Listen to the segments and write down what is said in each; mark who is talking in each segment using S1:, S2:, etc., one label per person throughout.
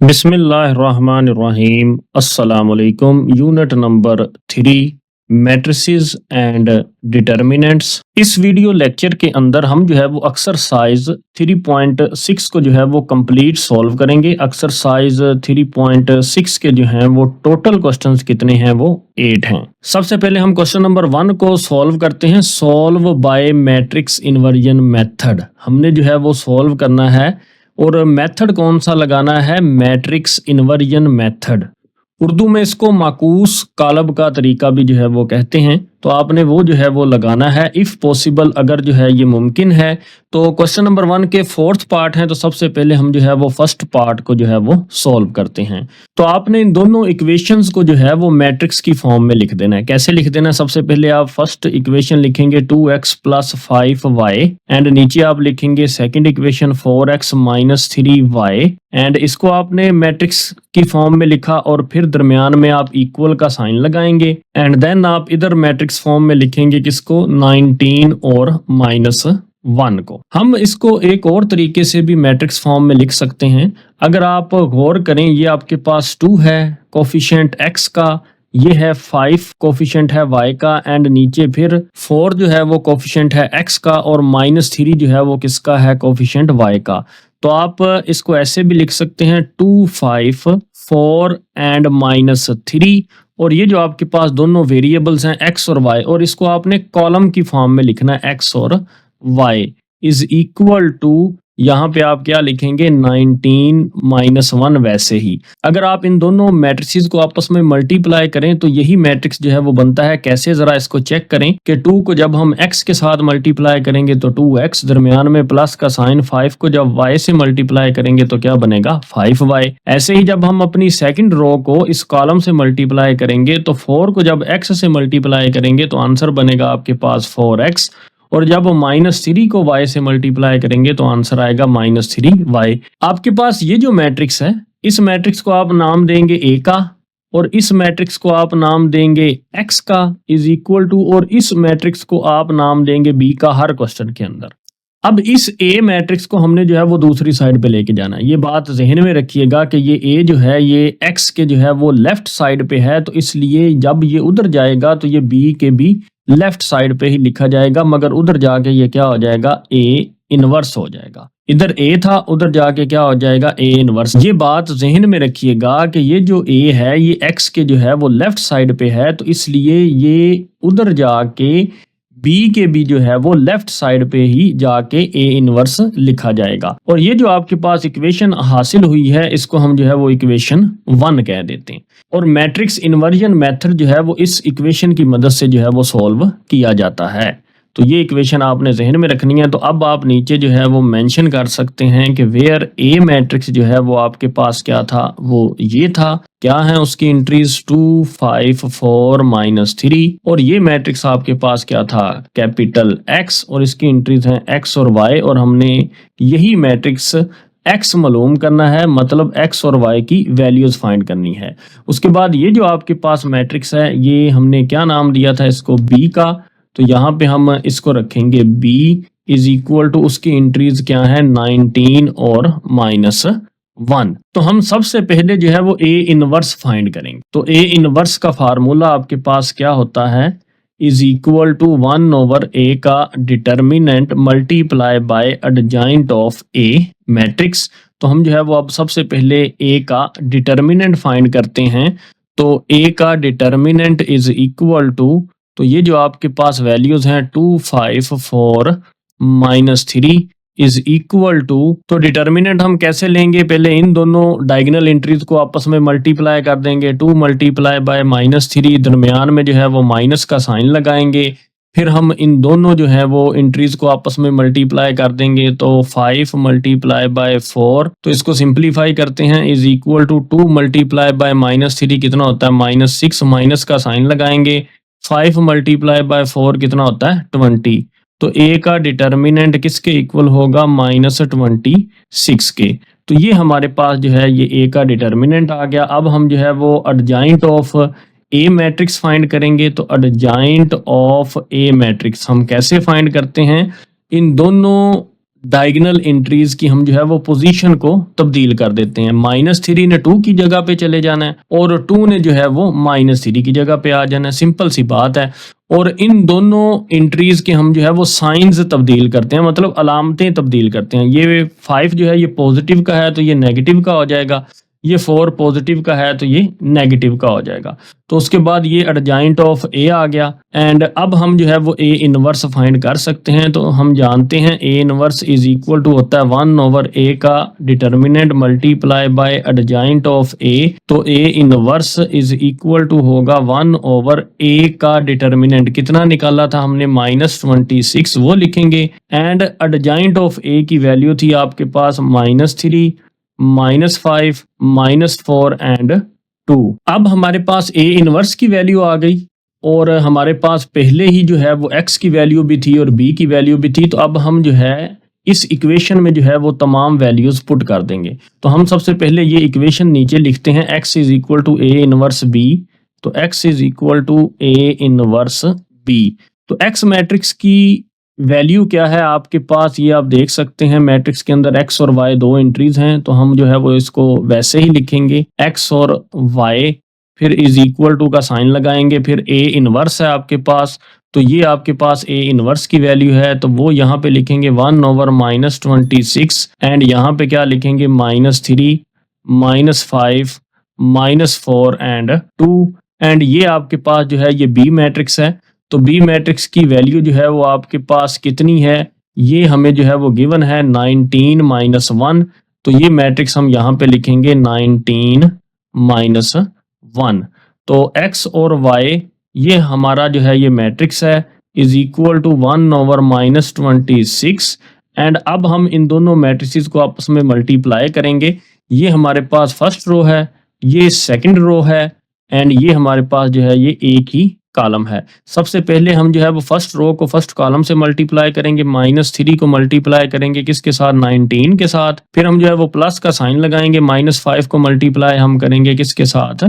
S1: बिस्मिल्लाहिर्रहमानिर्रहीम अस्सलामुअलैकुम। Unit number 3 matrices and determinants. इस वीडियो लेक्चर के अंदर हम जो है वो एक्सरसाइज 3.6 को जो है वो कंप्लीट सॉल्व करेंगे। एक्सरसाइज 3.6 के जो हैं वो टोटल क्वेश्चंस कितने हैं वो 8 हैं। सबसे पहले हम क्वेश्चन नंबर 1 को सॉल्व करते हैं। Solve by matrix inversion method हमने जो है वो सॉल्व करना है और मेथड कौन सा लगाना है, मैट्रिक्स इन्वर्जन मेथड। उर्दू में इसको माकूस कालब का तरीका भी जो है वो कहते हैं। तो आपने वो जो है वो लगाना है इफ़ पॉसिबल, अगर जो है ये मुमकिन है। तो क्वेश्चन नंबर 1 के 4th पार्ट हैं, तो सबसे पहले हम जो है वो फर्स्ट पार्ट को जो है वो सॉल्व करते हैं। तो आपने इन दोनों इक्वेशंस को जो है वो मैट्रिक्स की फॉर्म में लिख देना है। कैसे लिख देना है, सबसे पहले आप फर्स्ट इक्वेशन लिखेंगे 2x + 5y एंड नीचे आप लिखेंगे second equation 4x - 3y and इसको आपने मैट्रिक्स की फॉर्म में लिखा और फिर दरमियान में आप इक्वल का साइन लगाएंगे एंड देन आप इधर मैट्रिक्स फॉर्म में लिखेंगे किसको, 19 और -1 को। हम इसको एक और तरीके से भी मैट्रिक्स फॉर्म में लिख सकते हैं। अगर आप गौर करें, ये आपके पास 2 है कोफिशिएंट x का, ये है 5 कोफिशिएंट है y का एंड नीचे फिर 4 जो है वो कोफिशिएंट है x का और -3 जो है वो किसका है, कोफिशिएंट y का। तो आप इसको ऐसे भी लिख सकते हैं 2, 5, 4 एंड -3 और ये जो आपके पास दोनों वेरिएबल्स हैं x और y और इसको आपने कॉलम की फॉर्म में लिखना है x और y इज इक्वल टू, यहाँ पे आप क्या लिखेंगे 19 - 1। वैसे ही अगर आप इन दोनों मैट्रिसेस को आपस में मल्टीप्लाई करें तो यही मैट्रिक्स जो है वो बनता है। कैसे, जरा इसको चेक करें कि 2 को जब हम x के साथ मल्टीप्लाई करेंगे तो 2x, दरमियान में प्लस का साइन, 5 को जब y से मल्टीप्लाई करेंगे तो क्या बनेगा 5y। ऐसे ही जब हम अपनी सेकंड रो को इस कॉलम से मल्टीप्लाई करेंगे तो 4 को जब x से मल्टीप्लाई करेंगे तो आंसर बनेगा आपके पास 4x और जब -3 को y से मल्टीप्लाई करेंगे तो आंसर आएगा -3y। आपके पास ये जो मैट्रिक्स है, इस मैट्रिक्स को आप नाम देंगे A का और इस मैट्रिक्स को आप नाम देंगे x का इज इक्वल टू, और इस मैट्रिक्स को आप नाम देंगे B का हर क्वेश्चन के अंदर। अब इस A मैट्रिक्स को हमने जो है वो दूसरी साइड पे लेके जाना है। ये बात जहन में रखिएगा कि ये A जो है ये x के जो है वो लेफ्ट साइड पे है, तो इसलिए जब ये उधर जाएगा तो ये B के भी लेफ्ट साइड पे ही लिखा जाएगा, मगर उधर जाके ये क्या हो जाएगा, A इनवर्स हो जाएगा। इधर A था, उधर जाके क्या हो जाएगा, A इनवर्स। ये बात जहन में रखिएगा कि ये जो A है ये x के जो है वो लेफ्ट साइड पे है, तो इसलिए ये उधर जाके B के भी जो है वो लेफ्ट साइड पे ही जाके A इनवर्स लिखा जाएगा। और ये जो आपके पास इक्वेशन हासिल हुई है इसको हम जो है वो इक्वेशन 1 कह देते हैं। और मैट्रिक्स इन्वर्जन मेथड जो है वो इस इक्वेशन की मदद से जो है वो सॉल्व किया जाता है। तो ये इक्वेशन आपने जहन में रखनी है। तो अब आप नीचे जो है वो मेंशन कर सकते हैं कि वेयर A मैट्रिक्स जो है वो आपके पास क्या था, वो ये था। क्या है उसकी एंट्रीज, 2, 5, 4 -3 और ये मैट्रिक्स आपके पास क्या था, कैपिटल X और इसकी एंट्रीज हैं X और Y और हमने यही मैट्रिक्स x मालूम करना है, मतलब x और y की वैल्यूज फाइंड करनी है। उसके बाद ये जो आपके पास मैट्रिक्स है ये हमने क्या नाम दिया था इसको, B का। तो यहाँ पे हम इसको रखेंगे B इज इक्वल टू, उसकी एंट्रीज क्या है 19 और -1। तो हम सबसे पहले जो है वो A इनवर्स फाइंड करेंगे। तो A इनवर्स का फार्मूला आपके पास क्या होता है, इज इक्वल टू 1/A का determinant multiply by adjoint of A matrix. तो हम जो है वो अब सबसे पहले A का डिटर्मिनेंट फाइंड करते हैं। तो A का डिटर्मिनेंट इज इक्वल टू, तो ये जो आपके पास वैल्यूज हैं 2, 5, 4 -3 इज इक्वल टू, तो डिटर्मिनेंट हम कैसे लेंगे, पहले इन दोनों डायगोनल एंट्रीज को आपस में मल्टीप्लाई कर देंगे। 2 मल्टीप्लाई बाय -3, दरमियान में जो है वो माइनस का साइन लगाएंगे। फिर हम इन दोनों जो है वो एंट्रीज को आपस में मल्टीप्लाई कर देंगे। तो 5 मल्टीप्लाई बाय 4, तो इसको सिंप्लीफाई करते हैं, is equal to 2 multiply by -3 कितना होता है -6, माइनस का साइन लगाएंगे। 5 मल्टीप्लाई बाय 4 कितना होता है 20। तो A का डिटर्मिनेंट किसके इक्वल होगा, -26 के। तो ये हमारे पास जो है ये A का डिटर्मिनेंट आ गया। अब हम जो है वो adjoint of A matrix find करेंगे। तो एडजॉइंट ऑफ A मैट्रिक्स हम कैसे फाइंड करते हैं, इन दोनों डायगोनल एंट्रीज की हम जो है वो पोजीशन को तब्दील कर देते हैं। -3 ने 2 की जगह पे चले जाना है और 2 ने जो है वो -3 की जगह पे आ जाना है। सिंपल सी बात है। और इन दोनों एंट्रीज के हम जो है वो साइंस तब्दील करते हैं, मतलब अलामतें तब्दील करते हैं। ये 5 जो है ये पॉजिटिव का है तो ये नेगेटिव का हो जाएगा, ये 4 पॉजिटिव का है तो ये नेगेटिव का हो जाएगा। तो उसके बाद ये एडजाइंट ऑफ ए आ गया एंड अब हम जो है वो ए इनवर्स फाइंड कर सकते हैं। तो हम जानते हैं A inverse is equal to होता है 1/a का determinant multiply by adjoint of A. तो A inverse is equal to होगा 1/a का डिटर्मिनेंट, कितना निकाला था हमने -26, वो लिखेंगे एंड एडजाइंट ऑफ ए की वैल्यू थी आपके पास -3, -5, -4 एंड 2। अब हमारे पास ए इनवर्स की वैल्यू आ गई और हमारे पास पहले ही जो है वो x की वैल्यू भी थी और b की वैल्यू भी थी। तो अब हम जो है इस इक्वेशन में जो है वो तमाम वैल्यूज पुट कर देंगे। तो हम सबसे पहले ये इक्वेशन नीचे लिखते हैं, x is equal to a inverse b। तो x is equal to a inverse b। तो x मैट्रिक्स की वैल्यू क्या है आपके पास, ये आप देख सकते हैं। मैट्रिक्स के अंदर x और y दो एंट्रीज हैं तो हम जो है वो इसको वैसे ही लिखेंगे, x और y, फिर इज इक्वल टू का साइन लगाएंगे, फिर a इनवर्स है आपके पास। तो ये आपके पास a इनवर्स की वैल्यू है तो वो यहाँ पे लिखेंगे 1/-26 एंड यहाँ पे क्या लिखेंगे -3, -5, -4 एंड 2 एंड ये आपके पास जो है ये B मैट्रिक्स है। तो बी मैट्रिक्स की वैल्यू जो है वो आपके पास कितनी है, ये हमें जो है वो गिवन है 19 -1। तो ये मैट्रिक्स हम यहाँ पे लिखेंगे 19 -1। तो x और y ये हमारा जो है ये मैट्रिक्स है इज इक्वल टू 1/-26 एंड अब हम इन दोनों मैट्रिसेस को आपस में मल्टीप्लाई करेंगे। ये हमारे पास फर्स्ट रो है, ये सेकंड रो है एंड ये हमारे पास जो है ये एक ही कॉलम है। सबसे पहले हम जो है वो फर्स्ट रो को फर्स्ट कॉलम से मल्टीप्लाई करेंगे, -3 को मल्टीप्लाई करेंगे किसके साथ, 19 के साथ। फिर हम जो है वो प्लस का साइन लगाएंगे, -5 को मल्टीप्लाई हम करेंगे किसके साथ,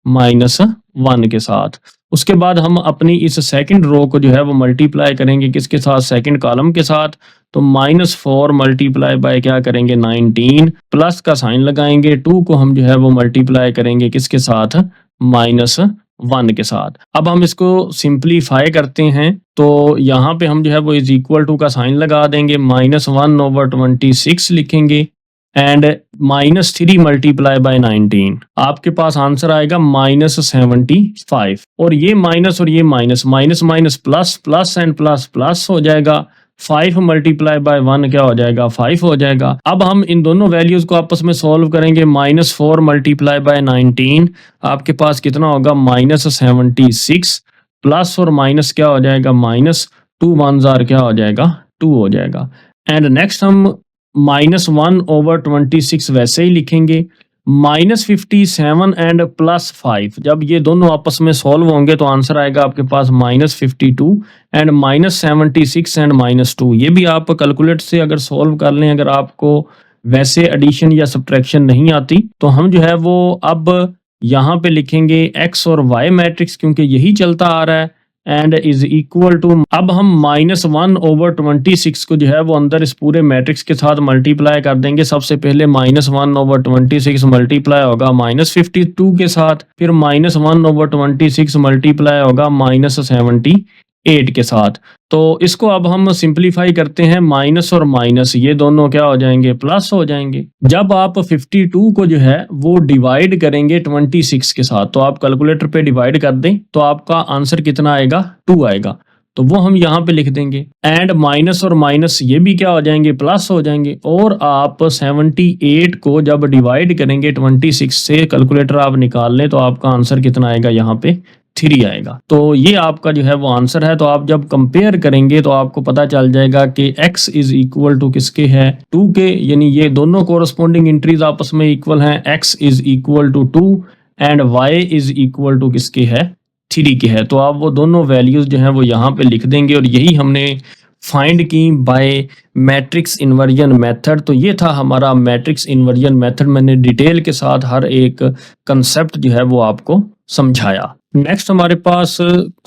S1: -1 के साथ। उसके बाद हम अपनी इस सेकंड रो को जो है वो मल्टीप्लाई करेंगे किसके साथ, सेकंड कॉलम के साथ। तो -4 मल्टीप्लाई बाय क्या करेंगे 19, प्लस का साइन लगाएंगे, 2 को हम जो है वो मल्टीप्लाई करेंगे किसके साथ, -1 के साथ। अब हम इसको सिंप्लीफाई करते हैं तो यहाँ पे हम जो है वो इज इक्वल टू का साइन लगा देंगे, -1/26 लिखेंगे एंड -3 मल्टीप्लाई बाय 19, आपके पास आंसर आएगा -75। और ये माइनस और ये minus, minus minus plus, plus and plus plus हो जाएगा। 5 मल्टीप्लाई बाय 1 क्या हो जाएगा, 5 हो जाएगा। अब हम इन दोनों वैल्यूज को आपस में सॉल्व करेंगे, -4 मल्टीप्लाई बाय 19 आपके पास कितना होगा, -76, प्लस और माइनस क्या हो जाएगा, -2 1 क्या हो जाएगा, 2 हो जाएगा। एंड नेक्स्ट हम -1/26 वैसे ही लिखेंगे, -57 एंड +5 जब ये दोनों आपस में सॉल्व होंगे तो आंसर आएगा आपके पास -52 एंड -76 एंड -2। ये भी आप कैलकुलेटर से अगर सॉल्व कर लें, अगर आपको वैसे एडिशन या सब्ट्रैक्शन नहीं आती तो हम जो है वो अब यहाँ पे लिखेंगे x और y मैट्रिक्स, क्योंकि यही चलता आ रहा है एंड इज इक्वल टू, अब हम -1/26 को जो है वो अंदर इस पूरे मैट्रिक्स के साथ मल्टीप्लाई कर देंगे। सबसे पहले -1/26 मल्टीप्लाई होगा -52 के साथ, फिर -1/26 मल्टीप्लाई होगा -78 के साथ। तो इसको अब हम सिंप्लीफाई करते हैं, माइनस और माइनस ये दोनों क्या हो जाएंगे, प्लस हो जाएंगे। जब आप 52 को जो है वो डिवाइड करेंगे 26 के साथ, तो आप कैलकुलेटर पे डिवाइड कर दें तो आपका आंसर कितना आएगा, 2 आएगा। तो वो हम यहाँ पे लिख देंगे एंड माइनस और माइनस ये भी क्या हो जाएंगे, प्लस हो जाएंगे। और आप 78 को जब डिवाइड करेंगे 26 से, कैलकुलेटर आप निकाल लें तो आपका आंसर कितना आएगा, यहाँ पे 3 आएगा। तो ये आपका जो है वो आंसर है। तो आप जब कंपेयर करेंगे तो आपको पता चल जाएगा कि x इज इक्वल टू किसके है, 2 के, यानी ये दोनों कोरस्पोंडिंग एंट्रीज आपस में इक्वल हैं। x is equal to 2 and y is equal to किसके है, 3 के है। तो आप वो दोनों वैल्यूज जो है वो यहाँ पे लिख देंगे और यही हमने फाइंड की बाय मैट्रिक्स इन्वर्जन मेथड। तो ये था हमारा मैट्रिक्स इन्वर्जन मेथड। मैंने डिटेल के साथ हर एक कंसेप्ट जो है वो आपको समझाया। नेक्स्ट हमारे पास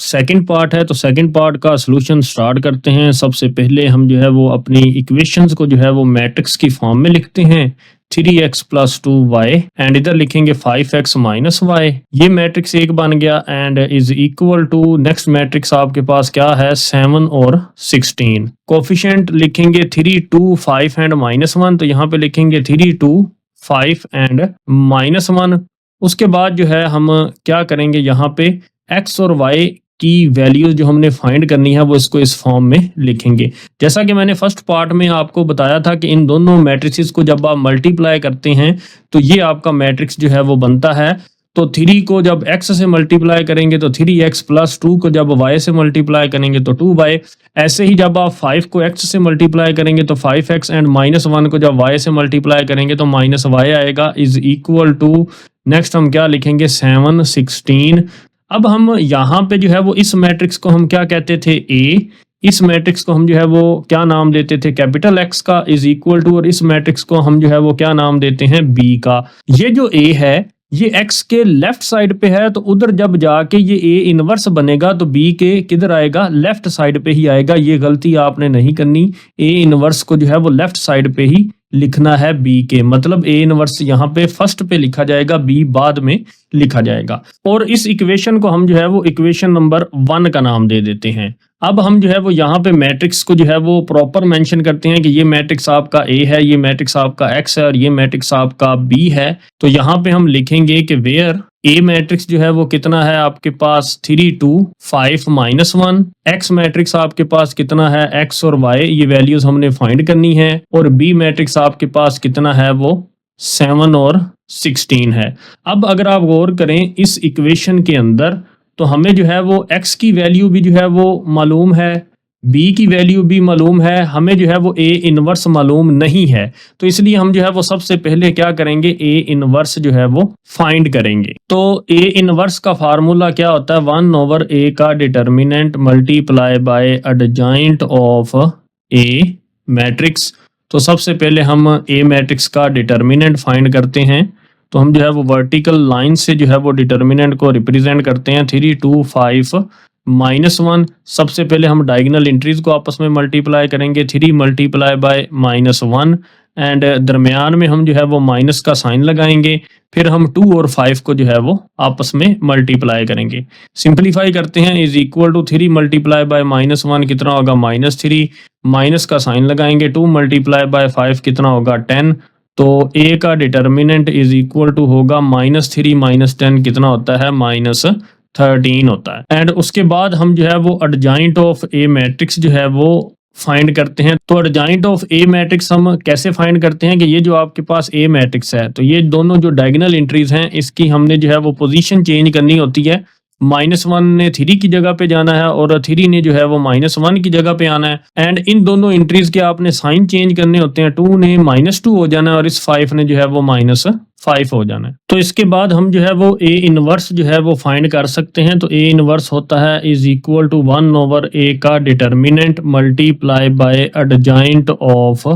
S1: सेकंड पार्ट है, तो सेकंड पार्ट का सॉल्यूशन स्टार्ट करते हैं। सबसे पहले हम जो है वो अपनी इक्वेशंस को जो है वो मैट्रिक्स की फॉर्म में लिखते हैं। 3x + 2y एंड इधर लिखेंगे 5x - y। ये मैट्रिक्स एक बन गया and is equal to next matrix आपके पास क्या है 7 और 16। कोफिशिएंट लिखेंगे 3, 2, 5 एंड -1, तो यहाँ पे लिखेंगे 3, 2, 5 एंड -1। उसके बाद जो है हम क्या करेंगे, यहाँ पे x और y की वैल्यूज जो हमने फाइंड करनी है वो इसको इस फॉर्म में लिखेंगे। जैसा कि मैंने फर्स्ट पार्ट में आपको बताया था कि इन दोनों मैट्रिसेस को जब आप मल्टीप्लाई करते हैं तो ये आपका मैट्रिक्स जो है वो बनता है। तो 3 को जब x से मल्टीप्लाई करेंगे तो 3x + 2 को जब y से मल्टीप्लाई करेंगे तो 2y। ऐसे ही जब आप 5 को x से मल्टीप्लाई करेंगे तो 5x एंड -1 को जब y से मल्टीप्लाई करेंगे तो -y आएगा इज इक्वल टू नेक्स्ट हम क्या लिखेंगे 7, 16। अब हम यहाँ पे जो है वो इस मैट्रिक्स को हम क्या कहते थे A, इस मैट्रिक्स को हम जो है वो क्या नाम देते थे कैपिटल X का इज इक्वल टू, और इस मैट्रिक्स को हम जो है वो क्या नाम देते हैं B का। ये जो A है ये X के लेफ्ट साइड पे है, तो उधर जब जाके ये A इनवर्स बनेगा तो B के किधर आएगा, लेफ्ट साइड पे ही आएगा। ये गलती आपने नहीं करनी, A इनवर्स को जो है वो लेफ्ट साइड पे ही लिखना है B के, मतलब A इनवर्स यहाँ पे फर्स्ट पे लिखा जाएगा, B बाद में लिखा जाएगा। और इस इक्वेशन को हम जो है वो इक्वेशन नंबर 1 का नाम दे देते हैं। अब हम जो है वो यहाँ पे मैट्रिक्स को जो है वो प्रॉपर मेंशन करते हैं कि ये मैट्रिक्स आपका A है, ये मैट्रिक्स आपका X है और ये मैट्रिक्स आपका B है। तो यहाँ पे हम लिखेंगे कि वेयर A मैट्रिक्स जो है वो कितना है आपके पास 3, 2, 5 -1। X मैट्रिक्स आपके पास कितना है, X और Y ये वैल्यूज हमने फाइंड करनी है। और B मैट्रिक्स आपके पास कितना है वो 7 और 16 है। अब अगर आप गौर करें इस इक्वेशन के अंदर तो हमें जो है वो x की वैल्यू भी जो है वो मालूम है, b की वैल्यू भी मालूम है, हमें जो है वो a इनवर्स मालूम नहीं है। तो इसलिए हम जो है वो सबसे पहले क्या करेंगे, a इनवर्स जो है वो फाइंड करेंगे। तो a इनवर्स का फार्मूला क्या होता है, 1/a का determinant multiply by adjoint of a matrix. तो सबसे पहले हम a मैट्रिक्स का डिटर्मिनेंट फाइंड करते हैं। तो हम जो है वो वर्टिकल लाइन से जो है वो डिटर्मिनेंट को रिप्रेजेंट करते हैं 3, 2, 5 -1। सबसे पहले हम डायगोनल एंट्रीज को आपस में मल्टीप्लाई करेंगे, 3 मल्टीप्लाई बाय -1 एंड दरमियान में हम जो है वो माइनस का साइन लगाएंगे। फिर हम 2 और 5 को जो है वो आपस में मल्टीप्लाई करेंगे। सिंपलीफाई करते हैं, is equal to 3 multiply by -1 कितना होगा -3, माइनस का साइन लगाएंगे। 2 मल्टीप्लाई बाय 5 कितना होगा 10। तो a का डिटर्मिनेंट इज इक्वल टू होगा -3 - 10 कितना होता है -13 होता है। एंड उसके बाद हम जो है वो एडजॉइंट ऑफ a मैट्रिक्स जो है वो फाइंड करते हैं। तो एडजॉइंट ऑफ a मैट्रिक्स हम कैसे फाइंड करते हैं कि ये जो आपके पास a मैट्रिक्स है तो ये दोनों जो डायगोनल एंट्रीज हैं इसकी हमने जो है वो पोजीशन चेंज करनी होती है। -1 ने 3 की जगह पे जाना है और 3 ने जो है वो -1 की जगह पे आना है। एंड इन दोनों एंट्रीज के आपने साइन चेंज करने होते हैं, 2 ने -2 हो जाना है और इस 5 ने जो है वो -5 हो जाना है। तो इसके बाद हम जो है वो a इनवर्स जो है वो फाइंड कर सकते हैं। तो a इनवर्स होता है इज इक्वल टू 1/a का determinant multiply by adjoint of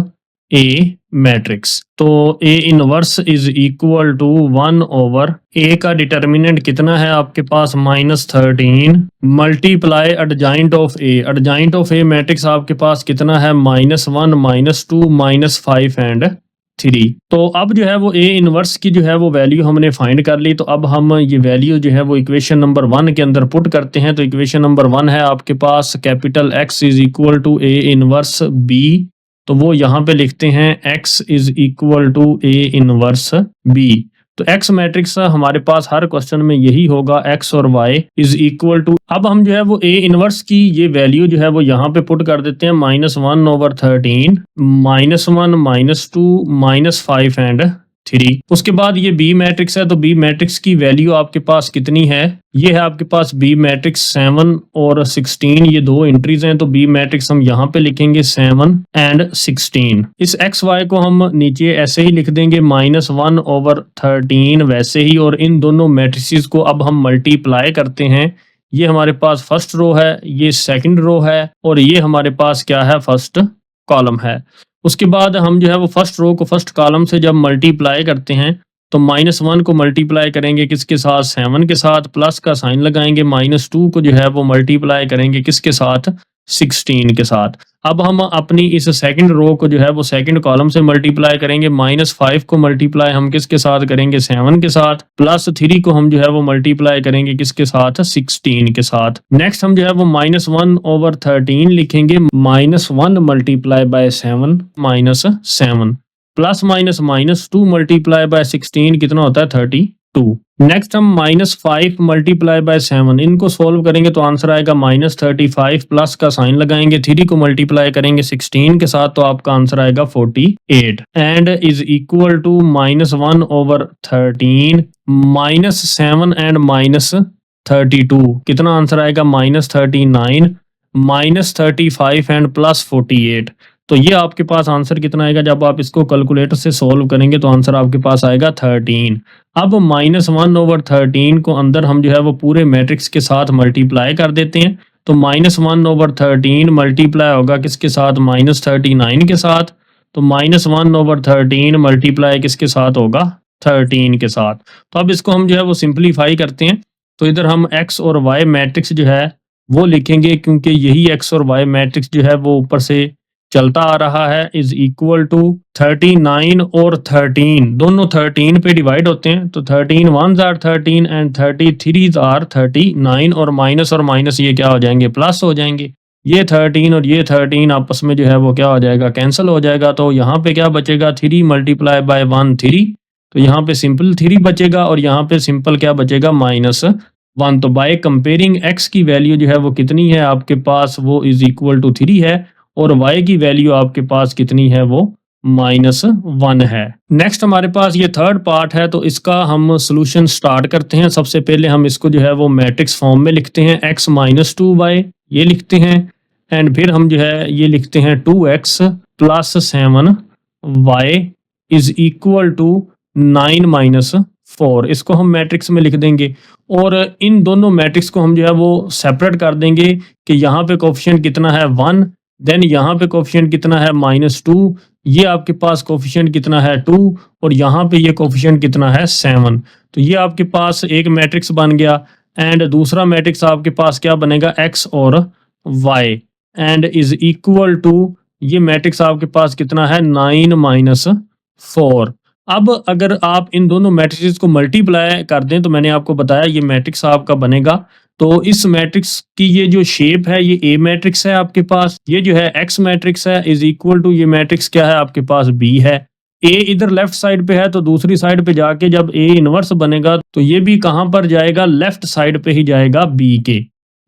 S1: a matrix. तो a inverse is equal to 1/a का डिटर्मिनेंट कितना है आपके पास -13 multiply adjoint of a। Adjoint of a matrix आपके पास कितना है -1 -2 -5 एंड 3। तो अब जो है वो a इनवर्स की जो है वो वैल्यू हमने फाइंड कर ली। तो अब हम ये वैल्यू जो है वो इक्वेशन नंबर 1 के अंदर पुट करते हैं। तो इक्वेशन नंबर 1 है आपके पास capital X is equal to a inverse b। तो वो यहाँ पे लिखते हैं x is equal to a inverse b। तो x मैट्रिक्स हमारे पास हर क्वेश्चन में यही होगा, x और y इज इक्वल टू। अब हम जो है वो a इनवर्स की ये वैल्यू जो है वो यहाँ पे पुट कर देते हैं, -1/13 -1 -2 -5 एंड 3। उसके बाद ये b मैट्रिक्स है। तो b मैट्रिक्स की वैल्यू आपके पास कितनी है, ये है आपके पास b मैट्रिक्स 7 और 16, ये दो एंट्रीज हैं। तो b मैट्रिक्स हम यहाँ पे लिखेंगे 7 एंड 16। इस x y को हम नीचे ऐसे ही लिख देंगे -1/13 वैसे ही। और इन दोनों मैट्रिसेस को अब हम मल्टीप्लाई करते हैं। ये हमारे पास फर्स्ट रो है, ये सेकंड रो है और ये हमारे पास क्या है, फर्स्ट कॉलम है। उसके बाद हम जो है वो फर्स्ट रो को फर्स्ट कॉलम से जब मल्टीप्लाई करते हैं तो -1 को मल्टीप्लाई करेंगे किसके साथ, 7 के साथ, प्लस का साइन लगाएंगे, -2 को जो है वो मल्टीप्लाई करेंगे किसके साथ, 16 के साथ। अब हम अपनी इस सेकंड रो को जो है वो सेकंड कॉलम से मल्टीप्लाई करेंगे, -5 को मल्टीप्लाई हम किसके साथ करेंगे, 7 के साथ, +3 को हम जो है वो मल्टीप्लाई करेंगे किसके साथ, 16 के साथ। नेक्स्ट हम जो है वो -1/13 लिखेंगे, -1 multiply by 7 -7 plus minus -2 multiply bye 16 कितना होता है, 32। नेक्स्ट हम -5 मल्टीप्लाई बाय 7 इनको सोल्व करेंगे तो आंसर आएगा -35, प्लस का साइन लगाएंगे, 3 को मल्टीप्लाई करेंगे 16 के साथ तो आपका आंसर आएगा 48 and is equal to -1/13 -7 and -32 कितना आंसर आएगा, -39 -35 एंड +48। तो ये आपके पास आंसर कितना आएगा, जब आप इसको कैलकुलेटर से सोल्व करेंगे तो आंसर आपके पास आएगा 13। अब -1/13 को अंदर हम जो है वो पूरे मैट्रिक्स के साथ मल्टीप्लाई कर देते हैं, तो -1/13 मल्टीप्लाई होगा किसके साथ, -39 के साथ, तो -1/13 मल्टीप्लाई किसके साथ होगा, 13 के साथ। तो अब इसको हम जो है वो सिंप्लीफाई करते हैं, तो इधर हम x और y मैट्रिक्स जो है वो लिखेंगे, क्योंकि यही x और y मैट्रिक्स जो है वो ऊपर से चलता आ रहा है, इज इक्वल टू 39 और 13 दोनों 13 पे डिवाइड होते हैं, तो 13 1s आर 13 एंड 33 आर 39 और माइनस ये क्या हो जाएंगे, प्लस हो जाएंगे। ये 13 और ये 13 आपस में जो है वो क्या हो जाएगा, कैंसिल हो जाएगा। तो यहाँ पे क्या बचेगा, 3 मल्टीप्लाई बाय 1 3, तो यहाँ पे सिंपल 3 बचेगा और यहाँ पे सिंपल क्या बचेगा, -1। तो बाय कंपेयरिंग x की वैल्यू जो है वो कितनी है आपके पास, वो इज इक्वल टू 3 है और y की वैल्यू आपके पास कितनी है, वो -1 है। नेक्स्ट हमारे पास ये थर्ड पार्ट है, तो इसका हम सोल्यूशन स्टार्ट करते हैं। सबसे पहले हम इसको जो है वो मैट्रिक्स फॉर्म में लिखते हैं, x - 2y ये लिखते हैं एंड फिर हम जो है ये लिखते हैं 2x + 7y is equal to 9 - 4। इसको हम मैट्रिक्स में लिख देंगे और इन दोनों मैट्रिक्स को हम जो है वो सेपरेट कर देंगे कि यहाँ पे कोफिशिएंट कितना है, 1, देन यहाँ पे कोफिशिएंट कितना है, -2, ये आपके पास कोफिशिएंट कितना है, 2, और यहाँ पे ये कोफिशिएंट कितना है, 7। तो ये आपके पास एक मैट्रिक्स बन गया एंड दूसरा मैट्रिक्स आपके पास क्या बनेगा, x और y and is equal to ये मैट्रिक्स आपके पास कितना है, 9 - 4। अब अगर आप इन दोनों मैट्रिक्स को मल्टीप्लाई कर दें तो मैंने आपको बताया ये मैट्रिक्स आपका बनेगा। तो इस मैट्रिक्स की ये जो शेप है ये A मैट्रिक्स है आपके पास, ये जो है X मैट्रिक्स है, इज इक्वल टू ये मैट्रिक्स क्या है आपके पास, B है। A इधर लेफ्ट साइड पे है तो दूसरी साइड पे जाके जब A इनवर्स बनेगा तो ये भी कहां पर जाएगा, लेफ्ट साइड पे ही जाएगा B के।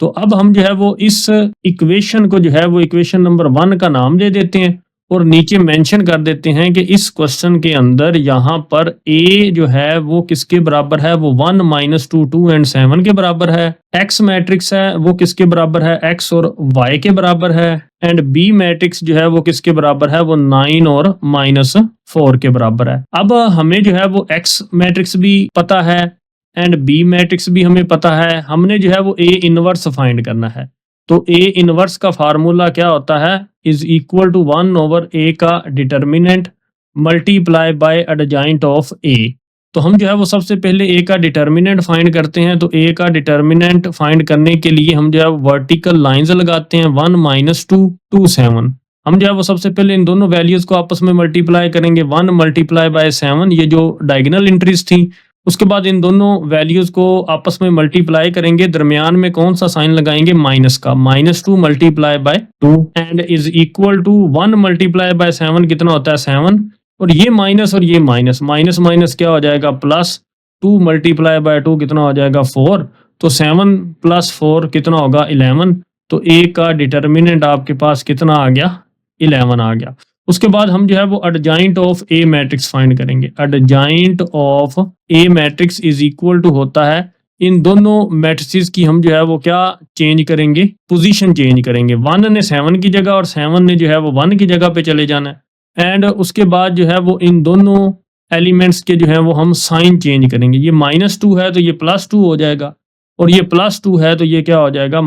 S1: तो अब हम जो है वो इस इक्वेशन को जो है वो इक्वेशन नंबर 1 का नाम दे देते हैं और नीचे मेंशन कर देते हैं कि इस क्वेश्चन के अंदर यहाँ पर A जो है वो किसके बराबर है, वो 1 - 2 2 एंड 7 के बराबर है। X मैट्रिक्स है वो किसके बराबर है, X और Y के बराबर है एंड B मैट्रिक्स जो है वो किसके बराबर है, वो 9 और -4 के बराबर है। अब हमें जो है वो X मैट्रिक्स भी पता है एंड B मैट्रिक्स भी हमें पता है, हमने जो है वो A इनवर्स फाइंड करना है। तो A इनवर्स का फार्मूला क्या होता है, इज इक्वल टू 1/A का determinant multiply by adjoint of A। तो हम जो है वो सबसे पहले A का डिटर्मिनेंट फाइंड करते हैं। तो A का डिटर्मिनेंट फाइंड करने के लिए हम जो है वर्टिकल लाइंस लगाते हैं, 1 - 2 2 7। हम जो है वो सबसे पहले इन दोनों वैल्यूज को आपस में मल्टीप्लाई करेंगे, 1 मल्टीप्लाई बाय 7 ये जो डायगोनल एंट्रीज थी, उसके बाद इन दोनों वैल्यूज को आपस में मल्टीप्लाई करेंगे, दरमियान में कौन सा साइन लगाएंगे, माइनस का, -2 multiply by 2 and is equal to 1 multiply by 7 कितना होता है, 7, और ये माइनस और ये माइनस, माइनस माइनस क्या हो जाएगा, प्लस, 2 मल्टीप्लाई बाय 2 कितना हो जाएगा, 4, तो 7 + 4 कितना होगा, 11। तो A का डिटर्मिनेंट आपके पास कितना आ गया, 11 आ गया। उसके बाद हम जो है वो adjoint of A matrix find करेंगे। Adjoint of A matrix is equal to होता है, इन दोनों मैट्रिक्स की हम जो है वो क्या चेंज करेंगे, पोजीशन चेंज करेंगे। 1 ने 7 की जगह और 7 ने जो है वो 1 की जगह पे चले जाना है एंड उसके बाद जो है वो इन दोनों एलिमेंट्स के जो है वो हम साइन चेंज करेंगे। ये -2 है तो ये +2 हो जाएगा और ये +2 है तो ये क्या हो जाएगा,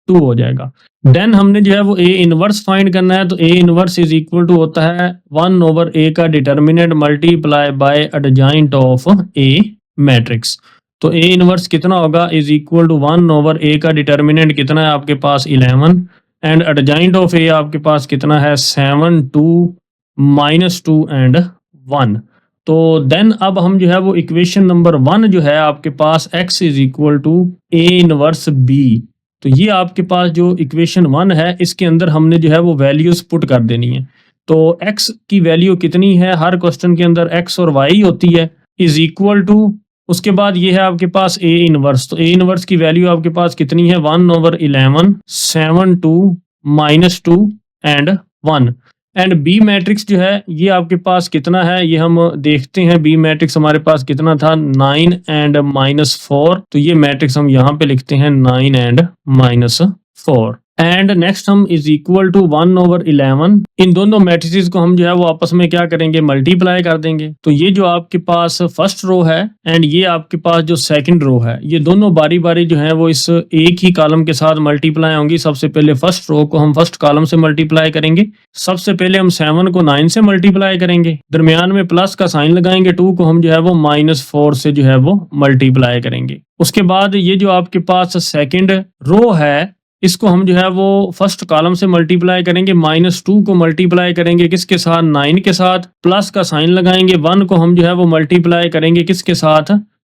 S1: 2 हो जाएगा। देन हमने जो है वो ए इनवर्स फाइंड करना है, तो A inverse is equal to होता है 1 ओवर ए का determinant multiply by adjoint of A matrix. तो ए इनवर्स कितना होगा is equal to 1 over A का डिटर्मिनेंट कितना है आपके पास 11 एंड एडजॉइंट ऑफ ए आपके पास कितना है 7 2 -2 एंड 1। तो देन अब हम जो है वो इक्वेशन नंबर 1 जो है आपके पास x is equal to A inverse b, तो ये आपके पास जो इक्वेशन 1 है इसके अंदर हमने जो है वो वैल्यूज पुट कर देनी है। तो x की वैल्यू कितनी है, हर क्वेश्चन के अंदर x और y होती है, इज इक्वल टू, उसके बाद ये है आपके पास ए इनवर्स, तो ए इनवर्स की वैल्यू आपके पास कितनी है 1 over 11 7 2 -2 and 1 and B matrix जो है ये आपके पास कितना है ये हम देखते हैं। बी मैट्रिक्स हमारे पास कितना था 9 एंड -4, तो ये मैट्रिक्स हम यहाँ पे लिखते हैं 9 एंड -4 एंड नेक्स्ट हम इज इक्वल टू 1 ओवर 11, इन दोनों मैट्रिसेस को हम जो है वो आपस में क्या करेंगे मल्टीप्लाई कर देंगे। तो ये जो आपके पास फर्स्ट रो है एंड ये आपके पास जो सेकंड रो है ये दोनों बारी बारी जो है वो इस एक ही कॉलम के साथ मल्टीप्लाई होंगी। सबसे पहले फर्स्ट रो को हम फर्स्ट कॉलम से मल्टीप्लाई करेंगे, सबसे पहले हम 7 को 9 से मल्टीप्लाई करेंगे, दरमियान में प्लस का साइन लगाएंगे, 2 को हम जो है वो -4 से जो है वो मल्टीप्लाई करेंगे। उसके बाद ये जो आपके पास सेकंड रो है इसको हम जो है वो फर्स्ट कॉलम से मल्टीप्लाई करेंगे, -2 को मल्टीप्लाई करेंगे किसके साथ 9 के साथ, प्लस का साइन लगाएंगे, 1 को हम जो है वो मल्टीप्लाई करेंगे किसके साथ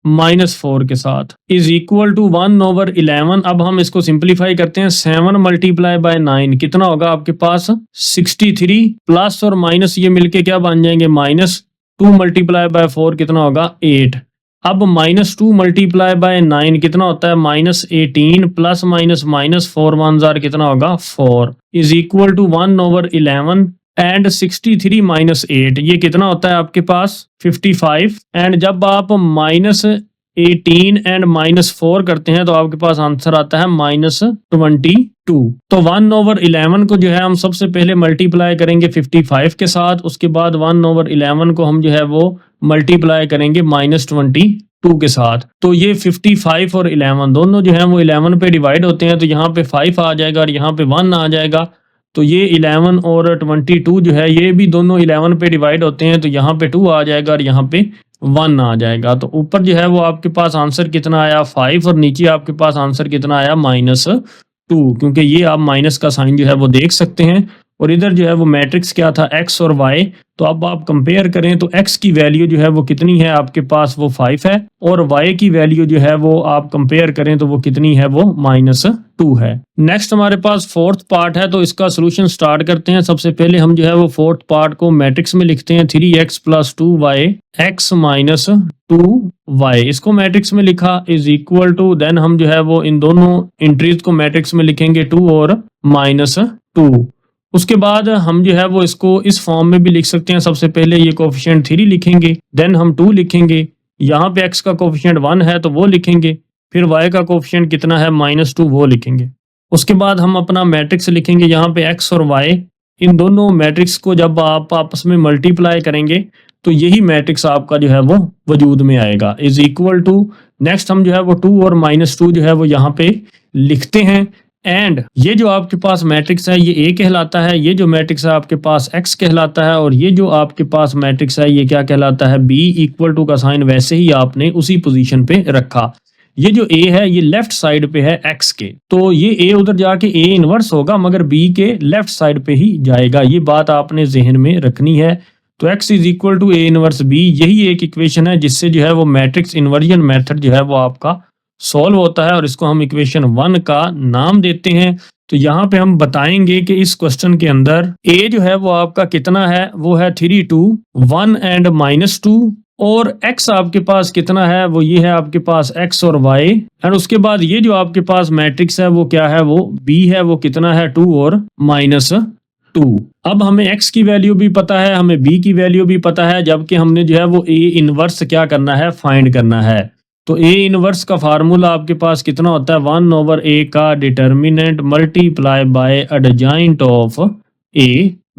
S1: -4 के साथ, इज इक्वल टू 1 ओवर 11। अब हम इसको सिंप्लीफाई करते हैं, 7 मल्टीप्लाई बाय 9 कितना होगा आपके पास 63, प्लस और माइनस ये मिलके क्या बन जाएंगे -2 मल्टीप्लाई बाय 4 कितना होगा 8। अब -2 मल्टीप्लाई बाय 9 कितना होता है -18, प्लस माइनस -4 1 जार कितना होगा 4, is equal to 1 over 11 and 63 -8 ये कितना होता है आपके पास 55 एंड जब आप -18 एंड -4 करते हैं तो आपके पास आंसर आता है -22। तो 1 ओवर 11 को जो है हम सबसे पहले मल्टीप्लाई करेंगे 55 के साथ, उसके बाद 1 ओवर 11 को हम जो है वो मल्टीप्लाई करेंगे -22 के साथ। तो ये 55 और 11 दोनों जो है वो 11 पे डिवाइड होते हैं, तो यहाँ पे 5 आ जाएगा और यहाँ पे 1 आ जाएगा। तो ये 11 और 22 जो है ये भी दोनों 11 पे डिवाइड होते हैं, तो यहाँ पे 2 आ जाएगा और यहाँ पे 1 आ जाएगा। तो ऊपर जो है वो आपके पास आंसर कितना आया 5 और नीचे आपके पास आंसर कितना आया -2, क्योंकि ये आप माइनस का साइन जो है वो देख सकते हैं। और इधर जो है वो मैट्रिक्स क्या था x और y, तो अब आप कंपेयर करें तो x की वैल्यू जो है वो कितनी है आपके पास वो 5 है और y की वैल्यू जो है वो आप कंपेयर करें तो वो कितनी है वो -2 है। नेक्स्ट हमारे पास फोर्थ पार्ट है, तो इसका सोल्यूशन स्टार्ट करते हैं। सबसे पहले हम जो है वो फोर्थ पार्ट को मैट्रिक्स में लिखते हैं 3x + 2y x - 2y, इसको मैट्रिक्स में लिखा इज इक्वल टू, देन हम जो है वो इन दोनों एंट्रीज को मैट्रिक्स में लिखेंगे 2 और -2। उसके बाद हम जो है वो इसको इस फॉर्म में भी लिख सकते हैं। सबसे पहले ये कोफिशिएंट 3 लिखेंगे, देन हम 2 लिखेंगे, यहाँ पे x का कोफिशिएंट 1 है तो वो लिखेंगे, फिर y का कोफिशिएंट कितना है -2 वो लिखेंगे। उसके बाद हम अपना मैट्रिक्स लिखेंगे, यहाँ पे x और y इन दोनों मैट्रिक्स को जब आप आपस में मल्टीप्लाई करेंगे तो यही मैट्रिक्स आपका जो है वो वजूद में आएगा, इज इक्वल टू, नेक्स्ट हम जो है वो 2 और -2 जो है वो यहाँ पे लिखते हैं। एंड ये जो आपके पास मैट्रिक्स है ये A कहलाता है, ये जो मैट्रिक्स है आपके पास X कहलाता है, और ये जो आपके पास मैट्रिक्स है ये क्या कहलाता है B, इक्वल टू का साइन वैसे ही आपने उसी पोजीशन पे रखा। ये जो A है ये लेफ्ट साइड पे है X के, तो ये A उधर जाके A इनवर्स होगा मगर B के लेफ्ट साइड पे ही जाएगा, ये बात आपने जहन में रखनी है। तो x is equal to A inverse B, यही एक इक्वेशन है जिससे जो है वो मैट्रिक्स इन्वर्जन मेथड जो है वो आपका सॉल्व होता है और इसको हम इक्वेशन 1 का नाम देते हैं। तो यहाँ पे हम बताएंगे कि इस क्वेश्चन के अंदर a जो है वो आपका कितना है, वो है 3 2 1 एंड -2, और x आपके पास कितना है, वो ये है आपके पास x और y, एंड उसके बाद ये जो आपके पास मैट्रिक्स है वो क्या है, वो b है, वो कितना है 2 और -2। अब हमें x की वैल्यू भी पता है, हमें b की वैल्यू भी पता है, जबकि हमने जो है वो a इनवर्स क्या करना है, फाइंड करना है। तो A इनवर्स का फार्मूला आपके पास कितना होता है 1 ओवर A का determinant multiply by adjoint of A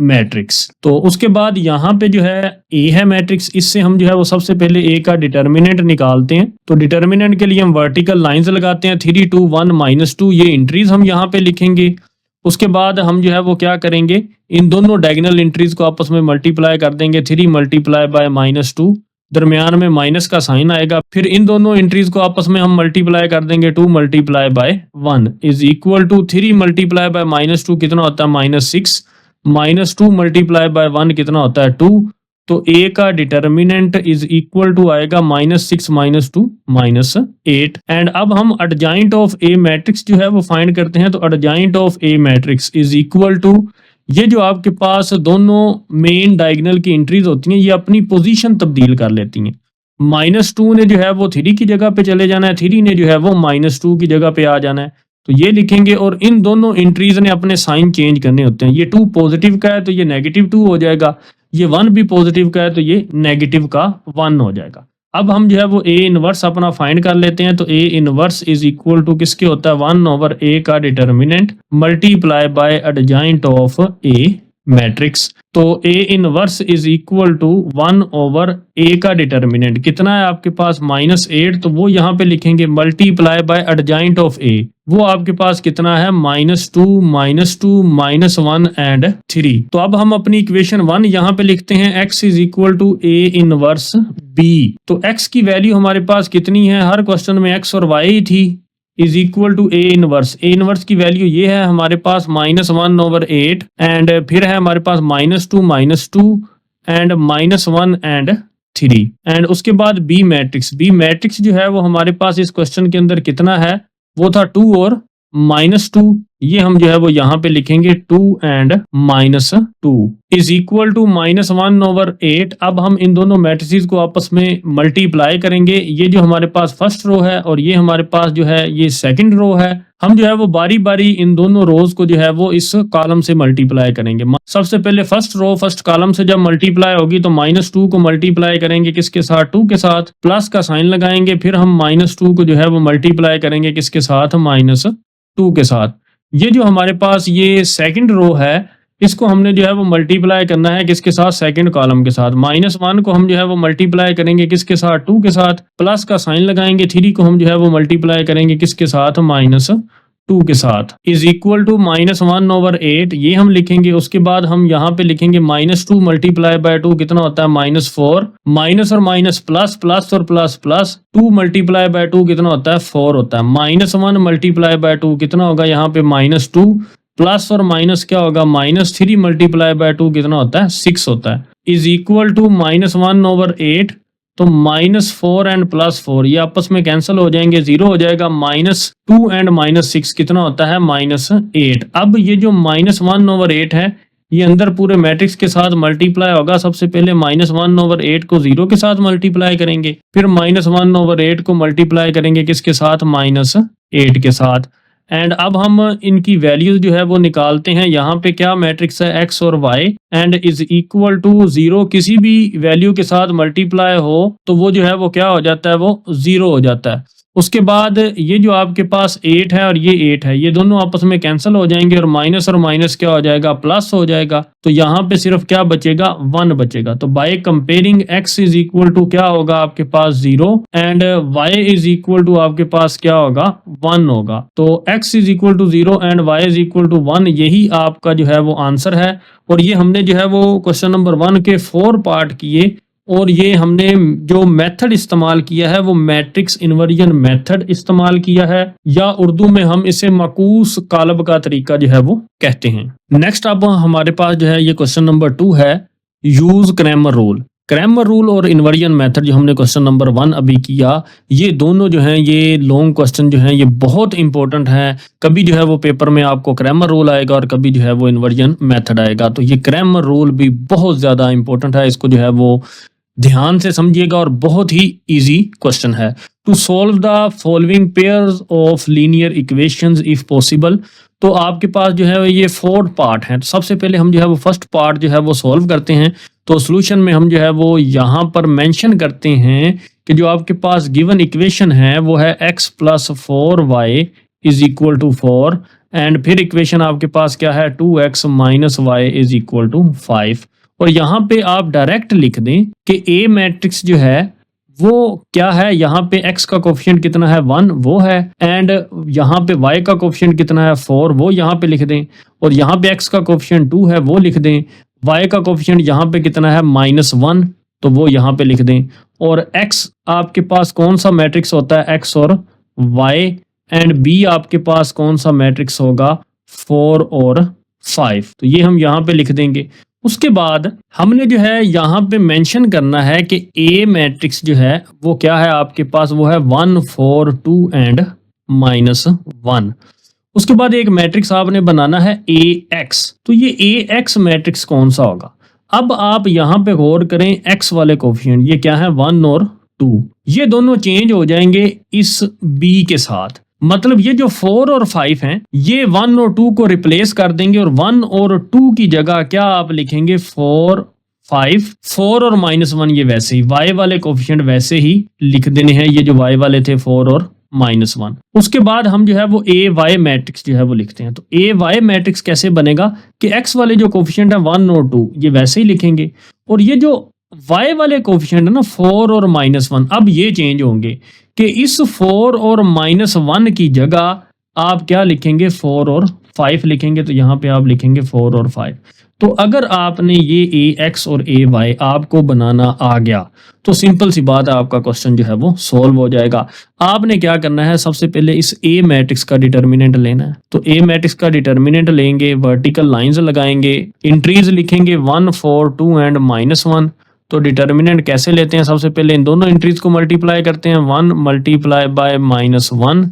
S1: matrix. तो उसके बाद यहाँ पे जो है ए है मैट्रिक्स, इससे हम जो है वो सबसे पहले ए का डिटर्मिनेंट निकालते हैं। तो डिटर्मिनेंट के लिए हम वर्टिकल लाइंस लगाते हैं, 3 2 1 -2, ये एंट्रीज हम यहाँ पे लिखेंगे। उसके बाद हम जो है वो क्या करेंगे, इन दोनों डायगोनल एंट्रीज को आपस में मल्टीप्लाई कर देंगे, 3 मल्टीप्लाई बाय -2, दरमियान में माइनस का साइन आएगा। फिर इन दोनों एंट्रीज को आपस में हम मल्टीप्लाई कर देंगे, 2 multiply by 1 is equal to 3 multiply by -2 कितना होता है -6, -2 मल्टीप्लाई बाय 1 कितना होता है 2। तो ए का डिटर्मिनेंट इज इक्वल टू आएगा -6 -2 -8। एंड अब हम एडजॉइंट ऑफ ए मैट्रिक्स जो है वो फाइंड करते हैं। तो adjoint of A matrix is equal to, ये जो आपके पास दोनों मेन डायगोनल की एंट्रीज होती हैं ये अपनी पोजीशन तब्दील कर लेती हैं। -2 ने जो है वो 3 की जगह पे चले जाना है, 3 ने जो है वो -2 की जगह पे आ जाना है। तो ये लिखेंगे और इन दोनों एंट्रीज ने अपने साइन चेंज करने होते हैं। ये 2 पॉजिटिव का है तो ये -2 हो जाएगा, ये 1 भी पॉजिटिव का है तो ये नेगेटिव का 1 हो जाएगा। अब हम जो है वो ए इनवर्स अपना फाइंड कर लेते हैं। तो A inverse is equal to किसके होता है, 1/a का determinant multiply by adjoint of A matrix. तो A inverse is equal to 1/a का डिटर्मिनेंट कितना है आपके पास -8, तो वो यहाँ पे लिखेंगे मल्टीप्लाई बाय एडजॉइंट ऑफ ए, वो आपके पास कितना है -2 -2 -1 एंड 3। तो अब हम अपनी इक्वेशन 1 यहाँ पे लिखते हैं, x is equal to A inverse b। तो x की वैल्यू हमारे पास कितनी है, हर क्वेश्चन में x और y ही थी, is equal to A inverse की वैल्यू ये है हमारे पास -1/8 एंड फिर है हमारे पास -2 -2 एंड -1 एंड 3। एंड उसके बाद बी मैट्रिक्स जो है वो हमारे पास इस क्वेश्चन के अंदर कितना है, वो था 2 और -2, ये हम जो है वो यहाँ पे लिखेंगे 2 एंड -2 इज इक्वल टू -1/8। अब हम इन दोनों मैट्रिसेस को आपस में मल्टीप्लाई करेंगे। ये जो हमारे पास फर्स्ट रो है और ये हमारे पास जो है ये सेकंड रो है। हम जो है वो बारी बारी इन दोनों रोज को जो है वो इस कॉलम से मल्टीप्लाई करेंगे। सबसे पहले फर्स्ट रो फर्स्ट कॉलम से जब मल्टीप्लाई होगी तो -2 को मल्टीप्लाई करेंगे किसके साथ, 2 के साथ, प्लस का साइन लगाएंगे। फिर हम -2 को जो है वो मल्टीप्लाई करेंगे किसके साथ, -2 के साथ। ये जो हमारे पास ये सेकंड रो है इसको हमने जो है वो मल्टीप्लाई करना है किसके साथ, सेकंड कॉलम के साथ। -1 को हम जो है वो मल्टीप्लाई करेंगे किसके साथ, 2 के साथ, प्लस का साइन लगाएंगे। 3 को हम जो है वो मल्टीप्लाई करेंगे किसके साथ, -2 के साथ इज इक्वल टू -1/8, ये हम लिखेंगे। उसके बाद हम यहाँ पे लिखेंगे -2 मल्टीप्लाई बाय 2 कितना होता है, -4, माइनस और माइनस प्लस, प्लस और प्लस प्लस, 2 मल्टीप्लाई बाय 2 कितना होता है, 4 होता है। -1 मल्टीप्लाई बाय 2 कितना होगा यहाँ पे, -2, प्लस और माइनस क्या होगा, -3 मल्टीप्लाई बाय 2 कितना होता है, 6 होता है, इज इक्वल टू -1/8। तो -4 एंड +4 ये आपस में कैंसिल हो जाएंगे, 0 हो जाएगा। -2 एंड -6 कितना होता है, -8। अब ये जो -1/8 है ये अंदर पूरे मैट्रिक्स के साथ मल्टीप्लाई होगा। सबसे पहले -1/8 को 0 के साथ मल्टीप्लाई करेंगे, फिर -1/8 को मल्टीप्लाई करेंगे किसके साथ, -8 के साथ। एंड अब हम इनकी वैल्यूज जो है वो निकालते हैं। यहाँ पे क्या मैट्रिक्स है, x और y, and is equal to 0। किसी भी वैल्यू के साथ मल्टीप्लाई हो तो वो जो है वो क्या हो जाता है, वो 0 हो जाता है। उसके बाद ये जो आपके पास 8 है और ये 8 है, ये दोनों आपस में कैंसिल हो जाएंगे और माइनस क्या हो जाएगा, प्लस हो जाएगा। तो यहाँ पे सिर्फ क्या बचेगा, 1 बचेगा। तो by comparing x is equal to क्या होगा आपके पास, 0 and y is equal to आपके पास क्या होगा, 1 होगा। तो x is equal to 0 and y is equal to 1, यही आपका जो है वो आंसर है। और ये हमने जो है वो क्वेश्चन नंबर 1 के 4 पार्ट किए और ये हमने जो मेथड इस्तेमाल किया है वो मैट्रिक्स इन्वर्जन मेथड इस्तेमाल किया है, या उर्दू में हम इसे माकूस कालब का तरीका जो है वो कहते हैं। नेक्स्ट अब हमारे पास जो है ये क्वेश्चन नंबर 2 है, use Cramer rule. Cramer rule और इन्वर्जन मेथड जो हमने क्वेश्चन नंबर 1 अभी किया, ये दोनों जो हैं ये लॉन्ग क्वेश्चन जो हैं ये बहुत इंपॉर्टेंट हैं। कभी जो है वो पेपर में आपको क्रैमर रूल आएगा और कभी जो है वो इन्वर्जन मेथड आएगा। तो ये क्रैमर रूल भी बहुत ज़्यादा इंपॉर्टेंट है, इसको जो है वो ध्यान से समझिएगा और बहुत ही इजी क्वेश्चन है। To solve the following pairs of linear equations if possible. तो आपके पास जो है ये 4 पार्ट हैं। तो सबसे पहले हम जो है वो फर्स्ट पार्ट जो है वो सॉल्व करते हैं। तो सॉल्यूशन में हम जो है वो यहाँ पर मेंशन करते हैं कि जो आपके पास गिवन इक्वेशन है वो है x + 4y is equal to 4 and फिर इक्वेशन आपके पास क्या है 2x minus y is equal to 5। और यहाँ पे आप डायरेक्ट लिख दें कि ए मैट्रिक्स जो है वो क्या है, यहाँ पे x का कोफिशिएंट कितना है 1 वो है, एंड यहाँ पे y का कोफिशिएंट कितना है 4 वो यहाँ पे लिख दें, और यहाँ पे x का कोफिशिएंट 2 है वो लिख दें, y का कोफिशिएंट यहाँ पे कितना है -1 तो वो यहाँ पे लिख दें, और x आपके पास कौन सा मैट्रिक्स होता है x और y, एंड b आपके पास कौन सा मैट्रिक्स होगा 4 और 5, तो ये हम यहाँ पे लिख देंगे। उसके बाद हमने जो है यहाँ पे मेंशन करना है कि ए मैट्रिक्स जो है वो क्या है आपके पास, वो है 1 4 2 एंड -1। उसके बाद एक मैट्रिक्स आपने बनाना है ए एक्स, तो ये ए एक्स मैट्रिक्स कौन सा होगा। अब आप यहाँ पे गौर करें एक्स वाले कोफिशिएंट ये क्या है 1 और 2, ये दोनों चेंज हो जाएंगे इस बी के साथ, मतलब ये जो 4 और 5 हैं ये 1 और 2 को रिप्लेस कर देंगे, और 1 और 2 की जगह क्या आप लिखेंगे 4 5 4 और -1, ये वैसे ही y वाले कोफिशिएंट वैसे ही लिख देने हैं, ये जो y वाले थे 4 और -1। उसके बाद हम जो है वो ए वाई मैट्रिक्स जो है वो लिखते हैं। तो ए वाई मैट्रिक्स कैसे बनेगा कि x वाले जो कोफिशिएंट है 1 और 2 ये वैसे ही लिखेंगे, और ये जो y वाले कोफिशिएंट है ना 4 और -1, अब ये चेंज होंगे कि इस 4 और -1 की जगह आप क्या लिखेंगे 4 और 5 लिखेंगे, तो यहाँ पे आप लिखेंगे 4 और 5। तो अगर आपने ये ए एक्स और ए वाई आपको बनाना आ गया तो सिंपल सी बात है आपका क्वेश्चन जो है वो सॉल्व हो जाएगा। आपने क्या करना है, सबसे पहले इस ए मैट्रिक्स का डिटर्मिनेंट लेना है। तो ए मैट्रिक्स का डिटर्मिनेंट लेंगे, वर्टिकल लाइंस लगाएंगे, इंट्रीज लिखेंगे 1 4 2 एंड -1। तो डिटर्मिनेंट कैसे लेते हैं, सबसे पहले इन दोनों इंट्रीज को मल्टीप्लाई करते हैं, 1 मल्टीप्लाई बाय -1,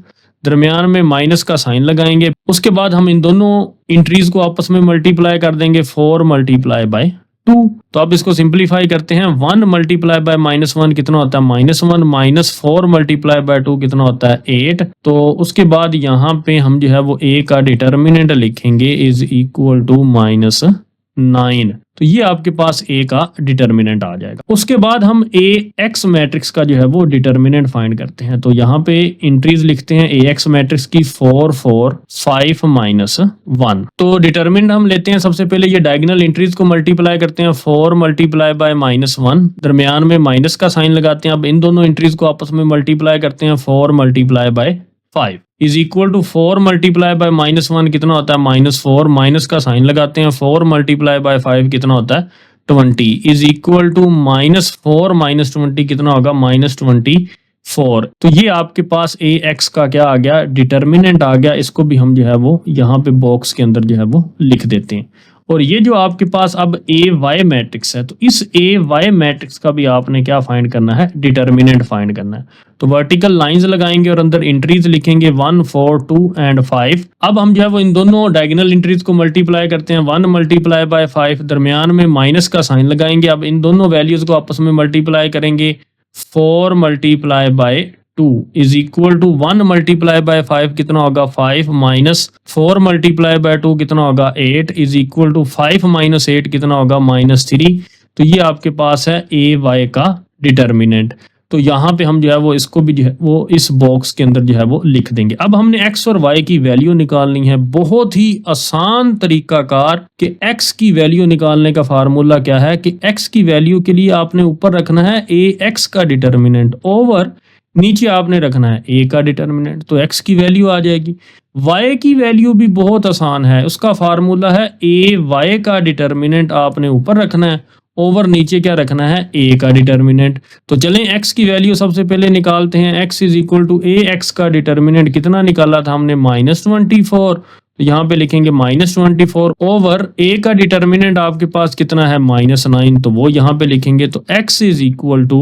S1: दरमियान में माइनस का साइन लगाएंगे। उसके बाद हम इन दोनों इंट्रीज को आपस में मल्टीप्लाई कर देंगे 4 मल्टीप्लाई बाय 2। तो अब इसको सिंप्लीफाई करते हैं, 1 मल्टीप्लाई बाय -1 कितना होता है -1, -4 मल्टीप्लाई बाय 2 कितना होता है 8। तो उसके बाद यहाँ पे हम जो है वो a का डिटर्मिनेंट लिखेंगे इज इक्वल टू -9। तो ये आपके पास a का डिटर्मिनेंट आ जाएगा। उसके बाद हम a x मैट्रिक्स का जो है वो डिटर्मिनेंट फाइंड करते हैं। तो यहाँ पे इंट्रीज लिखते हैं a x मैट्रिक्स की 4 4 5 -1। तो डिटर्मिनेंट हम लेते हैं, सबसे पहले ये डायगोनल इंट्रीज को मल्टीप्लाई करते हैं, 4 मल्टीप्लाई बाय -1, दरमियान में माइनस का साइन लगाते हैं। अब इन दोनों इंट्रीज को आपस में मल्टीप्लाई करते हैं, 4 multiply by 5 is equal to 4 multiply by -1 कितना होता है -4, माइनस का साइन लगाते हैं, 4 मल्टीप्लाई बाय 5 कितना होता है 20 इज इक्वल टू -4 -20 कितना होगा -24। तो ये आपके पास ए एक्स का क्या आ गया डिटर्मिनेंट आ गया। इसको भी हम जो है वो यहाँ पे बॉक्स के अंदर जो है वो लिख देते हैं। और ये जो आपके पास अब ए वाई मैट्रिक्स है, तो इस ए वाई मैट्रिक्स का भी आपने क्या फाइंड करना है डिटर्मिनेंट फाइंड करना है। तो वर्टिकल लाइंस लगाएंगे और अंदर इंट्रीज लिखेंगे 1 4 2 एंड 5। अब हम जो है वो इन दोनों डायगोनल इंट्रीज को मल्टीप्लाई करते हैं, 1 मल्टीप्लाई बाय 5, दरमियान में माइनस का साइन लगाएंगे। अब इन दोनों वैल्यूज को आपस में मल्टीप्लाई करेंगे, 4 multiply by 2 is equal to 1 multiply by 5 कितना होगा 5 माइनस 4 मल्टीप्लाई बाय 2 कितना होगा 8 इज इक्वल टू 5 माइनस 8 कितना होगा -3। तो ये आपके पास है ए वाई का डिटर्मिनेंट। तो यहाँ पे हम जो है वो इसको भी जो है वो इस बॉक्स के अंदर जो है वो लिख देंगे। अब हमने x और y की वैल्यू निकालनी है, बहुत ही आसान तरीकाकार कि x की वैल्यू निकालने का फार्मूला क्या है कि x की वैल्यू के लिए आपने ऊपर रखना है ए एक्स का डिटर्मिनेंट ओवर नीचे आपने रखना है a का डिटर्मिनेंट, तो x की वैल्यू आ जाएगी। y की वैल्यू भी बहुत आसान है, उसका फार्मूला है ए वाई का डिटर्मिनेंट आपने ऊपर रखना है, ओवर नीचे क्या रखना है a का डिटर्मिनेंट। तो चलें x की वैल्यू सबसे पहले निकालते हैं, x is equal to A x का डिटर्मिनेंट कितना निकाला था हमने -24। तो यहाँ पे लिखेंगे -24 ओवर a का डिटर्मिनेंट आपके पास कितना है -9, तो वो यहाँ पे लिखेंगे। तो x इज इक्वल टू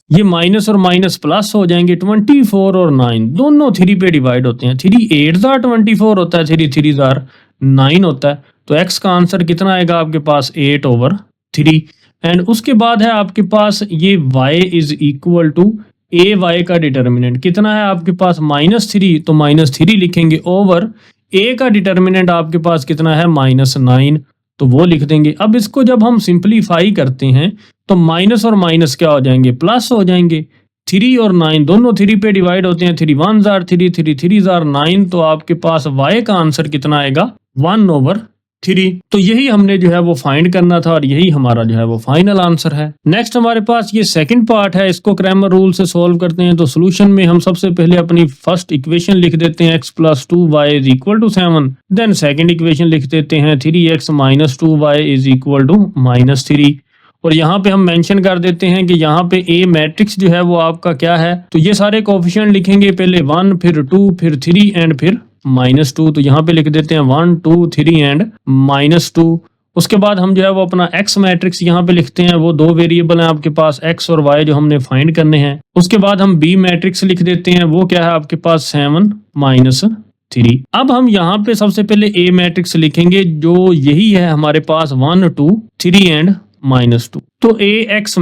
S1: ये माइनस और माइनस प्लस हो जाएंगे, 24 और 9 दोनों 3 पे डिवाइड होते हैं, 3 8 जार 24 होता है, 3 3 जार 9 होता है। तो x का आंसर कितना आएगा आपके पास 8/3। एंड उसके बाद है आपके पास ये y is equal to A y का डिटर्मिनेंट कितना है आपके पास -3, तो -3 लिखेंगे ओवर a का डिटर्मिनेंट आपके पास कितना है -9, तो वो लिख देंगे। अब इसको जब हम सिंपलीफाई करते हैं तो माइनस और माइनस क्या हो जाएंगे प्लस हो जाएंगे, 3 और 9 दोनों 3 पे डिवाइड होते हैं, 3 1 जार 3, 3 3 जार 9, तो आपके पास y का आंसर कितना आएगा 1/3। तो यही हमने जो है वो फाइंड करना था और यही हमारा जो है वो फाइनल आंसर है। नेक्स्ट हमारे पास ये सेकंड पार्ट है, इसको क्रैमर रूल से सॉल्व करते हैं। तो सोल्यूशन में हम सबसे पहले अपनी फर्स्ट इक्वेशन लिख देते हैं x + 2y = 7। Then second equation लिख देते हैं 3x - 2y = -3। और यहाँ पे हम मेंशन कर देते हैं कि यहाँ पे ए मैट्रिक्स जो है वो आपका क्या है, तो ये सारे कोफिशिएंट लिखेंगे, पहले 1 फिर 2 फिर 3 एंड फिर -2। तो यहाँ पे लिख देते हैं 1 2 3 एंड -2। उसके बाद हम जो है वो अपना x मैट्रिक्स यहाँ पे लिखते हैं, वो दो वेरिएबल हैं आपके पास x और y जो हमने फाइंड करने हैं। उसके बाद हम b मैट्रिक्स लिख देते हैं, वो क्या है आपके पास 7 - 3। अब हम यहाँ पे सबसे पहले a मैट्रिक्स लिखेंगे, जो यही है हमारे पास 1 2 3 एंड -2। तो AX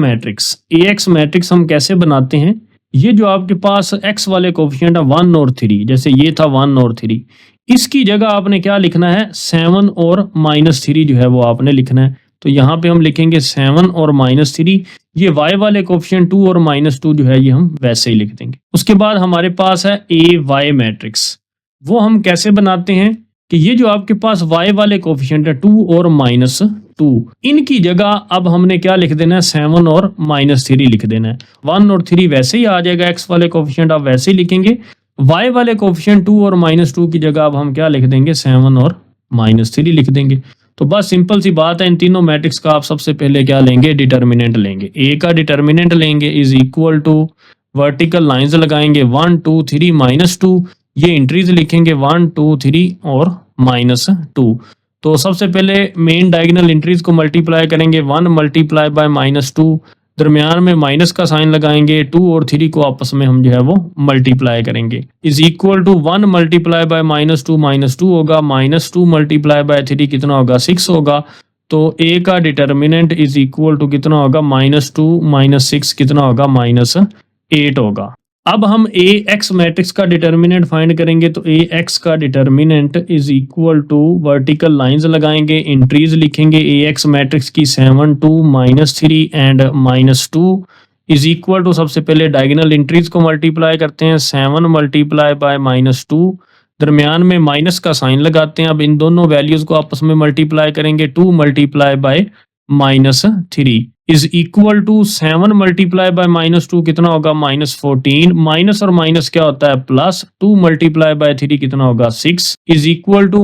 S1: मैट्रिक्स हम कैसे बनाते हैं, ये जो आपके पास x वाले कोफिशिएंट है 1 और 3, जैसे ये था 1 और 3, इसकी जगह आपने क्या लिखना है 7 और -3 जो है वो आपने लिखना है। तो यहाँ पे हम लिखेंगे 7 और -3, ये y वाले कोफिशिएंट 2 और -2 जो है ये हम वैसे ही लिख देंगे। उसके बाद हमारे पास है AY मैट्रिक्स, वो हम कैसे बनाते हैं कि ये जो आपके पास y वाले कोफिशिएंट है 2 और -2, इनकी जगह अब हमने क्या लिख देना है 7 और -3 लिख देना है। 1 और 3 वैसे ही आ जाएगा, x वाले कोफिशिएंट आप वैसे ही लिखेंगे, y वाले कोफिशिएंट 2 और -2 की जगह अब हम क्या लिख देंगे 7 और -3 लिख देंगे। तो बस सिंपल सी बात है, इन तीनों मैट्रिक्स का आप सबसे पहले क्या लेंगे डिटर्मिनेंट लेंगे। a का डिटर्मिनेंट लेंगे = वर्टिकल लाइंस लगाएंगे 1 2 3 -2, ये एंट्रीज लिखेंगे 1 2 3 और -2। तो सबसे पहले मेन डायगोनल एंट्रीज को मल्टीप्लाई करेंगे, 1 × -2, दरमियान में माइनस का साइन लगाएंगे, 2 और 3 को आपस में हम जो है वो मल्टीप्लाई करेंगे, = 1 × -2 होगा, -2 × 3 कितना होगा 6 होगा। तो a का डिटर्मिनेंट = कितना होगा -2 - 6 कितना होगा -8 होगा। अब हम AX मैट्रिक्स का डिटर्मिनेंट फाइंड करेंगे, तो AX का डिटर्मिनेंट = वर्टिकल लाइंस लगाएंगे, एंट्रीज लिखेंगे AX मैट्रिक्स की 7 2 -3 एंड -2 सबसे पहले डायगोनल एंट्रीज को मल्टीप्लाई करते हैं, 7 × -2, दरमियान में माइनस का साइन लगाते हैं। अब इन दोनों वैल्यूज को आपस में मल्टीप्लाई करेंगे, 2 × -3 = 7 × -2 कितना होगा -14, माइनस और माइनस क्या होता है प्लस, 2 × 3 कितना होगा 6 =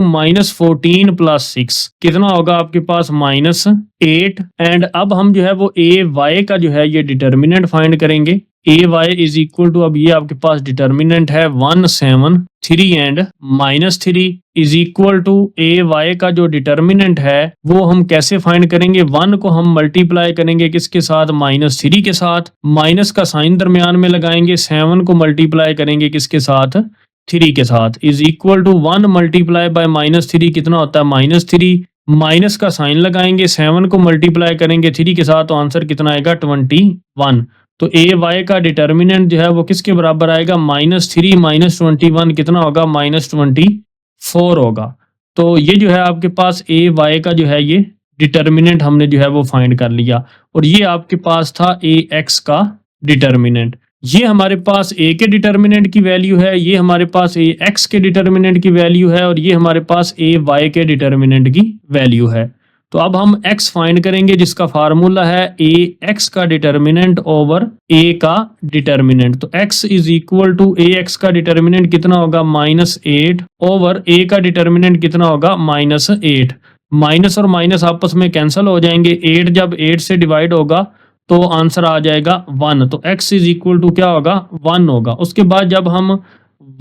S1: -14 + 6 कितना होगा आपके पास -8। एंड अब हम जो है वो AY का जो है ये डिटर्मिनेंट फाइंड करेंगे, AY = अब ये आपके पास डिटर्मिनेंट है 1 7 3 एंड -3 = AY का जो डिटर्मिनेंट है वो हम कैसे फाइंड करेंगे, 1 को हम मल्टीप्लाई करेंगे किसके साथ -3 के साथ, माइनस का साइन दरमियान में लगाएंगे, 7 को मल्टीप्लाई करेंगे किसके साथ 3 के साथ, = 1 × -3 कितना होता है -3, माइनस का साइन लगाएंगे, 7 को मल्टीप्लाई करेंगे 3 के साथ, तो आंसर कितना आएगा 21। तो AY का डिटर्मिनेंट जो है वो किसके बराबर आएगा -3 - 21 कितना होगा -24 होगा। तो ये जो है आपके पास AY का जो है ये डिटर्मिनेंट हमने जो है वो फाइंड कर लिया, और ये आपके पास था AX का डिटर्मिनेंट। ये हमारे पास A के डिटर्मिनेंट की वैल्यू है, ये हमारे पास AX के डिटर्मिनेंट की वैल्यू है, और ये हमारे पास AY के डिटर्मिनेंट की वैल्यू है। तो अब हम x फाइंड करेंगे, जिसका फार्मूला है AX का डिटर्मिनेंट ओवर A का डिटर्मिनेंट। तो x = AX का डिटर्मिनेंट कितना होगा -8 ओवर A का डिटर्मिनेंट कितना होगा -8। माइनस और माइनस आपस में कैंसिल हो जाएंगे, 8 जब 8 से डिवाइड होगा तो आंसर आ जाएगा 1। तो x = क्या होगा 1 होगा। उसके बाद जब हम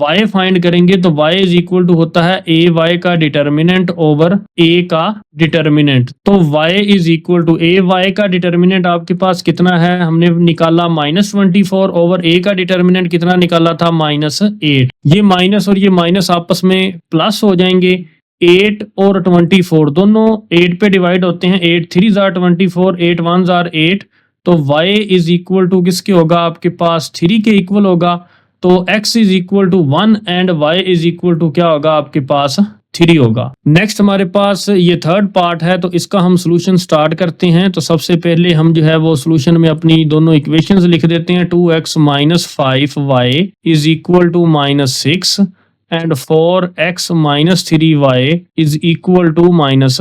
S1: y फाइंड करेंगे तो y होता है AY का डिटर्मिनेंट ओवर A का डिटर्मिनेंट। तो y AY का डिटर्मिनेंट आपके पास कितना है, हमने निकाला -24 ओवर A का डिटर्मिनेंट कितना निकाला था -8। ये माइनस और ये माइनस आपस में प्लस हो जाएंगे, 8 और 24 दोनों 8 पे डिवाइड होते हैं, 8 3 जार 24, 8 1 जार 8। तो y किसके होगा आपके पास 3 के इक्वल होगा। तो x = 1 एंड y = क्या होगा आपके पास 3 होगा। नेक्स्ट हमारे पास ये थर्ड पार्ट है, तो इसका हम सॉल्यूशन स्टार्ट करते हैं। तो सबसे पहले हम जो है वो सॉल्यूशन में अपनी दोनों इक्वेशंस लिख देते हैं। 2x minus 5y is equal to minus 6 and 4x minus 3y is equal to minus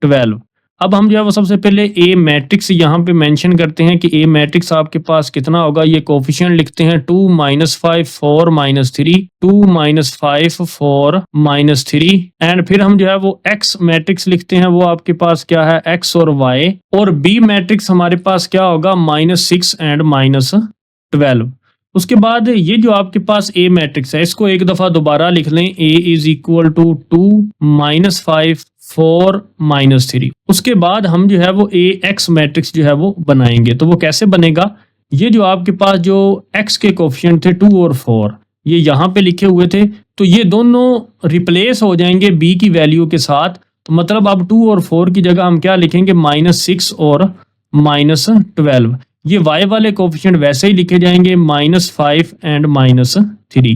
S1: 12। अब हम जो है वो सबसे पहले ए मैट्रिक्स यहाँ पे मेंशन करते हैं कि ए मैट्रिक्स आपके पास कितना होगा। ये कोफिशिएंट लिखते हैं 2 minus 5 4 minus 3, 2 minus 5 4 minus 3 and फिर हम जो है वो एक्स मैट्रिक्स लिखते हैं, वो आपके पास क्या है एक्स और वाई। और बी मैट्रिक्स हमारे पास क्या होगा माइनस 6 एंड माइनस 12। उसके बाद ये जो आपके पास ए मैट्रिक्स है इसको एक दफा दोबारा लिख लें। A is equal to 2 minus 5 4 minus 3। उसके बाद हम जो है वो ए एक्स मैट्रिक्स जो है वो बनाएंगे। तो वो कैसे बनेगा, ये जो आपके पास जो एक्स के कोफिशिएंट थे 2 और 4 ये यहाँ पे लिखे हुए थे, तो ये दोनों रिप्लेस हो जाएंगे बी की वैल्यू के साथ। तो मतलब अब 2 और 4 की जगह हम क्या लिखेंगे माइनस 6 और माइनस 12। ये वाई वाले कोफिशिएंट वैसे ही लिखे जाएंगे माइनस 5 एंड माइनस 3।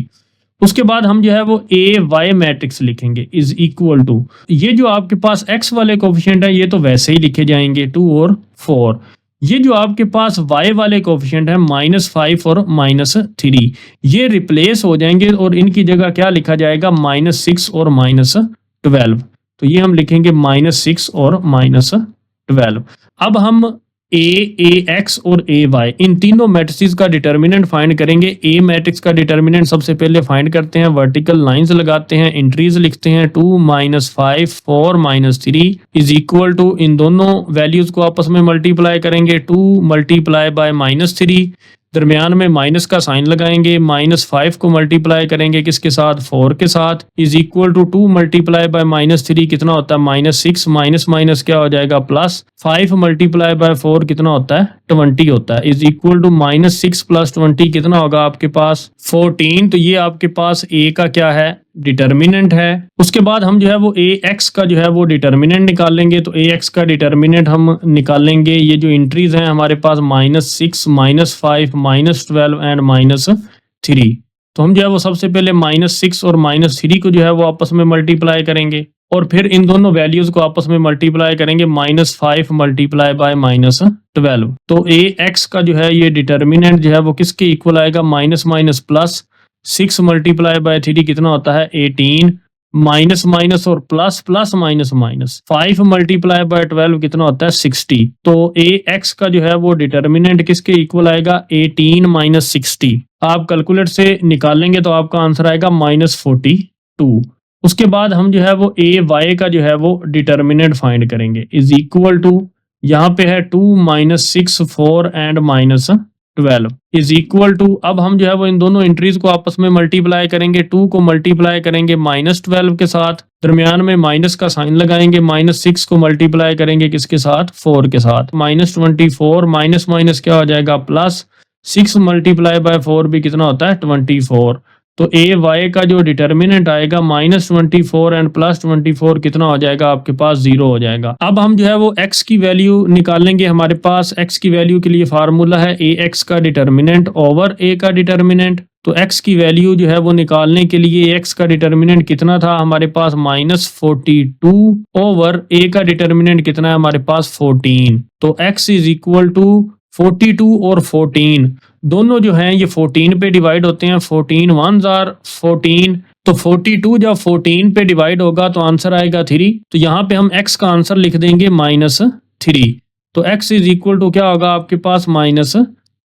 S1: उसके बाद हम जो है वो ए वाई मैट्रिक्स लिखेंगे इज इक्वल टू, ये जो आपके पास एक्स वाले कोफिशिएंट है ये तो वैसे ही लिखे जाएंगे 2 और 4। ये जो आपके पास वाई वाले कोफिशिएंट है माइनस 5 और माइनस 3 ये रिप्लेस हो जाएंगे और इनकी जगह क्या लिखा जाएगा माइनस 6 और माइनस 12। तो ये हम लिखेंगे माइनस 6 और माइनस 12। अब हम ए एक्स और ए वाई इन तीनों मैट्रिसेस का डिटर्मिनेंट फाइंड करेंगे। ए मैट्रिक्स का डिटर्मिनेंट सबसे पहले फाइंड करते हैं, वर्टिकल लाइंस लगाते हैं, एंट्रीज लिखते हैं 2 minus 5 4 minus 3 is equal to, इन दोनों वैल्यूज को आपस में मल्टीप्लाई करेंगे 2 मल्टीप्लाई बाय माइनस 3, दरमियान में माइनस का साइन लगाएंगे, माइनस 5 को मल्टीप्लाई करेंगे किसके साथ 4 के साथ is equal to 2 multiply by minus 3 कितना होता है माइनस 6, माइनस माइनस क्या हो जाएगा प्लस, 5 मल्टीप्लाई बाय 4 कितना होता है 20 होता है is equal to minus 6 plus 20 कितना होगा आपके पास 14। तो ये आपके पास ए का क्या है डिटर्मिनेंट है। उसके बाद हम जो है वो ए एक्स का जो है वो डिटर्मिनेंट निकालेंगे। तो ए एक्स का डिटर्मिनेंट हम निकालेंगे, ये जो एंट्रीज हैं हमारे पास minus 6 minus 5 minus 12 and minus 3। तो हम जो है वो सबसे पहले माइनस 6 और माइनस 3 को जो है वो आपस में मल्टीप्लाई करेंगे और फिर इन दोनों वैल्यूज को आपस में मल्टीप्लाई करेंगे, माइनस 5 मल्टीप्लाई बाय माइनस 12। तो ए एक्स का जो है ये डिटर्मिनेंट जो है वो किसके इक्वल आएगा minus minus plus, 6 multiply by 3 कितना होता है 18, माइनस माइनस और plus, plus minus minus, 5 multiply by 12 कितना होता है 60। तो ए एक्स का जो है वो डिटर्मिनेंट किसके इक्वल आएगा 18 माइनस 60। आप कैलकुलेटर से निकालेंगे तो आपका आंसर आएगा माइनस 42। उसके बाद हम जो है वो ए वाई का जो है वो डिटर्मिनेंट फाइंड करेंगे इज इक्वल टू, यहाँ पे है 2 minus 6 4 and minus 12 is equal to, अब हम जो है वो इन दोनों एंट्रीज को आपस में मल्टीप्लाई करेंगे, 2 को मल्टीप्लाई करेंगे माइनस 12 के साथ, दरमियान में माइनस का साइन लगाएंगे, माइनस 6 को मल्टीप्लाई करेंगे किसके साथ 4 के साथ, माइनस 24, माइनस माइनस क्या हो जाएगा प्लस, 6 मल्टीप्लाई बाय 4 भी कितना होता है 24। तो ए वाई का जो डिटर्मिनेंट आएगा माइनस 24 एंड प्लस 24 कितना हो जाएगा आपके पास 0 हो जाएगा। अब हम जो है वो x की वैल्यू निकालेंगे। हमारे पास x की वैल्यू के लिए फार्मूला है ए एक्स का डिटर्मिनेंट ओवर ए का डिटर्मिनेंट। तो x की वैल्यू जो है वो निकालने के लिए x का डिटर्मिनेंट कितना था हमारे पास माइनस 42 ओवर a का डिटर्मिनेंट कितना है हमारे पास 14। तो x इज इक्वल टू 42 और 14 दोनों जो हैं ये 14 पे डिवाइड होते हैं, 14 1s are 14। तो 42 जब 14 पे डिवाइड होगा तो आंसर आएगा 3। तो यहाँ पे हम x का आंसर लिख देंगे माइनस 3। तो x इज इक्वल टू क्या होगा आपके पास माइनस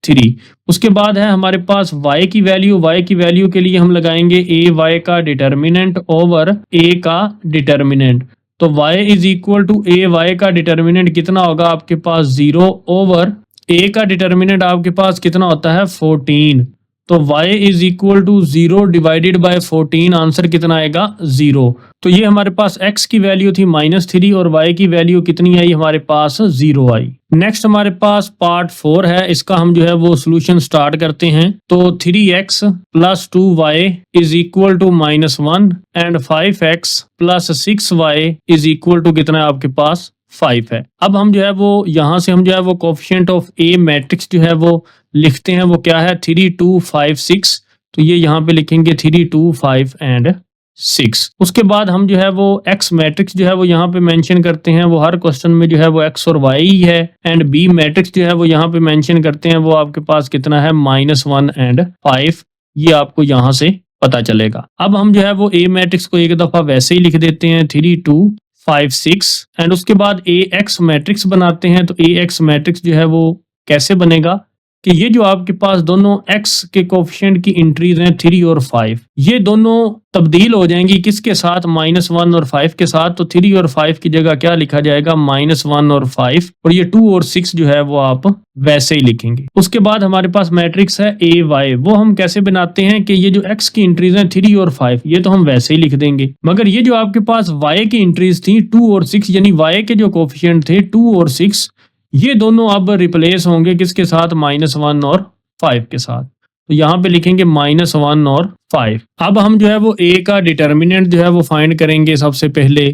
S1: 3। उसके बाद है हमारे पास y की वैल्यू के लिए हम लगाएंगे ए वाई का डिटर्मिनेंट ओवर a का डिटर्मिनेंट। तो y is equal to A y का डिटर्मिनेंट कितना होगा आपके पास 0 ओवर a का डिटर्मिनेंट आपके पास कितना होता है 14। तो y is equal to 0 divided by 14 answer कितना आएगा 0। तो ये हमारे पास x की वैल्यू थी माइनस 3 और y की वैल्यू कितनी आई हमारे पास 0 आई। नेक्स्ट हमारे पास पार्ट 4 है, इसका हम जो है वो सोल्यूशन स्टार्ट करते हैं। तो 3x plus 2y is equal to minus 1 and 5x plus 6y is equal to कितना है आपके पास 5 है। अब हम जो है वो यहाँ से हम जो है वो कोफिशिएंट ऑफ ए मैट्रिक्स जो है वो लिखते हैं, वो क्या है 3 2 5 6। तो ये यहाँ पे लिखेंगे 3 2 5 एंड 6। उसके बाद हम जो है वो x मैट्रिक्स जो है वो यहाँ पे मेंशन करते हैं, वो हर क्वेश्चन में जो है वो x और y ही है। एंड b मैट्रिक्स जो है वो यहाँ पे मेंशन करते हैं, वो आपके पास कितना है -1 एंड 5। ये आपको यहाँ से पता चलेगा। अब हम जो है वो a मैट्रिक्स को एक दफा वैसे ही लिख देते हैं 3 2 5 6 एंड उसके बाद ax मैट्रिक्स बनाते हैं। तो ax मैट्रिक्स जो है वो कैसे बनेगा कि ये जो आपके पास दोनों x के कोफिशिएंट की एंट्रीज हैं 3 और 5, ये दोनों तब्दील हो जाएंगी किसके साथ, -1 और 5 के साथ। तो 3 और 5 की जगह क्या लिखा जाएगा, -1 और 5, और ये 2 और 6 जो है वो आप वैसे ही लिखेंगे। उसके बाद हमारे पास मैट्रिक्स है ए वाई, वो हम कैसे बनाते हैं कि ये जो x की एंट्रीज हैं 3 और 5, ये तो हम वैसे ही लिख देंगे, मगर ये जो आपके पास y की एंट्रीज थी 2 और 6, यानी y के जो कोफिशिएंट थे 2 और 6, ये दोनों अब रिप्लेस होंगे किसके साथ, -1 और 5 के साथ। तो यहाँ पे लिखेंगे -1 और 5। अब हम जो है वो a का डिटर्मिनेंट जो है वो फाइंड करेंगे सबसे पहले।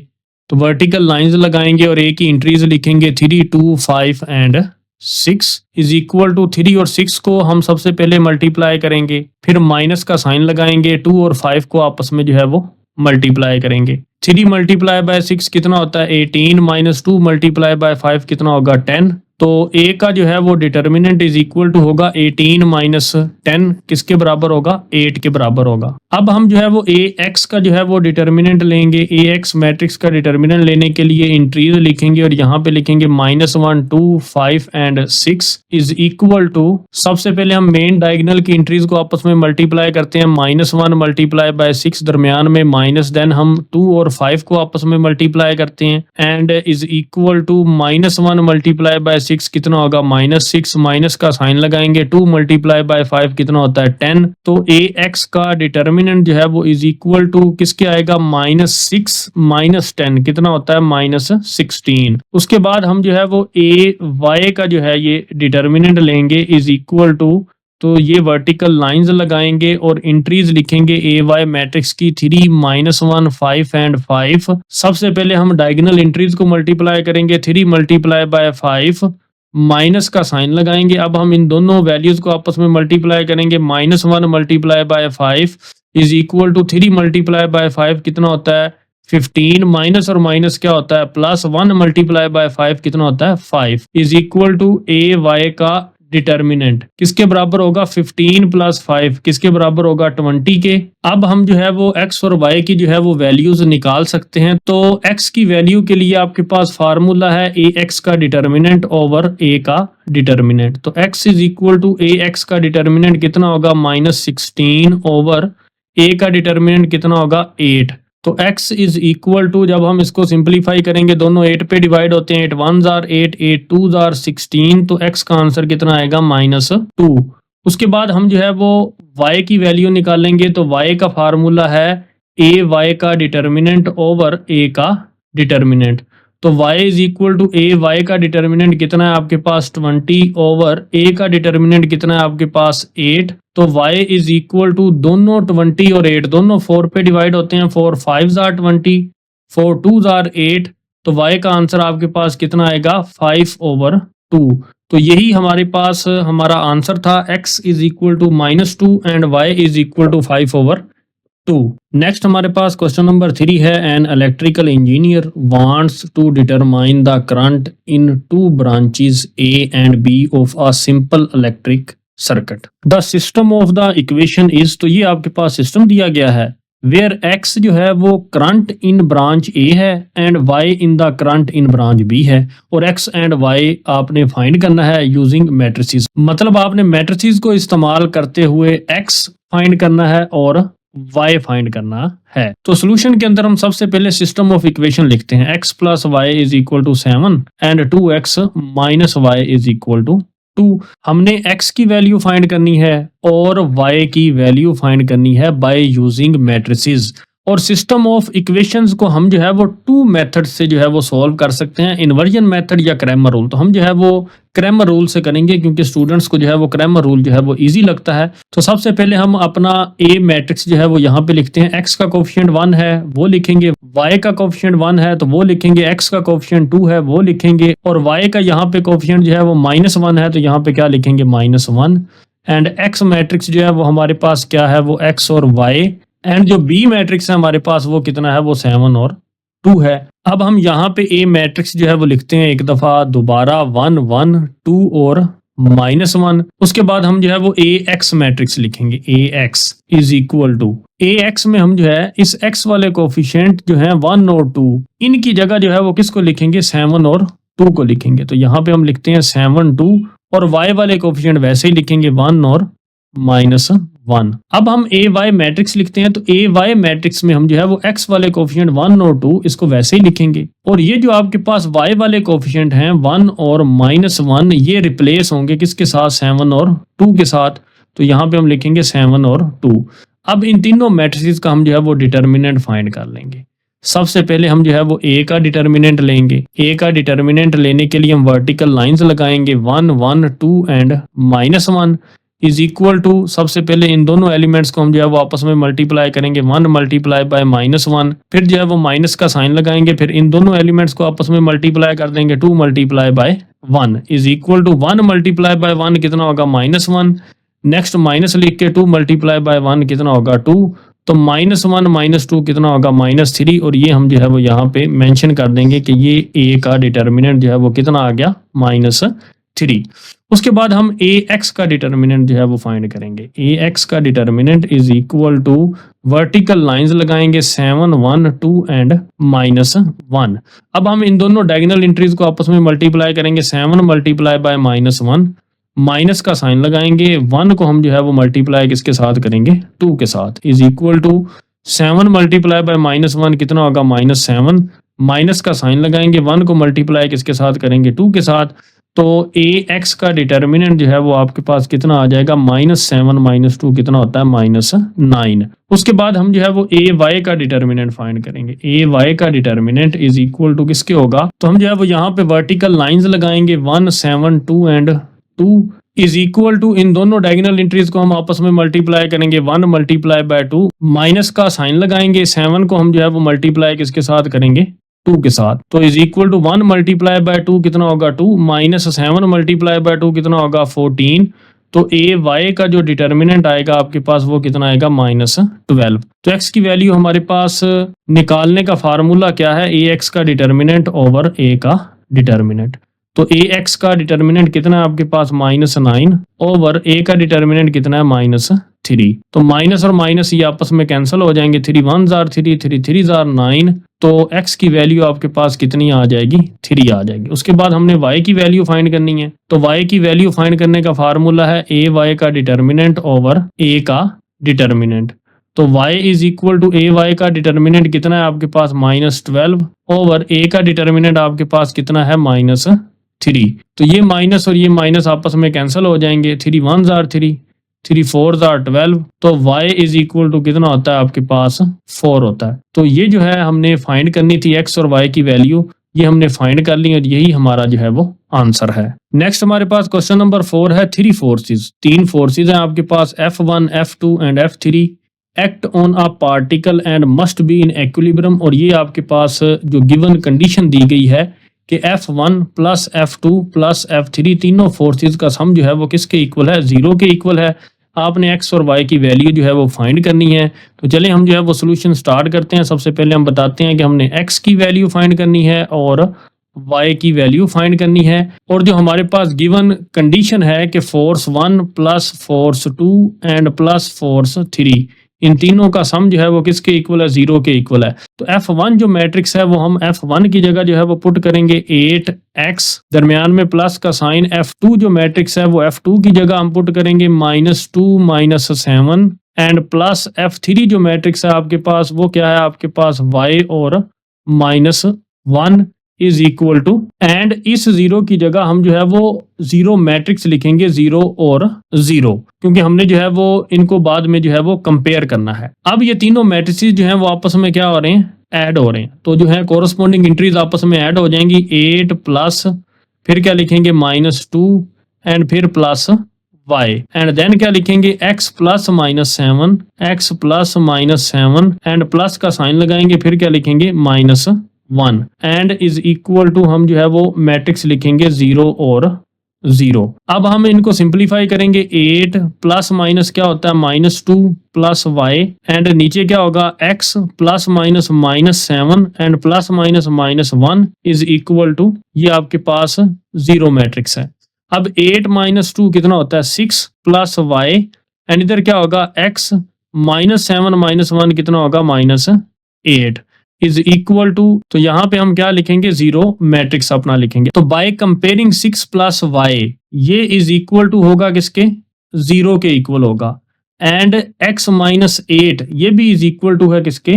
S1: तो वर्टिकल लाइंस लगाएंगे और a की एंट्रीज लिखेंगे 3 2 5 एंड 6 इज इक्वल टू 3 और 6 को हम सबसे पहले मल्टीप्लाई करेंगे, फिर माइनस का साइन लगाएंगे, 2 और 5 को आपस में जो है वो मल्टीप्लाई करेंगे। 3 मल्टीप्लाई बाय 6 कितना होता है 18, -2 मल्टीप्लाई बाय 5 कितना होगा 10। तो a का जो है वो डिटर्मिनेंट इज इक्वल टू होगा 18 माइनस 10, किसके बराबर होगा, 8 के बराबर होगा। अब हम जो है वो ax का जो है वो डिटर्मिनेंट लेंगे। ax मैट्रिक्स का डिटर्मिनेंट लेने के लिए इंट्रीज लिखेंगे और यहाँ पे लिखेंगे -1 2 5 एंड 6 इज इक्वल टू, सबसे पहले हम मेन डायगोनल की इंट्रीज को आपस में मल्टीप्लाई करते हैं, -1 मल्टीप्लाई बाय 6 दरमियान में माइनस, देन हम 2 और 5 को आपस में मल्टीप्लाई करते हैं and is equal to -1 multiply by 6 कितना होगा -6, माइनस का साइन लगाएंगे, 2 मल्टीप्लाई बाय 5 कितना होता है 10। तो ax का डिटर्मिनेंट जो है वो इज इक्वल टू किसके आएगा, -6 माइनस 10 कितना होता है -16। उसके बाद हम जो है वो ay का जो है ये डिटर्मिनेंट लेंगे इज इक्वल टू, तो ये वर्टिकल लाइंस लगाएंगे और एंट्रीज लिखेंगे ए वाई मैट्रिक्स की 3 -1 5 एंड 5। सबसे पहले हम डायगोनल एंट्रीज को मल्टीप्लाई करेंगे, 3 मल्टीप्लाई बाय 5, माइनस का साइन लगाएंगे। अब हम इन दोनों वैल्यूज को आपस में मल्टीप्लाई करेंगे, -1 multiply by 5 is equal to 3 multiply by 5 कितना होता है 15, माइनस और माइनस क्या होता है +1 मल्टीप्लाई बाय 5 कितना होता है 5 is equal to A y का डिटर्मिनेंट किसके बराबर होगा 15 + 5 किसके बराबर होगा 20 के। अब हम जो है वो x और y की जो है वो वैल्यूज निकाल सकते हैं। तो x की वैल्यू के लिए आपके पास फार्मूला है ax का डिटर्मिनेंट ओवर a का डिटर्मिनेंट। तो x is equal to ax का डिटर्मिनेंट कितना होगा -16 ओवर a का डिटर्मिनेंट कितना होगा 8। तो x इज इक्वल टू, जब हम इसको सिंप्लीफाई करेंगे दोनों 8 पे डिवाइड होते हैं, 8 1s are 8 8 2s are 16, तो x का आंसर कितना आएगा -2। उसके बाद हम जो है वो y की वैल्यू निकालेंगे। तो y का फार्मूला है a y का डिटर्मिनेंट ओवर a का डिटर्मिनेंट। तो y is equal to a y का डिटर्मिनेंट कितना है आपके पास 20 ओवर a का डिटर्मिनेंट कितना है आपके पास 8। तो y इज इक्वल टू, दोनों 20 और 8 दोनों 4 पे डिवाइड होते हैं, 4 5s are 20 4 2s are 8, तो y का आंसर आपके पास कितना आएगा 5/2। तो यही हमारे पास हमारा आंसर था, x is equal to -2 and y is equal to 5/2। Next हमारे पास क्वेश्चन नंबर 3 है, an electrical engineer wants to determine the current in 2 branches A and B of a simple electric circuit. The system of the equation is, तो ये आपके पास system दिया गया है where x जो है वो करंट इन ब्रांच A है and y in the current in branch B है, और x एंड y आपने फाइंड करना है यूजिंग मैट्रिसेस। मतलब आपने मैट्रिसेस को इस्तेमाल करते हुए x फाइंड करना है और y फाइंड करना है। तो सॉल्यूशन के अंदर हम सबसे पहले सिस्टम ऑफ इक्वेशन लिखते हैं, x + y is equal to 7 and 2x - y is equal to 2। हमने x की वैल्यू फाइंड करनी है और y की वैल्यू फाइंड करनी है बाय यूजिंग मैट्रिसेस। और सिस्टम ऑफ इक्वेशंस को हम जो है वो 2 मेथड से जो है वो सॉल्व कर सकते हैं, इन्वर्जन मेथड या क्रैमर रूल। तो हम जो है वो क्रैमर रूल से करेंगे क्योंकि स्टूडेंट्स को जो है वो क्रैमर रूल जो है वो इजी लगता है। तो सबसे पहले हम अपना A मैट्रिक्स जो है वो यहाँ पे लिखते हैं, x का कोफिशिएंट 1 है वो लिखेंगे, y का कोफिशिएंट 1 है तो वो लिखेंगे, x का कोफिशिएंट 2 है वो लिखेंगे, और y का यहाँ पे कोफिशिएंट जो है वो -1 है तो यहाँ पे क्या लिखेंगे -1। एंड x मैट्रिक्स जो है वो हमारे पास क्या है वो x और y एंड जो बी मैट्रिक्स है हमारे पास वो कितना है, वो 7 और 2 है। अब हम यहाँ पे ए मैट्रिक्स जो है वो लिखते हैं एक दफा दोबारा 1 1 2 और -1। उसके बाद हम जो है वो ए एक्स मैट्रिक्स लिखेंगे, A X is equal to A X में हम जो है इस एक्स वाले कोफिशिएंट जो है 1 और 2 इनकी जगह जो है वो किसको लिखेंगे, 7 और 2 को लिखेंगे। तो यहाँ पे हम लिखते हैं 7 2 और y वाले कोफिशिएंट वैसे ही लिखेंगे 1 और -1। अब हम ए वाई मैट्रिक्स लिखते हैं तो ए वाई मैट्रिक्स में हम जो है वो x वाले कोफिशिएंट 1 और 2 इसको वैसे ही लिखेंगे और ये जो आपके पास y वाले कोफिशिएंट हैं 1 और -1 ये रिप्लेस होंगे किसके साथ, 7 और 2 के साथ। तो यहाँ पे हम लिखेंगे 7 और 2। अब इन तीनों मैट्रिसेस का हम जो है वो डिटर्मिनेंट फाइंड कर लेंगे। सबसे पहले हम जो है वो ए का डिटर्मिनेंट लेंगे। ए का डिटर्मिनेंट लेने के लिए हम वर्टिकल लाइंस लगाएंगे 1 1 2 एंड -1 इज इक्वल टू, सबसे पहले इन दोनों एलिमेंट्स को हम जो है वो आपस में मल्टीप्लाई करेंगे 1 मल्टीप्लाई बाय -1, फिर जो है वो माइनस का साइन लगाएंगे, फिर इन दोनों एलिमेंट्स को आपस में मल्टीप्लाई कर देंगे 2 multiply by 1 is equal to 1 multiply by 1 कितना होगा, -1। नेक्स्ट माइनस लिख के 2 मल्टीप्लाई बाय 1 कितना होगा 2, तो -1 -2 कितना होगा -3 और ये हम जो है वो यहाँ पे मेंशन कर देंगे कि ये ए का डिटर्मिनेंट जो है वो कितना आ गया, -3। उसके बाद हम ए एक्स का डिटर्मिनेंट जो है वो फाइंड करेंगे। ए एक्स का determinant is equal to vertical lines लगाएंगे 7 1 2 एंड -1। अब हम इन दोनों डायगोनल एंट्रीज को आपस में मल्टीप्लाई करेंगे 7 मल्टीप्लाई बाय -1, माइनस का साइन लगाएंगे, 1 को हम जो है वो मल्टीप्लाई किसके साथ करेंगे, 2 के साथ is equal to 7 multiply by -1 कितना होगा, -7। माइनस का साइन लगाएंगे, 1 को मल्टीप्लाई किसके साथ करेंगे, 2 के साथ। तो ए एक्स का डिटर्मिनेंट जो है वो आपके पास कितना आ जाएगा, -7 -2 कितना होता है, -9। उसके बाद हम जो है वो ए वाई का डिटर्मिनेंट फाइंड करेंगे। ए वाई का डिटर्मिनेंट इज इक्वल टू किसके होगा, तो हम जो है वो यहाँ पे वर्टिकल लाइंस लगाएंगे 1 7 2 एंड 2 इज इक्वल टू, इन दोनों डायगोनल एंट्रीज को हम आपस में मल्टीप्लाई करेंगे 1 मल्टीप्लाई बाय 2, माइनस का साइन लगाएंगे, 7 को हम जो है वो मल्टीप्लाई किसके साथ करेंगे, 2 के साथ। तो is equal to 1 multiply by 2 कितना होगा 2, -7 मल्टीप्लाई बाय 2 कितना होगा 14। तो ए वाई का जो डिटर्मिनेंट आएगा आपके पास वो कितना आएगा, -12। तो एक्स की वैल्यू हमारे पास निकालने का फार्मूला क्या है, ए एक्स का डिटर्मिनेंट ओवर ए का डिटर्मिनेंट। तो ए एक्स का डिटर्मिनेंट कितना है आपके पास, -9 ओवर ए का डिटर्मिनेंट कितना है, -3। तो माइनस और माइनस ये आपस में कैंसिल हो जाएंगे, 3 1 जार 3 3 3 जार 9। तो x की वैल्यू आपके पास कितनी आ जाएगी, 3 आ जाएगी। उसके बाद हमने y की वैल्यू फाइंड करनी है। तो y की वैल्यू फाइंड करने का फार्मूला है ए वाई का डिटर्मिनेंट ओवर ए का डिटर्मिनेंट। तो y is equal to A y का डिटर्मिनेंट कितना है आपके पास, -12 ओवर ए का डिटर्मिनेंट आपके पास कितना है, -3। तो ये माइनस और ये माइनस आपस में कैंसिल हो जाएंगे, 3 1 जार 3 3 4 जार 12। तो y इज इक्वल टू कितना होता है आपके पास, 4 होता है। तो ये जो है हमने फाइंड करनी थी x और y की वैल्यू, ये हमने फाइंड कर ली और यही हमारा जो है वो आंसर है। नेक्स्ट हमारे पास क्वेश्चन नंबर 4 है, 3 फोर्सेस। 3 फोर्सेस हैं आपके पास, F1 F2 and F3 act on a particle and must be in equilibrium. और ये आपके पास जो गिवन कंडीशन दी गई है कि F1 plus F2 plus F3 तीनों फोर्सेस का सम जो है वो किसके इक्वल है, 0 के इक्वल है। आपने x और y की वैल्यू जो है वो फाइंड करनी है। तो चलें हम जो है वो सोल्यूशन स्टार्ट करते हैं। सबसे पहले हम बताते हैं कि हमने x की वैल्यू फाइंड करनी है और y की वैल्यू फाइंड करनी है। और जो हमारे पास गिवन कंडीशन है कि force 1 plus force 2 and plus force 3 इन तीनों का सम जो है वो किसके इक्वल है, 0 के इक्वल है। तो F1 जो मैट्रिक्स है वो हम F1 की जगह जो है वो पुट करेंगे 8x, दरमियान में प्लस का साइन। F2 जो मैट्रिक्स है वो F2 की जगह हम पुट करेंगे -2 -7 एंड प्लस F3 जो मैट्रिक्स है आपके पास वो क्या है आपके पास, y और -1 इज इक्वल टू, एंड इस 0 की जगह हम जो है वो 0 मैट्रिक्स लिखेंगे, 0 और 0, क्योंकि हमने जो है वो इनको बाद में जो है वो कंपेयर करना है। अब ये तीनों मैट्रिसेस जो हैं वो आपस में क्या हो रहे हैं, ऐड हो रहे हैं। तो जो है कोरस्पॉन्डिंग एंट्रीज आपस में ऐड हो जाएंगी, 8 प्लस फिर क्या लिखेंगे -2 एंड फिर प्लस y एंड देन क्या लिखेंगे x plus -7 x plus -7 and plus का साइन लगाएंगे, फिर क्या लिखेंगे -1 एंड इज इक्वल टू हम जो है वो मैट्रिक्स लिखेंगे 0 और 0। अब हम इनको सिंप्लीफाई करेंगे, 8 प्लस माइनस क्या होता है -2 प्लस वाई एंड नीचे क्या होगा x plus minus -7 and plus minus -1 is equal to, ये आपके पास 0 मैट्रिक्स है। अब 8 माइनस 2 कितना होता है 6 प्लस वाई एंड इधर क्या होगा x -7 -1 कितना होगा -8 इज इक्वल टू, तो यहां पे हम क्या लिखेंगे 0 मैट्रिक्स अपना लिखेंगे। तो बाय कंपेयरिंग 6 प्लस वाई ये इज इक्वल टू होगा किसके 0 के इक्वल होगा एंड x माइनस 8 ये भी इज इक्वल टू है किसके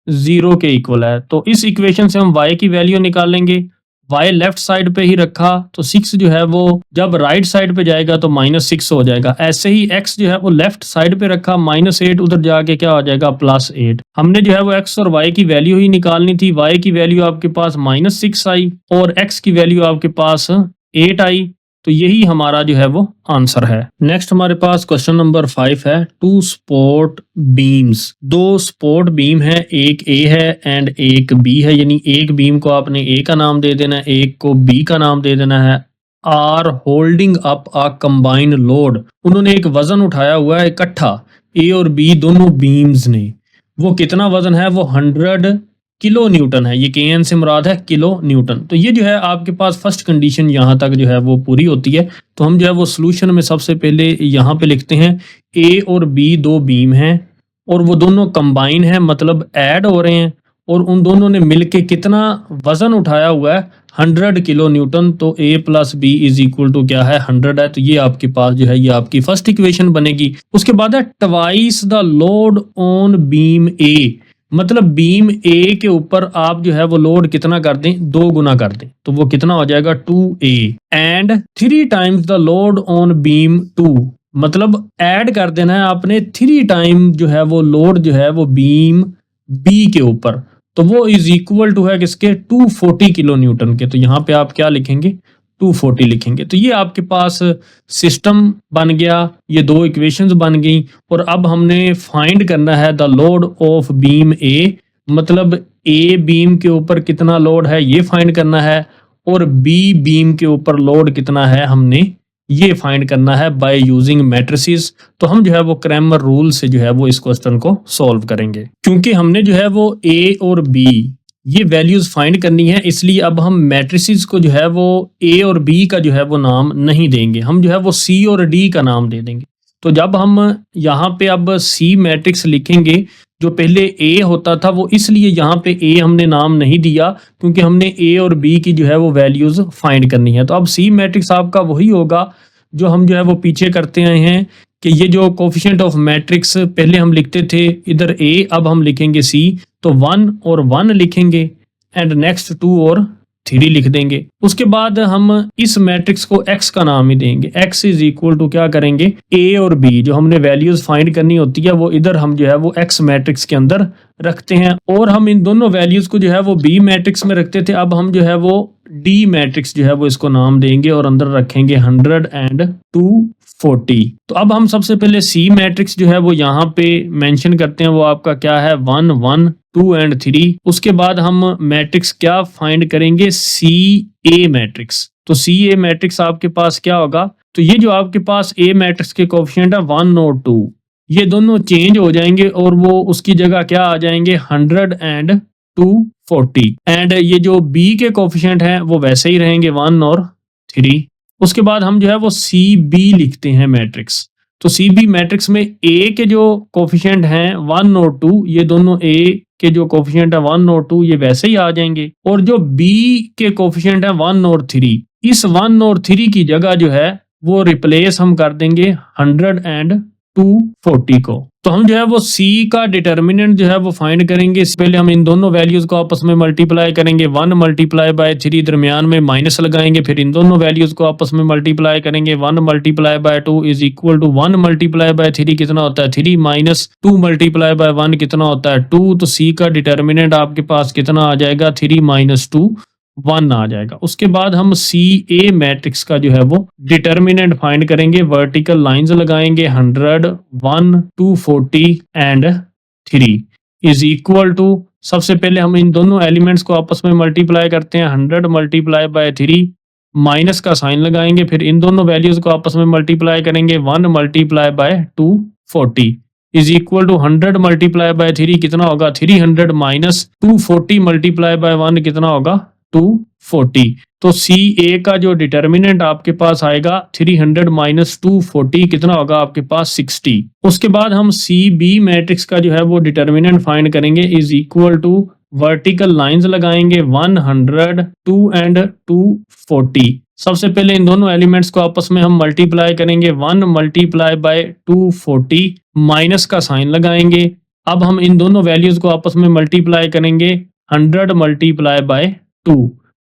S1: 0 के इक्वल है। तो इस इक्वेशन से हम y की वैल्यू निकालेंगे, y लेफ्ट साइड पे ही रखा तो 6 जो है वो जब राइट साइड पे जाएगा तो -6 हो जाएगा। ऐसे ही x जो है वो लेफ्ट साइड पे रखा -8 उधर जाके क्या हो जाएगा +8। हमने जो है वो x और y की वैल्यू ही निकालनी थी। y की वैल्यू आपके पास -6 आई और x की वैल्यू आपके पास 8 आई, तो यही हमारा जो है वो आंसर है। नेक्स्ट हमारे पास क्वेश्चन नंबर 5 है, 2 सपोर्ट बीम्स, 2 सपोर्ट बीम है, एक ए है एंड एक बी है, यानी एक बीम को आपने ए का नाम दे देना है, एक को बी का नाम दे देना है। Are holding up a combined load, उन्होंने एक वजन उठाया हुआ है इकट्ठा, ए और बी दोनों बीम्स ने। वो कितना वजन है, वो 100 किलो न्यूटन है। ये के से मुराद है किलो न्यूटन। तो ये जो है आपके पास फर्स्ट कंडीशन यहाँ तक जो है वो पूरी होती है। तो हम जो है वो सोल्यूशन में सबसे पहले यहाँ पे लिखते हैं ए और बी दो बीम हैं और वो दोनों कंबाइन हैं, मतलब ऐड हो रहे हैं और उन दोनों ने मिलके कितना वजन उठाया हुआ है 100 किलो न्यूटन। तो A plus B is equal to क्या है 100 है। तो ये आपके पास जो है ये आपकी फर्स्ट इक्वेशन बनेगी। उसके बाद है twice the load on beam ए, मतलब बीम ए के ऊपर आप जो है वो लोड कितना कर दें 2 गुना कर दें, तो वो कितना हो जाएगा 2a and 3 times the load on beam 2, मतलब ऐड कर देना है आपने 3 टाइम जो है वो लोड जो है वो बीम बी के ऊपर, तो वो इज इक्वल टू है किसके 240 किलो न्यूटन के। तो यहाँ पे आप क्या लिखेंगे 240 लिखेंगे। तो ये आपके पास सिस्टम बन गया, ये दो इक्वेशंस बन गई और अब हमने फाइंड करना है द लोड ऑफ बीम ए, मतलब ए बीम के ऊपर कितना लोड है ये फाइंड करना है और बी बीम के ऊपर लोड कितना है हमने ये फाइंड करना है बाय यूजिंग मैट्रिसेस। तो हम जो है वो क्रैमर रूल से जो है वो इस क्वेश्चन को सॉल्व करेंगे, क्योंकि हमने जो है वो ए और बी ये वैल्यूज फाइंड करनी है, इसलिए अब हम मैट्रिसेस को जो है वो ए और बी का जो है वो नाम नहीं देंगे, हम जो है वो सी और डी का नाम दे देंगे। तो जब हम यहाँ पे अब सी मैट्रिक्स लिखेंगे, जो पहले ए होता था वो इसलिए यहाँ पे ए हमने नाम नहीं दिया क्योंकि हमने ए और बी की जो है वो वैल्यूज फाइंड करनी है। तो अब सी मैट्रिक्स आपका वही होगा जो हम जो है वो पीछे करते आए हैं कि ये जो कोफिशिएंट ऑफ मैट्रिक्स पहले हम लिखते थे इधर ए, अब हम लिखेंगे सी, तो 1 और 1 लिखेंगे एंड नेक्स्ट 2 और 3 लिख देंगे। उसके बाद हम इस मैट्रिक्स को x का नाम ही देंगे, x इज इक्वल टू क्या करेंगे a और b, जो हमने वैल्यूज फाइंड करनी होती है वो इधर हम जो है वो x मैट्रिक्स के अंदर रखते हैं और हम इन दोनों वैल्यूज को जो है वो b मैट्रिक्स में रखते थे। अब हम जो है वो d मैट्रिक्स जो है वो इसको नाम देंगे और अंदर रखेंगे 100 एंड 240। तो अब हम सबसे पहले सी मैट्रिक्स जो है वो यहाँ पे मेंशन करते हैं, वो आपका क्या है 1 1 2 एंड 3। उसके बाद हम मैट्रिक्स क्या फाइंड करेंगे सी ए मैट्रिक्स। तो सी ए मैट्रिक्स आपके पास क्या होगा, तो ये जो आपके पास ए मैट्रिक्स के कोएफिशिएंट है 1 और 2 ये दोनों चेंज हो जाएंगे और वो उसकी जगह क्या आ जाएंगे 100 एंड 240 एंड ये जो बी के कोएफिशिएंट हैं वो वैसे ही रहेंगे 1 और 3। उसके बाद हम जो है वो सी बी लिखते हैं मैट्रिक्स। तो सी बी मैट्रिक्स में ए के जो कोफिशिएंट हैं 1 और 2 ये दोनों ए के जो कोफिशिएंट है 1 और 2 ये वैसे ही आ जाएंगे और जो बी के कोफिशिएंट है 1 और 3 इस 1 और 3 की जगह जो है वो रिप्लेस हम कर देंगे 100 एंड 240 को। तो हम जो है वो C का डिटर्मिनेंट जो है वो फाइंड करेंगे। पहले हम इन दोनों वैल्यूज को आपस में मल्टीप्लाई करेंगे, 1 मल्टीप्लाई बाय 3 दरमियान में माइनस लगाएंगे, फिर इन दोनों वैल्यूज को आपस में मल्टीप्लाई करेंगे, 1 multiply by 2 is equal to 1 multiply by 3 कितना होता है 3 माइनस 2 मल्टीप्लाई बाय 1 कितना होता है 2। तो C का डिटर्मिनेंट आपके पास कितना आ जाएगा 3 माइनस 2 1 आ जाएगा। उसके बाद हम सी ए मैट्रिक्स का जो है वो डिटर्मिनेंट फाइंड करेंगे, वर्टिकल लाइंस लगाएंगे 100 1 240 एंड 3 इज इक्वल टू, सबसे पहले हम इन दोनों एलिमेंट्स को आपस में मल्टीप्लाई करते हैं 100 मल्टीप्लाई बाय 3 माइनस का साइन लगाएंगे, फिर इन दोनों वैल्यूज को आपस में मल्टीप्लाई करेंगे। 1 multiply by 240 is equal to 100 multiply by 3 कितना होगा 300 माइनस 240 मल्टीप्लाई बाय 1 कितना होगा 240। तो सी ए का जो डिटर्मिनेंट आपके पास आएगा 300 माइनस 240 कितना होगा आपके पास 60। उसके बाद हम सी बी मैट्रिक्स का जो है वो डिटर्मिनेंट फाइंड करेंगे, is equal to vertical lines लगाएंगे 100 2 एंड 240। सबसे पहले इन दोनों एलिमेंट्स को आपस में हम मल्टीप्लाई करेंगे। 1 मल्टीप्लाई बाय 240 माइनस का साइन लगाएंगे। अब हम इन दोनों वैल्यूज को आपस में मल्टीप्लाई करेंगे। 100 multiply by 2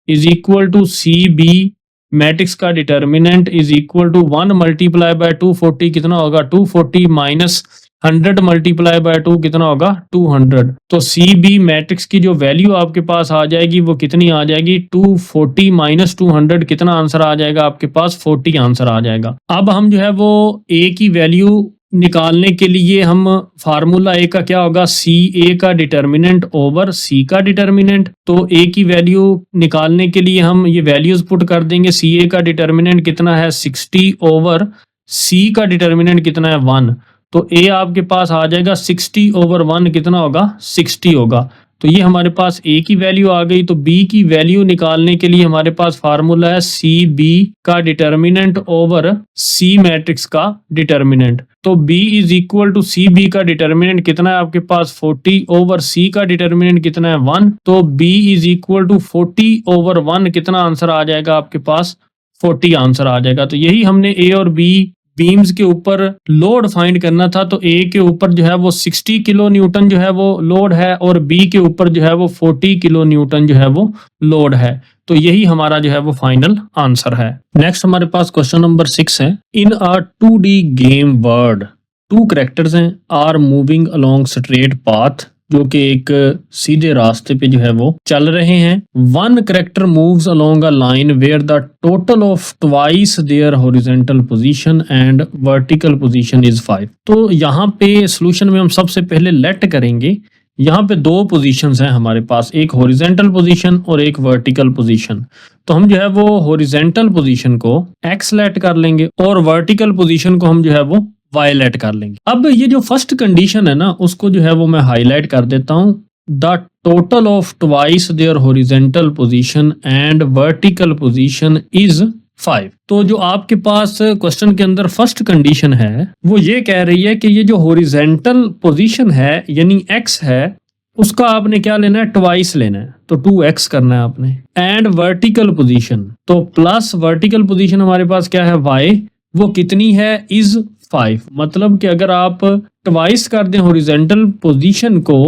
S1: is equal to C B matrix का determinant is equal to 1 multiply by 240 कितना होगा 240 माइनस 100 मल्टीप्लाई बाय 2 कितना होगा 200। तो सी बी मैट्रिक्स की जो वैल्यू आपके पास आ जाएगी वो कितनी आ जाएगी 240 माइनस 200 कितना आंसर आ जाएगा आपके पास 40 आंसर आ जाएगा। अब हम जो है वो ए की वैल्यू निकालने के लिए हम फार्मूला ए का क्या होगा सी ए का डिटर्मिनेंट ओवर सी का डिटर्मिनेंट। तो ए की वैल्यू निकालने के लिए हम ये वैल्यूज पुट कर देंगे। सी ए का डिटर्मिनेंट कितना है 60 ओवर सी का डिटर्मिनेंट कितना है 1। तो ए आपके पास आ जाएगा 60 ओवर 1 कितना होगा 60 होगा। तो ये हमारे पास ए की वैल्यू आ गई। तो बी की वैल्यू निकालने के लिए हमारे पास फार्मूला है सी बी का डिटर्मिनेंट ओवर सी मैट्रिक्स का डिटर्मिनेंट। तो b is equal to C B का डिटर्मिनेंट कितना है आपके पास 40 ओवर c का डिटर्मिनेंट कितना है 1। तो b is equal to 40 over 1 कितना आंसर आ जाएगा आपके पास 40 आंसर आ जाएगा। तो यही हमने a और b बीम्स के ऊपर लोड फाइंड करना था। तो ए के ऊपर जो है वो 60 किलो न्यूटन जो है वो लोड है और बी के ऊपर जो है वो 40 किलो न्यूटन जो है वो लोड है। तो यही हमारा जो है वो फाइनल आंसर है। नेक्स्ट हमारे पास क्वेश्चन नंबर 6 है। In a 2D game world 2 characters हैं are moving along straight path, जो कि एक सीधे रास्ते पे जो है वो चल रहे हैं। 1 character moves along a line where the total of twice their horizontal position and vertical position is 5। तो यहाँ पे सॉल्यूशन में हम सबसे पहले लेट करेंगे। यहाँ पे 2 पोजीशंस हैं हमारे पास, एक हॉरिजॉन्टल पोजीशन और एक वर्टिकल पोजीशन। तो हम जो है वो हॉरिजॉन्टल पोजीशन को x लेट कर लेंगे और वर्टिकल पोजीशन को हम जो है वो वायलेट कर लेंगे। अब ये जो फर्स्ट कंडीशन है ना उसको जो है वो मैं हाईलाइट कर देता हूं। The total of twice their horizontal position and vertical position is 5। तो जो आपके पास क्वेश्चन के अंदर फर्स्ट कंडीशन है वो ये कह रही है कि ये जो हॉरिजॉन्टल पोजीशन है यानी x है उसका आपने क्या लेना है ट्वाइस लेना है। तो 2x करना है आपने। एंड वर्टिकल पोजीशन तो प्लस वर्टिकल पोजीशन हमारे पास क्या है y, वो कितनी है इज 5। मतलब कि अगर आप ट्वाइस कर दें हॉरिजॉन्टल पोजीशन को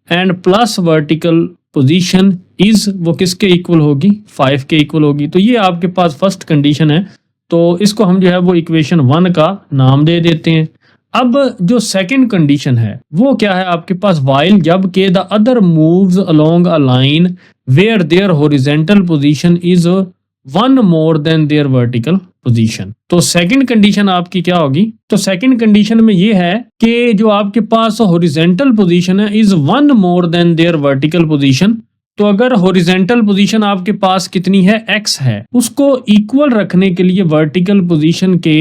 S1: and plus vertical position is, वो किसके इक्वल होगी 5 के इक्वल होगी। तो ये आपके पास फर्स्ट कंडीशन है। तो इसको हम जो है वो इक्वेशन 1 का नाम दे देते हैं। अब जो सेकंड कंडीशन है वो क्या है आपके पास वाइल जब के the other moves along a line where their horizontal position is 1 more than their vertical position. तो सेकंड कंडीशन आपकी क्या होगी, तो सेकंड कंडीशन में ये है कि जो आपके पास हॉरिजॉन्टल पोजीशन है is 1 more than their vertical position. तो अगर हॉरिजॉन्टल पोजीशन आपके पास कितनी है x है, उसको इक्वल रखने के लिए वर्टिकल पोजीशन के,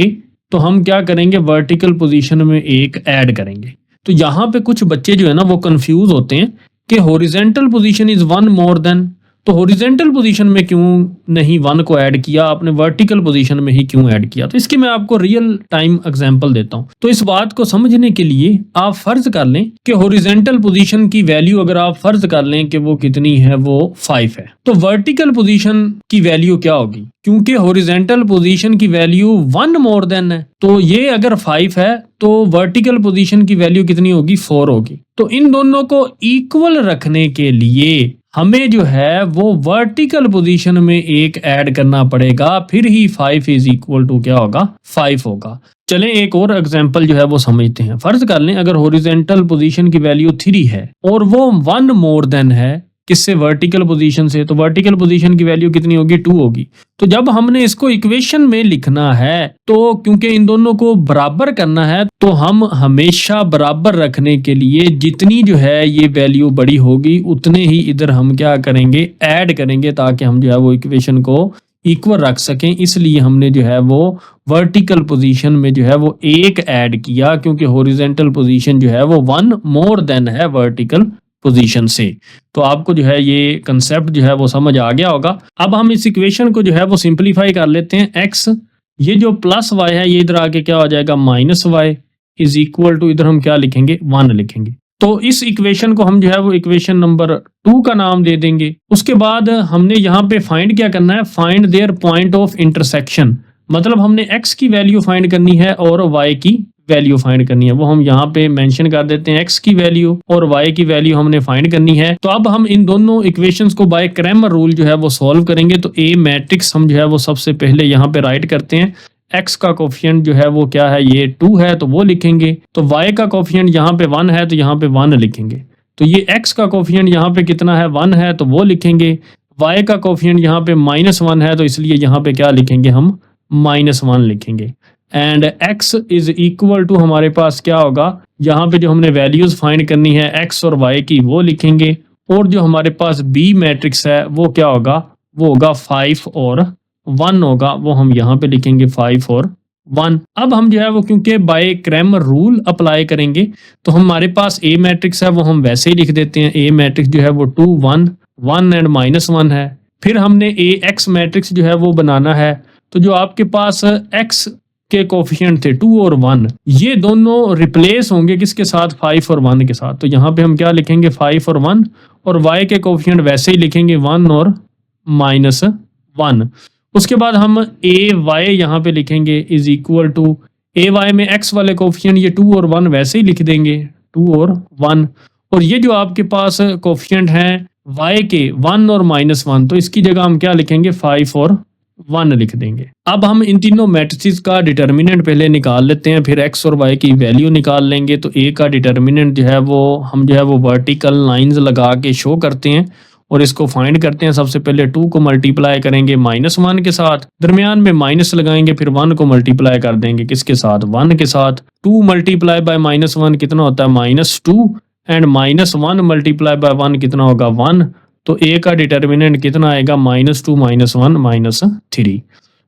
S1: तो हम क्या करेंगे वर्टिकल पोजीशन में एक ऐड करेंगे। तो यहाँ पे कुछ बच्चे जो है ना वो कंफ्यूज होते हैं कि horizontal position is 1 more then, तो हॉरिजॉन्टल पोजीशन में क्यों नहीं 1 को ऐड किया आपने, वर्टिकल पोजीशन में ही क्यों ऐड किया। तो इसकी मैं आपको रियल टाइम एग्जांपल देता हूं। तो इस बात को समझने के लिए आप फर्ज कर लें कि हॉरिजॉन्टल पोजीशन की वैल्यू अगर आप फर्ज कर लें कि वो कितनी है, वो 5 है, तो वर्टिकल पोजीशन की वैल्यू क्या होगी, क्योंकि हॉरिजॉन्टल पोजीशन की वैल्यू 1 मोर देन है। तो ये अगर 5 है तो वर्टिकल पोजीशन की वैल्यू कितनी होगी 4 होगी। तो इन दोनों को इक्वल रखने के लिए हमें जो है वो वर्टिकल पोजीशन में एक ऐड करना पड़ेगा, फिर ही 5 इज इक्वल टू क्या होगा 5 होगा। चलें एक और एग्जांपल जो है वो समझते हैं। फर्ज कर लें अगर हॉरिजॉन्टल पोजीशन की वैल्यू 3 है और वो 1 मोर देन है किससे, वर्टिकल पोजीशन से, तो वर्टिकल पोजीशन की वैल्यू कितनी होगी 2 होगी। तो जब हमने इसको इक्वेशन में लिखना है तो क्योंकि इन दोनों को बराबर करना है तो हम हमेशा बराबर रखने के लिए जितनी जो है ये वैल्यू बड़ी होगी उतने ही इधर हम क्या करेंगे ऐड करेंगे, ताकि हम जो है वो इक्वेशन को इक्वल रख सकें, इसलिए हमने जो है वो वर्टिकल पोजीशन में जो है वो एक ऐड किया, क्योंकि हॉरिजॉन्टल पोजीशन जो है वो वन मोर देन है वर्टिकल पोजीशन से। तो आपको जो है ये कंसेप्ट जो है वो समझ आ गया होगा। अब हम इस इक्वेशन को जो है वो सिंपलीफाई कर लेते हैं। एक्स, ये जो प्लस वाई है ये इधर आके क्या हो जाएगा, minus y is equal to, इधर हम क्या लिखेंगे, 1 लिखेंगे। तो इस इक्वेशन को हम जो है वो इक्वेशन नंबर 2 का नाम दे देंगे। उसके बाद हमने यहाँ पे फाइंड क्या करना है, find their point of intersection, मतलब हमने x की वैल्यू फाइंड करनी है और y की वैल्यू फाइंड करनी है। वो हम यहाँ पे मेंशन कर देते हैं, x की वैल्यू और y की वैल्यू हमने फाइंड करनी है। तो अब हम इन दोनों इक्वेशंस को बाय क्रैमर रूल जो है वो सॉल्व करेंगे। तो ए मैट्रिक्स हम जो है वो सबसे पहले यहाँ पे राइट करते हैं। x का कोफिशिएंट जो है वो क्या है, ये 2 है तो वो लिखेंगे। तो y का कोफिशिएंट यहाँ पे 1 है तो यहाँ पे 1 लिखेंगे। तो ये x का कोफिशिएंट यहाँ पे कितना है, 1 है तो वो लिखेंगे। y का कोफिशिएंट यहाँ पे -1 है तो इसलिए यहाँ पे क्या लिखेंगे, हम -1 लिखेंगे। And x is equal to हमारे पास क्या होगा, यहाँ पे जो हमने वैल्यूज फाइंड करनी है x और y की वो लिखेंगे। और जो हमारे पास b मैट्रिक्स है वो क्या होगा, वो होगा 5 और 1 होगा, वो हम यहाँ पे लिखेंगे 5 और 1। अब हम जो है वो क्योंकि बाय क्रैमर रूल अप्लाई करेंगे तो हमारे पास ए मैट्रिक्स है वो हम वैसे ही लिख देते हैं। ए मैट्रिक्स जो है वो 2 1 1 एंड -1 है। फिर हमने ए एक्स मैट्रिक्स जो है वो बनाना है। तो जो आपके पास x के कोफिशिएंट थे 2 और 1, ये दोनों रिप्लेस होंगे किसके साथ, 5 और 1 के साथ। तो यहाँ पे हम क्या लिखेंगे, 5 और 1, और y के कोफिशिएंट वैसे ही लिखेंगे 1 और -1। उसके बाद हम ए वाई यहाँ पे लिखेंगे is equal to, A y में x वाले कोफिशिएंट ये 2 और 1 वैसे ही लिख देंगे, 2 और 1। और ये जो आपके पास कोफिशिएंट हैं y के 1 और -1, तो इसकी जगह हम क्या लिखेंगे, 5 और 1 लिख देंगे। अब हम इन तीनों मैट्रिसेस का डिटर्मिनेंट पहले निकाल लेते हैं, फिर x और y की वैल्यू निकाल लेंगे। तो a का डिटर्मिनेंट जो है वो हम जो है वो वर्टिकल लाइंस लगा के शो करते हैं और इसको फाइंड करते हैं। सबसे पहले 2 को मल्टीप्लाई करेंगे -1 के साथ, दरमियान में माइनस लगाएंगे, फिर 1 को मल्टीप्लाई कर देंगे किसके साथ, 1 के साथ। 2 मल्टीप्लाई बाय -1 कितना होता है, -2, एंड -1 मल्टीप्लाई बाय 1 कितना होगा, 1। तो a का डिटर्मिनेंट कितना आएगा, -2 -1 -3।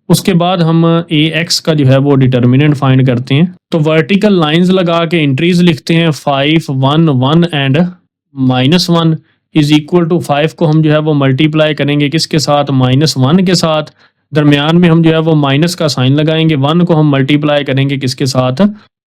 S1: उसके बाद हम ए एक्स का जो है वो डिटर्मिनेंट फाइंड करते हैं। तो वर्टिकल लाइंस लगा के एंट्रीज लिखते हैं, 5 1 1 एंड -1 इज इक्वल टू 5 को हम जो है वो मल्टीप्लाई करेंगे किसके साथ, -1 के साथ, दरमियान में हम जो है वो माइनस का साइन लगाएंगे। 1 को हम मल्टीप्लाई करेंगे किसके साथ,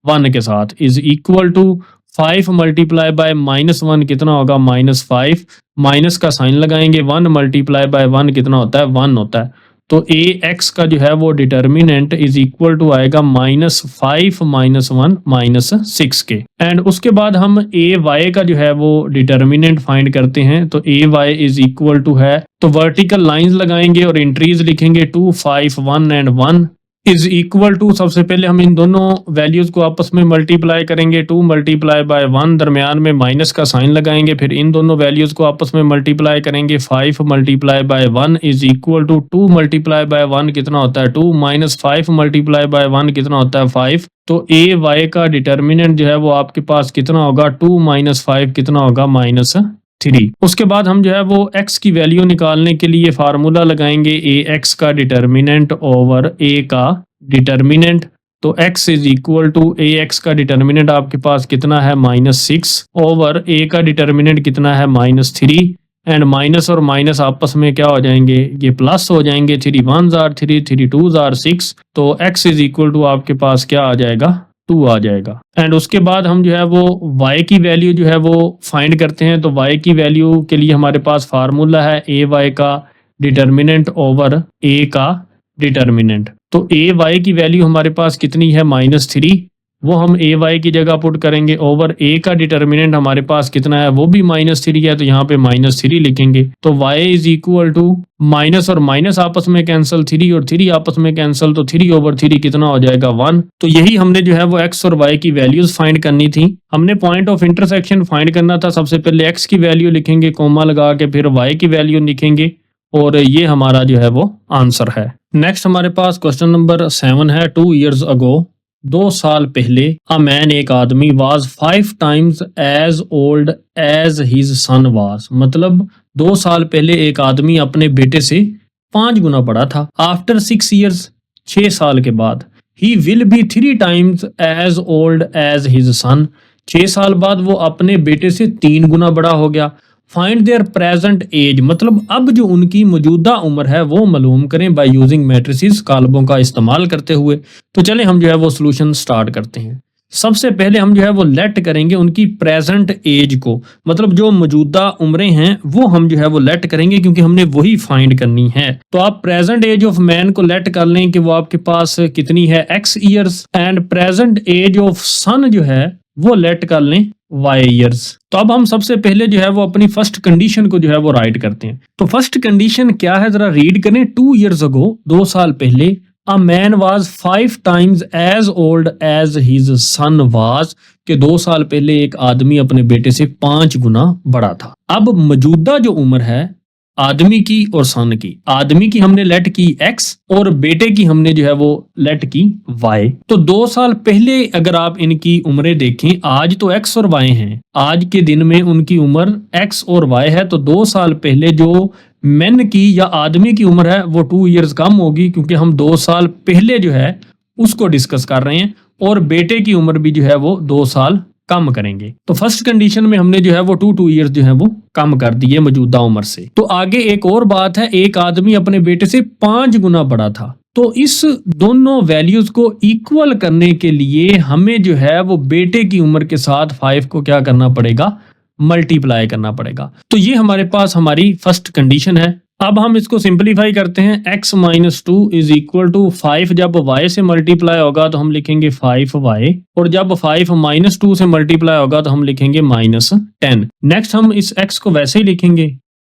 S1: 1 के साथ, is equal to 5 multiply by -1 कितना होगा, -5, माइनस का साइन लगाएंगे। 1 मल्टीप्लाई बाय 1 कितना होता है, 1 होता है। तो ए एक्स का जो है वो डिटर्मिनेंट इज इक्वल टू आएगा -5 -1 -6 के। एंड उसके बाद हम ए वाई का जो है वो डिटर्मिनेंट फाइंड करते हैं। तो ए वाई इज इक्वल टू है, तो वर्टिकल लाइंस लगाएंगे और एंट्रीज लिखेंगे 2 5 1 एंड 1 इज इक्वल टू, सबसे पहले हम इन दोनों वैल्यूज को आपस में मल्टीप्लाई करेंगे। 2 मल्टीप्लाई बाय 1, दरमियान में माइनस का साइन लगाएंगे, फिर इन दोनों वैल्यूज को आपस में मल्टीप्लाई करेंगे। 5 multiply by 1 is equal to 2 multiply by 1 कितना होता है, 2, माइनस 5 मल्टीप्लाई बाय 1 कितना होता है, 5। तो ए वाई का डिटर्मिनेंट जो है वो आपके पास कितना होगा, 2 - 5 कितना होगा, -3। उसके बाद हम जो है वो x की वैल्यू निकालने के लिए फार्मूला लगाएंगे, ए एक्स का डिटर्मिनेंट ओवर a का डिटर्मिनेंट। तो x is equal to, A x का डिटर्मिनेंट आपके पास कितना है, -6 ओवर a का डिटर्मिनेंट कितना है, -3। एंड माइनस और माइनस आपस में क्या हो जाएंगे, ये प्लस हो जाएंगे। 3 1s are 3, 3 2s are 6। तो x इज इक्वल टू आपके पास क्या आ जाएगा, 2 आ जाएगा। एंड उसके बाद हम जो है वो y की वैल्यू जो है वो फाइंड करते हैं। तो y की वैल्यू के लिए हमारे पास फार्मूला है ए वाई का डिटर्मिनेंट ओवर a का डिटर्मिनेंट। तो ए वाई की वैल्यू हमारे पास कितनी है, -3, वो हम ए वाई की जगह पुट करेंगे। ओवर a का डिटर्मिनेंट हमारे पास कितना है, वो भी -3 है, तो यहाँ पे -3 लिखेंगे। तो y is equal to, minus और माइनस आपस में कैंसिल, 3 और 3 आपस में कैंसिल, तो 3/3 कितना हो जाएगा, 1। तो यही हमने जो है वो x और y की वैल्यूज फाइंड करनी थी। हमने पॉइंट ऑफ इंटरसेक्शन फाइंड करना था। सबसे पहले x की वैल्यू लिखेंगे कोमा लगा के, फिर y की वैल्यू लिखेंगे, और ये हमारा जो है वो आंसर है। नेक्स्ट हमारे पास क्वेश्चन नंबर 7 है। 2 years ago, 2 साल पहले, अ मैन एक आदमी was 5 times as old as his son was, मतलब 2 साल पहले एक आदमी अपने बेटे से 5 गुना बड़ा था। आफ्टर 6 ईयर्स, 6 साल के बाद, he will be 3 times as old as his son, 6 साल बाद वो अपने बेटे से 3 गुना बड़ा हो गया। फाइंड देयर प्रेजेंट एज, मतलब अब जो उनकी मौजूदा उम्र है वो मालूम करें बाय यूजिंग मैट्रिसेस, कालबों का इस्तेमाल करते हुए। तो चले हम जो है वो सॉल्यूशन स्टार्ट करते हैं। सबसे पहले हम जो है वो लेट करेंगे उनकी प्रेजेंट एज को, मतलब जो मौजूदा उम्रें हैं वो हम जो है वो लेट करेंगे क्योंकि हमने वही फाइंड करनी है। तो आप प्रेजेंट एज ऑफ मैन को लेट कर लें कि वो आपके पास कितनी है, x years, and present age of son जो है वो लेट कर लें y ईयर्स। तो अब हम सबसे पहले जो है वो अपनी फर्स्ट कंडीशन को जो है वो राइट करते हैं। तो फर्स्ट कंडीशन क्या है जरा रीड करें। 2 ईयर्स अगो, 2 साल पहले, A man was 5 times as old as his son was, कि 2 साल पहले एक आदमी अपने बेटे से 5 गुना बड़ा था। अब मौजूदा जो उम्र है आदमी की और सन की, आदमी की हमने लेट की x और बेटे की हमने जो है वो लेट की y। तो 2 साल पहले अगर आप इनकी उम्रें देखें, आज तो x और y हैं, आज के दिन में उनकी उम्र x और y है। तो 2 साल पहले जो मेन की या आदमी की उम्र है वो 2 ईयर्स कम होगी क्योंकि हम 2 साल पहले जो है उसको डिस्कस कर रहे हैं, और बेटे की उम्र भी जो है वो 2 साल कम करेंगे। तो फर्स्ट कंडीशन में हमने जो है वो 2 ईयर्स जो है वो कम कर दिए मौजूदा उम्र से। तो आगे एक और बात है, एक आदमी अपने बेटे से 5 गुना बड़ा था। तो इस दोनों वैल्यूज को इक्वल करने के लिए हमें जो है वो बेटे की उम्र के साथ 5 को क्या करना पड़ेगा, मल्टीप्लाई करना पड़ेगा। तो ये हमारे पास हमारी फर्स्ट कंडीशन है। अब हम इसको सिंपलीफाई करते हैं। x minus 2 is equal to 5, जब y से मल्टीप्लाई होगा तो हम लिखेंगे 5y, और जब 5 माइनस 2 से मल्टीप्लाई होगा तो हम लिखेंगे माइनस 10। नेक्स्ट हम इस x को वैसे ही लिखेंगे,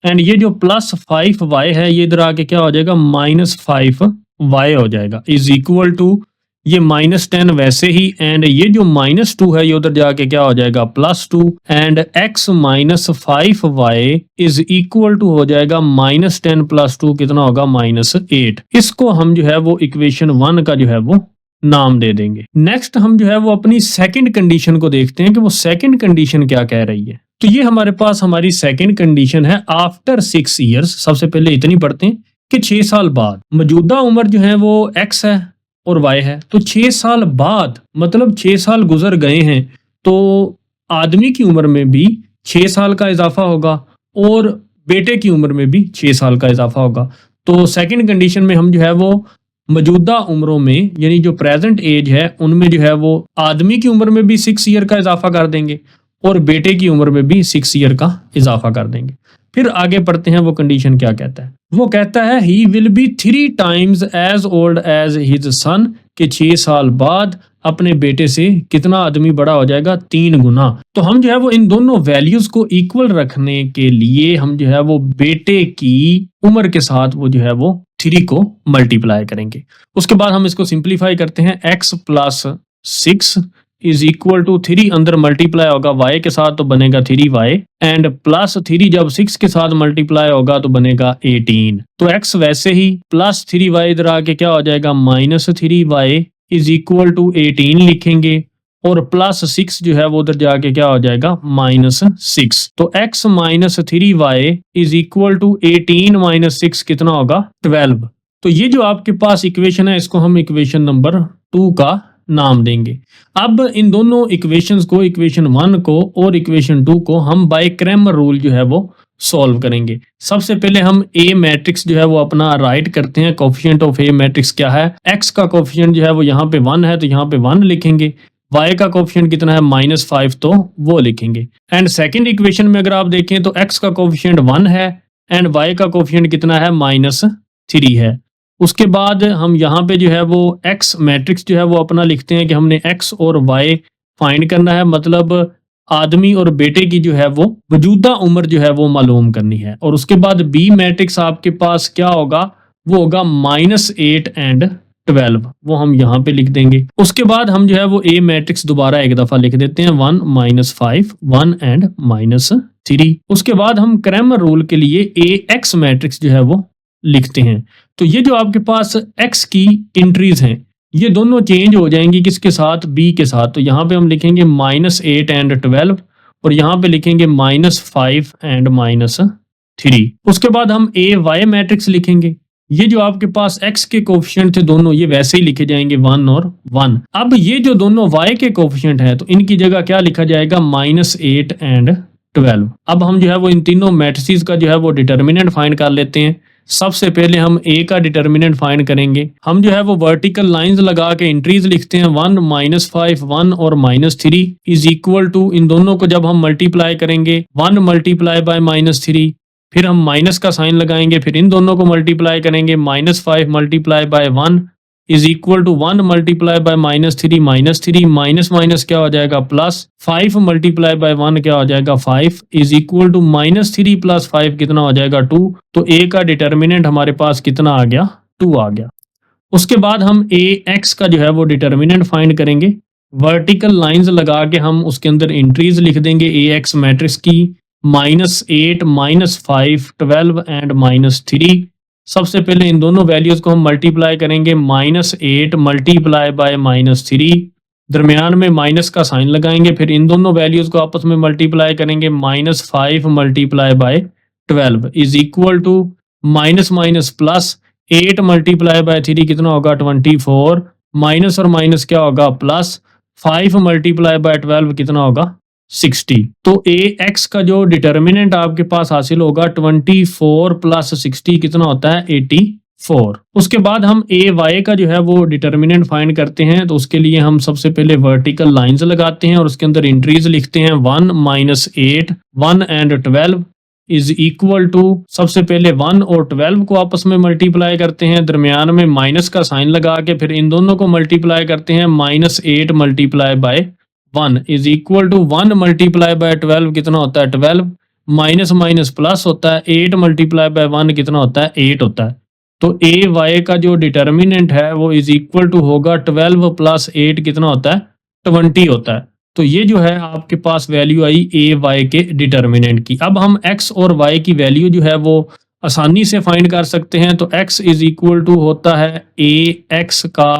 S1: एंड ये जो प्लस 5y है ये इधर आके क्या हो जाएगा, माइनस 5y हो जाएगा, इज इक्वल टू ये माइनस 10 वैसे ही, एंड ये जो माइनस 2 है ये उधर जाके क्या हो जाएगा, plus 2, and x minus 5y is equal to हो जाएगा माइनस 10 प्लस 2 कितना होगा, माइनस 8। इसको हम जो है वो इक्वेशन 1 का जो है वो नाम दे देंगे। नेक्स्ट हम जो है वो अपनी सेकंड कंडीशन को देखते हैं कि वो सेकंड कंडीशन क्या कह रही है। तो ये हमारे पास हमारी सेकंड कंडीशन है, आफ्टर 6 ईयर्स। सबसे पहले इतनी पढ़ते हैं कि 6 साल बाद, मौजूदा उम्र जो है वो x है और y है, तो 6 साल बाद मतलब 6 साल गुजर गए हैं, तो आदमी की उम्र में भी 6 साल का इजाफा होगा और बेटे की उम्र में भी 6 साल का इजाफा होगा। तो सेकंड कंडीशन में हम जो है वो मौजूदा उम्रों में यानी जो प्रेजेंट एज है उनमें जो है वो आदमी की उम्र में भी 6 ईयर का इजाफा कर देंगे और बेटे की उम्र में भी 6 ईयर का इजाफा कर देंगे। फिर आगे पढ़ते हैं वो कंडीशन क्या कहता है। वो कहता है he will be 3 times as old as his son, के 6 साल बाद अपने बेटे से कितना आदमी बड़ा हो जाएगा, 3 गुना। तो हम जो है वो इन दोनों वैल्यूज को इक्वल रखने के लिए हम जो है वो बेटे की उम्र के साथ वो जो है वो 3 को मल्टीप्लाई करेंगे। उसके बाद हम इसको सिंप्लीफाई करते हैं, x plus 6 is equal to 3, अंदर मल्टीप्लाई होगा y के साथ तो बनेगा 3y, एंड प्लस 3 जब 6 के साथ मल्टीप्लाई होगा तो बनेगा 18। तो x वैसे ही प्लस 3y इधर आके क्या हो जाएगा, minus 3y is equal to 18 लिखेंगे, और प्लस 6 जो है वो उधर जाके क्या हो जाएगा, माइनस 6। तो x minus 3y is equal to 18 minus 6 कितना होगा, 12। तो ये जो आपके पास इक्वेशन है इसको हम इक्वेशन नंबर 2 का नाम देंगे। अब इन दोनों इक्वेशंस को, इक्वेशन 1 को और इक्वेशन 2 को हम बाय क्रैमर रूल जो है वो सॉल्व करेंगे। सबसे पहले हम ए मैट्रिक्स जो है वो अपना राइट करते हैं। कोफिशिएंट ऑफ ए मैट्रिक्स क्या है, x का कोफिशिएंट जो है वो यहाँ पे 1 है तो यहाँ पे 1 लिखेंगे, y का कोफिशिएंट कितना है, -5 तो वो लिखेंगे। एंड सेकंड इक्वेशन में अगर आप देखें तो x का कोफिशिएंट 1 है एंड y का कोफिशिएंट कितना है, -3 है। उसके बाद हम यहाँ पे जो है वो x मैट्रिक्स जो है वो अपना लिखते हैं कि हमने x और y फाइंड करना है, मतलब आदमी और बेटे की जो है वो मौजूदा उम्र जो है वो मालूम करनी है। और उसके बाद b मैट्रिक्स आपके पास क्या होगा, वो होगा -8 एंड 12, वो हम यहाँ पे लिख देंगे। उसके बाद हम जो है वो a मैट्रिक्स दोबारा एक दफा लिख देते हैं, 1 -5 1 एंड -3। उसके बाद हम क्रैमर रूल के लिए ax मैट्रिक्स जो है वो लिखते हैं। तो ये जो आपके पास x की एंट्रीज हैं ये दोनों चेंज हो जाएंगी किसके साथ, b के साथ। तो यहाँ पे हम लिखेंगे -8 एंड 12 और यहाँ पे लिखेंगे -5 एंड -3। उसके बाद हम a y मैट्रिक्स लिखेंगे, ये जो आपके पास x के कोफिशिएंट थे दोनों, ये वैसे ही लिखे जाएंगे 1 और 1। अब ये जो दोनों y के कोफिशिएंट हैं तो इनकी जगह क्या लिखा जाएगा, -8 एंड 12। अब हम जो है वो इन तीनों मैट्रिसेस का जो है वो डिटर्मिनेंट फाइंड कर लेते हैं। सबसे पहले हम a का डिटर्मिनेंट फाइंड करेंगे। हम जो है वो वर्टिकल लाइंस लगा के एंट्रीज लिखते हैं, 1 -5 1 और -3 इज इक्वल टू, इन दोनों को जब हम मल्टीप्लाई करेंगे 1 मल्टीप्लाई बाय -3, फिर हम माइनस का साइन लगाएंगे, फिर इन दोनों को मल्टीप्लाई करेंगे, -5 multiply by 1 is equal to 1 multiply by -3 -3 minus minus क्या हो जाएगा प्लस, 5 मल्टीप्लाई बाय 1 क्या हो जाएगा 5 इज इक्वल टू -3 प्लस 5 कितना हो जाएगा 2। तो a का डिटर्मिनेंट हमारे पास कितना आ गया, 2 आ गया। उसके बाद हम ax का जो है वो डिटर्मिनेंट फाइंड करेंगे। वर्टिकल लाइंस लगा के हम उसके अंदर एंट्रीज लिख देंगे ax मैट्रिक्स की, -8 -5 12 एंड -3। सबसे पहले इन दोनों वैल्यूज को हम मल्टीप्लाई करेंगे, -8 मल्टीप्लाई बाय -3, दरमियान में माइनस का साइन लगाएंगे, फिर इन दोनों वैल्यूज को आपस में मल्टीप्लाई करेंगे, -5 multiply by 12 is equal to minus minus plus, 8 multiply by 3 कितना होगा 24, माइनस और माइनस क्या होगा प्लस, 5 मल्टीप्लाई बाय 12 कितना होगा 60। तो ax का जो डिटर्मिनेंट आपके पास हासिल होगा 24 प्लस 60 कितना होता है 84। उसके बाद हम ay का जो है वो डिटर्मिनेंट फाइंड करते हैं। तो उसके लिए हम सबसे पहले वर्टिकल लाइंस लगाते हैं और उसके अंदर एंट्रीज लिखते हैं, 1 -8 1 एंड 12 इज इक्वल टू, सबसे पहले 1 और 12 को आपस में मल्टीप्लाई करते हैं, दरमियान में माइनस का साइन लगा के फिर इन दोनों को मल्टीप्लाई करते हैं, -8 multiply by 1 is equal to 1 multiply by 12 कितना होता है 12, माइनस माइनस प्लस होता है, 8 मल्टीप्लाई बाय 1 कितना होता है 8 होता है। तो ए वाई का जो डिटर्मिनेंट है वो इज इक्वल टू होगा 12 प्लस 8 कितना होता है 20 होता है। तो ये जो है आपके पास वैल्यू आई ए वाई के डिटर्मिनेंट की। अब हम एक्स और वाई की वैल्यू जो है वो आसानी से फाइंड कर सकते हैं। तो एक्स इज इक्वल टू होता है ए एक्स का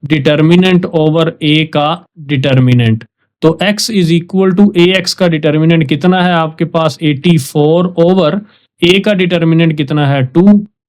S1: डिटर्मिनेंट ओवर ए का डिटर्मिनेंट। तो x is equal to A x का डिटर्मिनेंट कितना है आपके पास 84 ओवर a का डिटर्मिनेंट कितना है 2।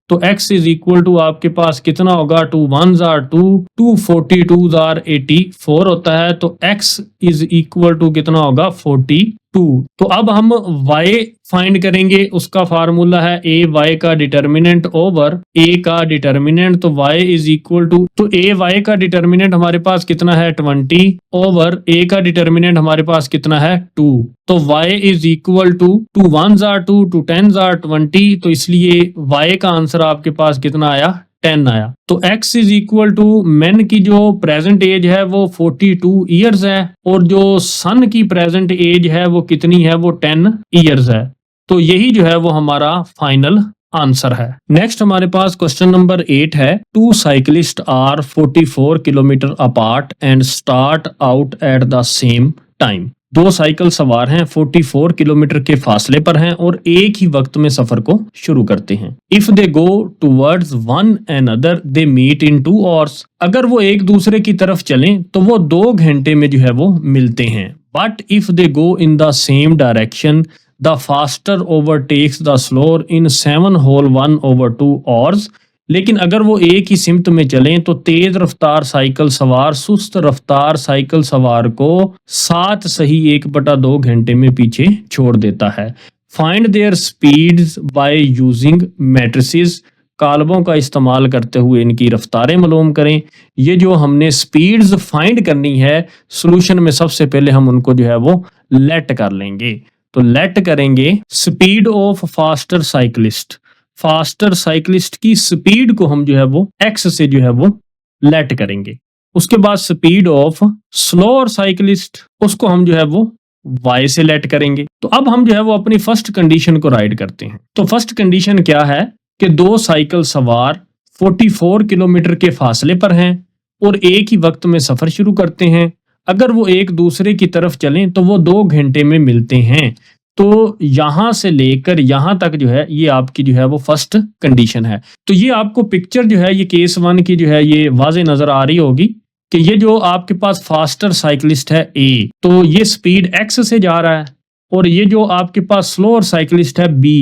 S1: तो x इज इक्वल टू आपके पास कितना होगा 2 1s are 2 2 42s are 84 होता है। तो x इज इक्वल टू कितना होगा 42। तो अब हम y फाइंड करेंगे, उसका फार्मूला है a y का डिटर्मिनेंट ओवर a का डिटर्मिनेंट। तो y इज इक्वल टू, तो a y का डिटर्मिनेंट हमारे पास कितना है 20 ओवर a का डिटर्मिनेंट हमारे पास कितना है 2। तो y is equal to 2 1s are 2 2 10s are 20। तो इसलिए y का आंसर आपके पास कितना आया 10 आया। तो x is equal to man की जो प्रेजेंट एज है वो 42 ईयर्स है और जो सन की प्रेजेंट एज है वो कितनी है वो 10 ईयर्स है। तो यही जो है वो हमारा फाइनल आंसर है। नेक्स्ट हमारे पास क्वेश्चन नंबर 8 है, 2 cyclists are 44 kilometre apart and start out at the same time. 2 cycle सवार हैं, 44 किलोमीटर के फासले पर हैं और एक ही वक्त में सफर को शुरू करते हैं। If they go towards one another they meet in 2 hours। अगर वो एक दूसरे की तरफ चलें तो वो 2 घंटे में जो है वो मिलते हैं। But if they go in the same direction the faster overtakes the slower in 7 whole 1 over 2 hours। लेकिन अगर वो एक ही सिमत में चलें तो तेज रफ्तार साइकिल सवार सुस्त रफ्तार साइकिल सवार को 7 सही 1/2 घंटे में पीछे छोड़ देता है। Find their speeds by using matrices. कालबों का इस्तेमाल करते हुए इनकी रफ्तारें मालूम करें। ये जो हमने स्पीड्स फाइंड करनी है सॉल्यूशन में, सबसे पहले हम उनको जो है वो लेट कर लेंगे। तो लेट करेंगे speed of faster cyclist. Faster cyclist की स्पीड को हम जो है वो x से जो है वो लेट करेंगे। उसके बाद स्पीड ऑफ स्लोअर साइकिलिस्ट, उसको हम जो है वो y से लेट करेंगे। तो अब हम जो है वो अपनी फर्स्ट कंडीशन को राइट करते हैं। तो फर्स्ट कंडीशन क्या है कि 2 साइकिल सवार 44 किलोमीटर के फासले पर हैं और एक ही वक्त में सफर शुरू करते हैं। अगर वो एक दूसरे की तरफ चलें तो वो 2 घंटे में मिलते हैं। तो यहां से लेकर यहां तक जो है ये आपकी जो है वो फर्स्ट कंडीशन है। तो ये आपको पिक्चर जो है ये केस 1 की जो है ये वाज़े नजर आ रही होगी कि ये जो आपके पास फास्टर साइकिलिस्ट है A, तो ये स्पीड x से जा रहा है और ये जो आपके पास स्लोअर साइकिलिस्ट है B,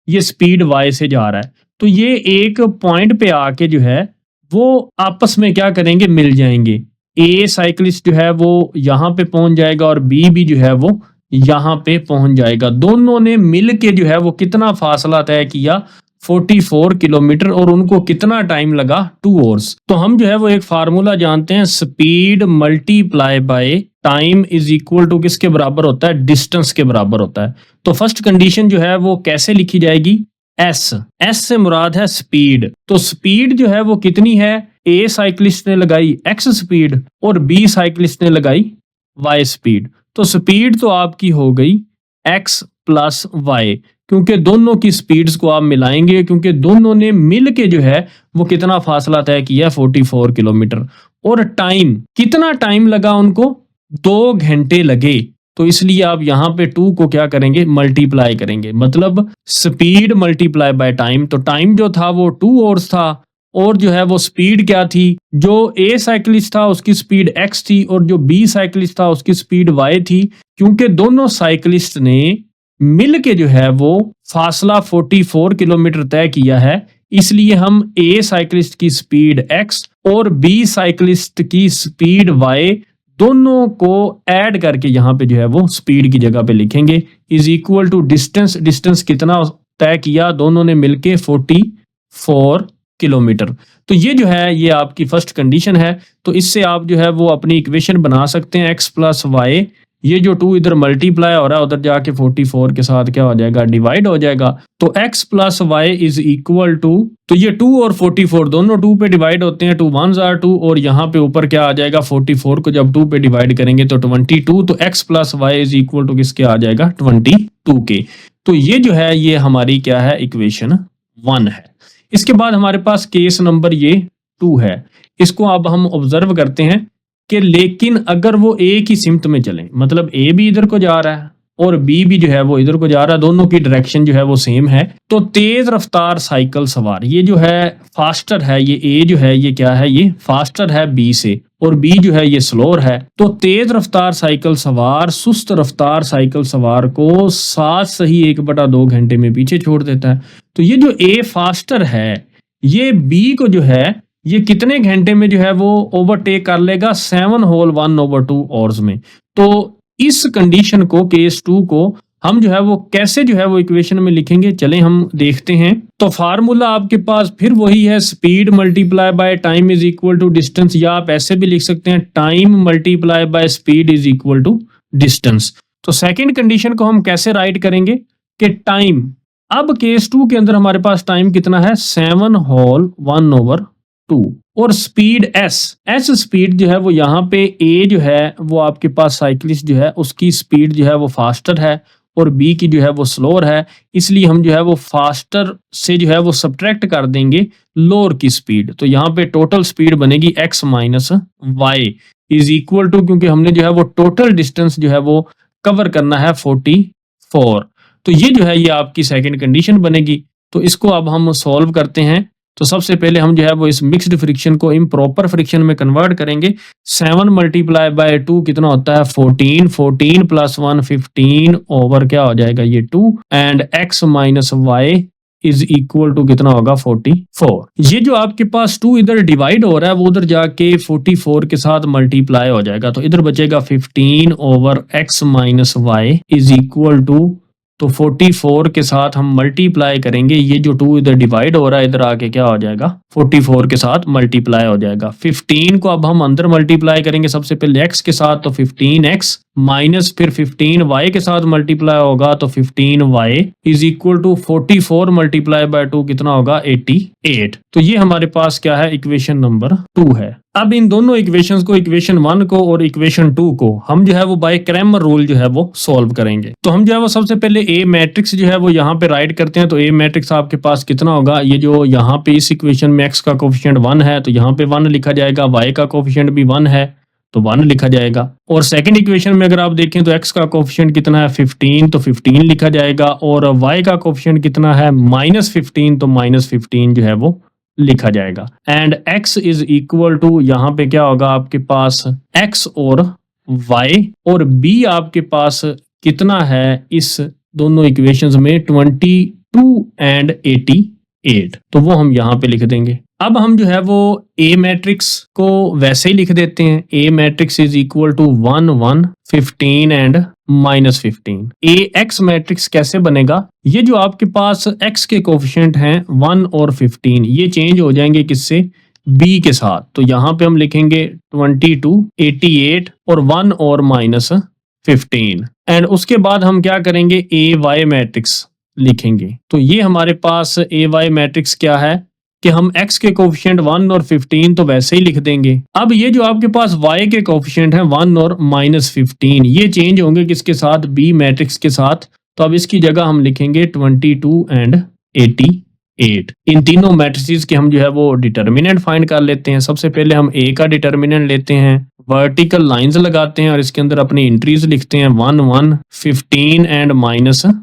S1: ये स्पीड y से जा रहा है। तो ये एक पॉइंट पे आके जो है वो आपस में क्या करेंगे, मिल जाएंगे। ए साइकिलिस्ट जो है वो यहाँ पे पहुंच जाएगा और बी भी जो है वो यहाँ पे पहुंच जाएगा। दोनों ने मिल के जो है वो कितना फासला तय किया, 44 किलोमीटर, और उनको कितना टाइम लगा, 2 आवर्स। तो हम जो है वो एक फार्मूला जानते हैं, speed multiply by time is equal to किसके बराबर होता है, डिस्टेंस के बराबर होता है। तो फर्स्ट कंडीशन जो है वो कैसे लिखी जाएगी, एस से मुराद है स्पीड। तो स्पीड जो है वो कितनी है, ए साइकिलिस्ट ने लगाई एक्स स्पीड और बी साइकिलिस्ट ने लगाई वाई स्पीड। तो स्पीड तो आपकी हो गई एक्स प्लस वाई, क्योंकि दोनों की स्पीड्स को आप मिलाएंगे, क्योंकि दोनों ने मिल के जो है वो कितना फासला तय किया, 44 किलोमीटर। और टाइम, कितना टाइम लगा उनको, 2 घंटे लगे। तो इसलिए आप यहाँ पे 2 को क्या करेंगे, मल्टीप्लाई करेंगे, मतलब स्पीड मल्टीप्लाई बाय टाइम। तो टाइम जो था वो 2 आवर्स था, और जो है वो स्पीड क्या थी, जो ए साइकिलिस्ट था उसकी स्पीड एक्स थी और जो बी साइकिलिस्ट था उसकी स्पीड वाई थी। क्योंकि दोनों साइकिलिस्ट ने मिल के जो है वो फासला 44 किलोमीटर तय किया है, इसलिए हम ए साइकिलिस्ट की स्पीड एक्स और बी साइकिलिस्ट की स्पीड वाई दोनों को ऐड करके यहाँ पे जो है वो स्पीड की जगह पे लिखेंगे, is equal to distance. Distance कितना तय किया, दोनों ने मिलके 44 किलोमीटर। तो ये जो है ये आपकी फर्स्ट कंडीशन है। तो इससे आप जो है वो अपनी इक्वेशन बना सकते हैं, एक्स प्लस वाई, ये जो 2 इधर मल्टीप्लाई हो रहा है उधर जाके 44 के साथ क्या हो जाएगा, डिवाइड हो जाएगा। तो x plus y is equal to, तो ये 2 और 44 दोनों 2 पे डिवाइड होते हैं, 2 1s are 2, और यहाँ पे ऊपर क्या आ जाएगा, 44 को जब 2 पे डिवाइड करेंगे तो 22। तो x plus y is equal to किसके आ जाएगा, 22 के। तो ये जो है ये हमारी क्या है, इक्वेशन 1 है। इसके बाद हमारे पास केस नंबर ये 2 है। इसको अब हम ऑब्जर्व करते हैं कि लेकिन अगर वो एक ही सिमत में चलें, मतलब ए भी इधर को जा रहा है और बी भी जो है वो इधर को जा रहा है, दोनों की डायरेक्शन जो है वो सेम है, तो तेज रफ्तार साइकिल सवार, ये जो है फास्टर है, ये ए जो है ये क्या है, ये फास्टर है बी से, और बी जो है ये स्लोअर है। तो तेज रफ्तार साइकिल सवार सुस्त रफ्तार साइकिल सवार को 7.1/2 घंटे में पीछे छोड़ देता है। तो ये जो ए फास्टर है ये बी को जो है ये कितने घंटे में जो है वो ओवरटेक कर लेगा, 7/1/2 आवर्स में। तो इस कंडीशन को, केस 2 को हम जो है वो कैसे जो है वो इक्वेशन में लिखेंगे, चलें हम देखते हैं। तो फार्मूला आपके पास फिर वही है, speed multiply by time is equal to distance, या आप ऐसे भी लिख सकते हैं, time multiply by speed is equal to distance. तो सेकंड कंडीशन को हम कैसे राइट करेंगे कि टाइम, अब केस 2 के अंदर हमारे पास टाइम कितना है, 7/1/2, और स्पीड एस स्पीड जो है वो यहाँ पे ए जो है वो आपके पास साइकिलिस्ट जो है उसकी स्पीड जो है वो फास्टर है और बी की जो है वो स्लोअर है, इसलिए हम जो है वो फास्टर से जो है वो सब्ट्रैक्ट कर देंगे लोअर की स्पीड। तो यहाँ पे टोटल स्पीड बनेगी x minus y is equal to, क्योंकि हमने जो है वो टोटल डिस्टेंस जो है वो कवर करना है 44। तो ये जो है ये आपकी सेकंड कंडीशन बनेगी। तो इसको अब हम सॉल्व करते हैं। तो सबसे पहले हम जो है वो इस मिक्स्ड फ्रिक्शन को इम्प्रॉपर फ्रिक्शन में कन्वर्ट करेंगे। 7 मल्टीप्लाई बाय 2 कितना होता है, 14, 14 प्लस 1 15 ओवर क्या हो जाएगा ये 2, and x minus y is equal to कितना होगा, 44। ये जो आपके पास 2 इधर डिवाइड हो रहा है वो उधर जाके 44 के साथ मल्टीप्लाई हो जाएगा, तो इधर बचेगा 15 over x minus y is equal to, तो 44 के साथ हम मल्टीप्लाई करेंगे, ये जो 2 इधर डिवाइड हो रहा है इधर आके क्या हो जाएगा, 44 के साथ मल्टीप्लाई हो जाएगा। 15 को अब हम अंदर मल्टीप्लाई करेंगे सबसे पहले x के साथ, तो 15x माइनस फिर 15y के साथ मल्टीप्लाई होगा, तो 15y is equal to 44 multiply by 2 कितना होगा, 88। तो ये हमारे पास क्या है, इक्वेशन नंबर 2 है। अब इन दोनों इक्वेशंस को, इक्वेशन 1 को और इक्वेशन 2 को हम जो है वो बाय क्रैमर रूल जो है वो सॉल्व करेंगे। तो हम जो है वो सबसे पहले ए मैट्रिक्स जो है वो यहाँ पे राइट करते हैं। तो ए मैट्रिक्स आपके पास कितना होगा, ये जो यहाँ पे इस इक्वेशन में x का कोफिशिएंट 1 है तो यहाँ पे 1 लिखा जाएगा, y का कोफिशिएंट भी 1 है तो 1 लिखा जाएगा। और सेकंड इक्वेशन में अगर आप देखें तो x का कोफिशिएंट कितना है, 15, तो 15 लिखा जाएगा, और y का कोफिशिएंट कितना है, -15, तो -15 जो है वो लिखा जाएगा। And x is equal to, यहाँ पे क्या होगा आपके पास x और y, और b आपके पास कितना है इस दोनों इक्वेशंस में, 22 एंड 88। 8। तो वो हम यहाँ पे लिख देंगे। अब हम जो है वो ए मैट्रिक्स को वैसे ही लिख देते हैं। A matrix is equal to 1 1 15 and -15। A X matrix कैसे बनेगा? ये जो आपके पास एक्स के कोफिशिएंट हैं 1 और 15, ये चेंज हो जाएंगे किससे? बी के साथ। तो यहाँ पे हम लिखेंगे 22 88 और 1 और -15 एंड उसके बाद हम क्या करेंगे? ए वाई मैट्रिक्स लिखेंगे। तो ये हमारे पास ए वाई मैट्रिक्स क्या है कि हम x के कोफिशिएंट 1 और 15 तो वैसे ही लिख देंगे। अब ये जो आपके पास y के कोफिशिएंट हैं 1 और -15, ये चेंज होंगे किसके साथ? b मैट्रिक्स के साथ। तो अब इसकी जगह हम लिखेंगे 22 एंड 88। इन तीनों मैट्रिसेस के हम जो है वो डिटर्मिनेंट फाइंड कर लेते हैं। सबसे पहले हम a का डिटर्मिनेंट लेते हैं, वर्टिकल लाइंस लगाते हैं और इसके अंदर अपनी एंट्रीज लिखते हैं 1 1 15 एंड -15।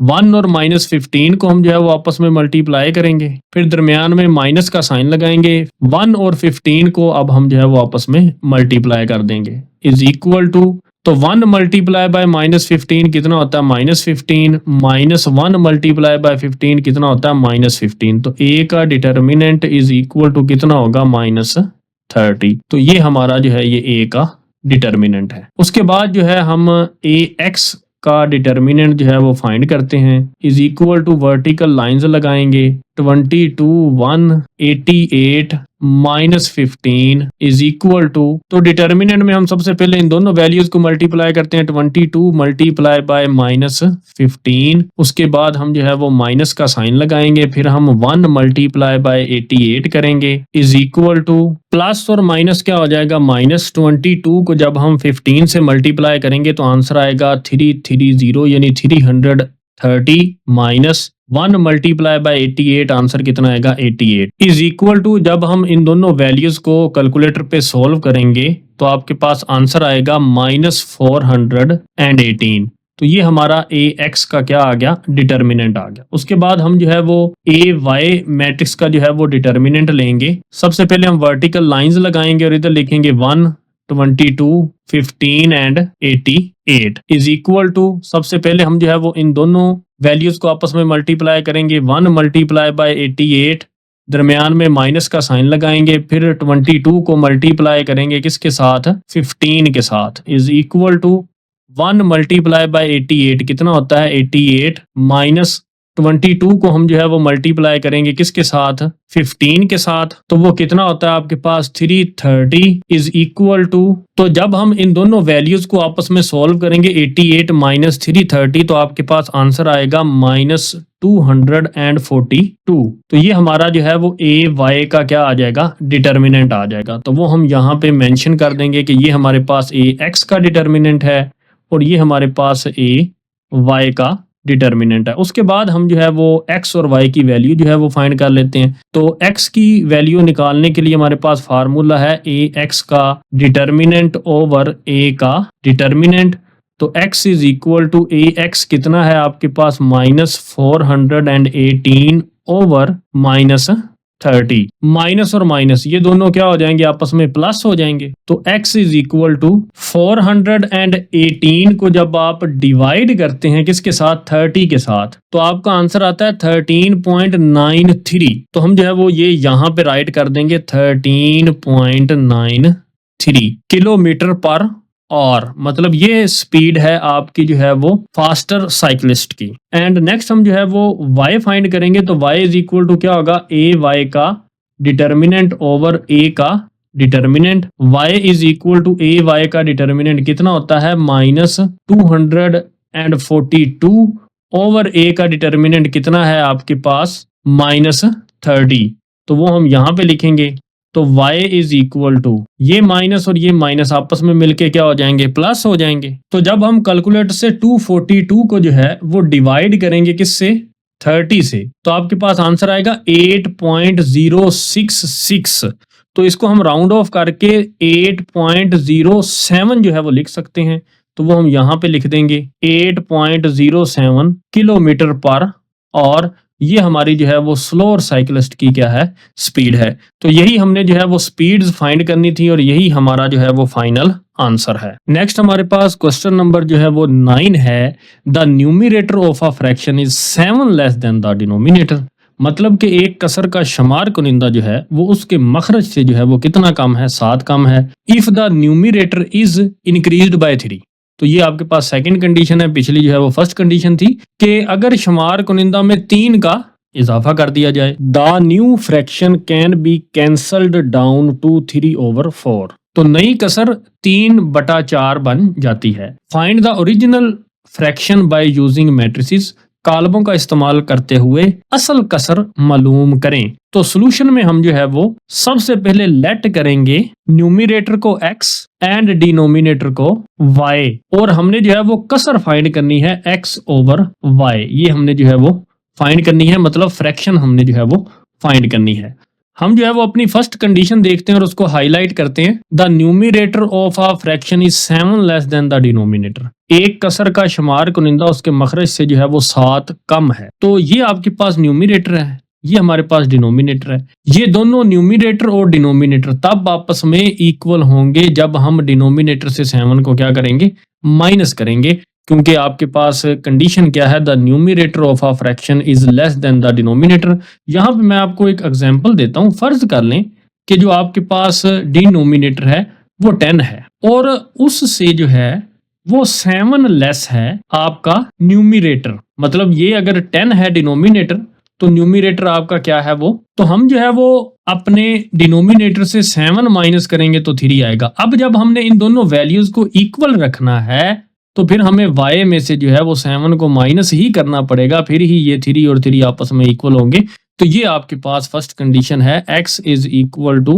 S1: 1 और -15 को हम जो है वो आपस में मल्टीप्लाई करेंगे, फिर दरमियान में माइनस का साइन लगाएंगे। 1 और 15 को अब हम जो है वो आपस में मल्टीप्लाई कर देंगे, इज इक्वल टू, तो 1 मल्टीप्लाई बाय -15 कितना होता है? -15 माइनस 1 मल्टीप्लाई बाय 15 कितना होता है? -15। तो a का डिटर्मिनेंट इज इक्वल टू कितना होगा? -30। तो ये हमारा जो है ये a का डिटर्मिनेंट है। उसके बाद जो है हम a x का डिटर्मिनेंट जो है वो फाइंड करते हैं, is equal to vertical lines लगाएंगे 22 1 88 -15 इज इक्वल टू, तो डिटर्मिनेंट में हम सबसे पहले इन दोनों वैल्यूज को मल्टीप्लाई करते हैं 22 मल्टीप्लाई बाय -15, उसके बाद हम जो है वो माइनस का साइन लगाएंगे, फिर हम 1 मल्टीप्लाई बाय 88 करेंगे इज इक्वल टू, प्लस और माइनस क्या हो जाएगा? -22 को जब हम 15 से मल्टीप्लाई करेंगे तो आंसर आएगा 330 यानी 330 माइनस 1 मल्टीप्लाई बाय 88, आंसर कितना आएगा? 88 इज इक्वल टू, जब हम इन दोनों वैल्यूज को कैलकुलेटर पे सॉल्व करेंगे तो आपके पास आंसर आएगा -418। तो ये हमारा ए एक्स का क्या आ गया? डिटर्मिनेंट आ गया। उसके बाद हम जो है वो ए वाई मैट्रिक्स का जो है वो डिटर्मिनेंट लेंगे। सबसे पहले हम वर्टिकल लाइंस लगाएंगे और इधर लिखेंगे 1 22 15 एंड 88 इज इक्वल टू, सबसे पहले हम जो है वो इन दोनों वैल्यूज को आपस में मल्टीप्लाई करेंगे, 1 मल्टीप्लाई बाय 88, दरमियान में माइनस का साइन लगाएंगे, फिर 22 को मल्टीप्लाई करेंगे किसके साथ? 15 के साथ is equal to 1 multiply by 88 कितना होता है? 88 माइनस 22 को हम जो है वो मल्टीप्लाई करेंगे किसके साथ? 15 के साथ। तो वो कितना होता है आपके पास? 330 इज इक्वल टू, तो जब हम इन दोनों वैल्यूज को आपस में सॉल्व करेंगे 88 माइनस 330, तो आपके पास आंसर आएगा -242। तो ये हमारा जो है वो ए वाई का क्या आ जाएगा? डिटर्मिनेंट आ जाएगा। तो वो हम यहाँ पे मेंशन कर देंगे कि ये हमारे पास ए एक्स का डिटर्मिनेंट है और ये हमारे पास ए वाई का डिटर्मिनेंट है। उसके बाद हम जो है वो x और y की वैल्यू जो है वो फाइंड कर लेते हैं। तो x की वैल्यू निकालने के लिए हमारे पास फार्मूला है a x का डिटर्मिनेंट ओवर a का डिटर्मिनेंट। तो x is equal to a x कितना है आपके पास? -418 ओवर -30। माइनस और माइनस ये दोनों क्या हो जाएंगे? आपस में प्लस हो जाएंगे। तो x इज इक्वल टू 418 को जब आप डिवाइड करते हैं किसके साथ? 30 के साथ, तो आपका आंसर आता है 13.93। तो हम जो है वो ये यहाँ पे राइट कर देंगे 13.93 किलोमीटर पर और, मतलब ये स्पीड है आपकी जो है वो फास्टर साइकिलिस्ट की। एंड नेक्स्ट हम जो है वो y फाइंड करेंगे। तो y इज इक्वल टू क्या होगा? ए वाई का डिटर्मिनेंट ओवर a का determinant. y is equal to A y का डिटर्मिनेंट कितना होता है? -242 ओवर a का डिटर्मिनेंट कितना है आपके पास? -30। तो वो हम यहाँ पे लिखेंगे। तो y इज इक्वल टू, ये माइनस और ये माइनस आपस में मिलके क्या हो जाएंगे? प्लस हो जाएंगे। तो जब हम कैलकुलेटर से 242 को जो है वो डिवाइड करेंगे किससे? 30 से, तो आपके पास आंसर आएगा 8.066। तो इसको हम राउंड ऑफ करके 8.07 जो है वो लिख सकते हैं। तो वो हम यहाँ पे लिख देंगे 8.07 किलोमीटर पर और ये हमारी जो है वो स्लोअर साइकिलिस्ट की क्या है? स्पीड है। तो यही हमने जो है वो स्पीड्स फाइंड करनी थी और यही हमारा जो है वो फाइनल आंसर है। नेक्स्ट हमारे पास क्वेश्चन नंबर जो है वो 9 है। The numerator of a fraction is 7 less than the denominator. मतलब कि एक कसर का शुमार कुनिंदा जो है वो उसके मखरज से जो है वो कितना कम है, 7 कम है। If the numerator is increased by 3, तो ये आपके पास सेकंड कंडीशन है, पिछली जो है वो फर्स्ट कंडीशन थी कि अगर शुमार कुनिंदा में 3 का इजाफा कर दिया जाए। The new fraction can be cancelled down to 3/4, तो नई कसर 3/4 बन जाती है। Find the original fraction by using matrices, कालमों का इस्तेमाल करते हुए असल कसर मालूम करें। तो सॉल्यूशन में हम जो है वो सबसे पहले लेट करेंगे न्यूमरेटर को x एंड डिनोमिनेटर को y, और हमने जो है वो कसर फाइंड करनी है x/y। ये हमने जो है वो फाइंड करनी है, मतलब फ्रैक्शन हमने जो है वो फाइंड करनी है। हम जो है वो अपनी फर्स्ट कंडीशन देखते हैं और उसको हाईलाइट करते हैं। The numerator of a fraction is 7 less than the denominator, एक कसर का शुमार कुनिंदा उसके मखरज से जो है वो 7 कम है। तो ये आपके पास न्यूमरेटर है, ये हमारे पास डिनोमिनेटर है। ये दोनों न्यूमरेटर और डिनोमिनेटर तब आपस में इक्वल होंगे जब हम डिनोमिनेटर से 7 को क्या करेंगे, माइनस करेंगे, क्योंकि आपके पास कंडीशन क्या है, the numerator of a fraction is less than the denominator. यहाँ पे मैं आपको एक एग्जांपल देता हूँ। फर्ज कर लें कि जो आपके पास डिनोमिनेटर है वो 10 है और उससे जो है वो 7 लेस है आपका न्यूमरेटर। मतलब ये अगर 10 है डिनोमिनेटर तो न्यूमरेटर आपका क्या है वो, तो हम जो है वो अपने डिनोमिनेटर से 7 माइनस करेंगे तो 3 आएगा। अब जब हमने इन दोनों वैल्यूज को इक्वल रखना है तो फिर हमें y में से जो है वो 7 को माइनस ही करना पड़ेगा, फिर ही ये 3 और 3 आपस में इक्वल होंगे। तो ये आपके पास फर्स्ट कंडीशन है, x is equal to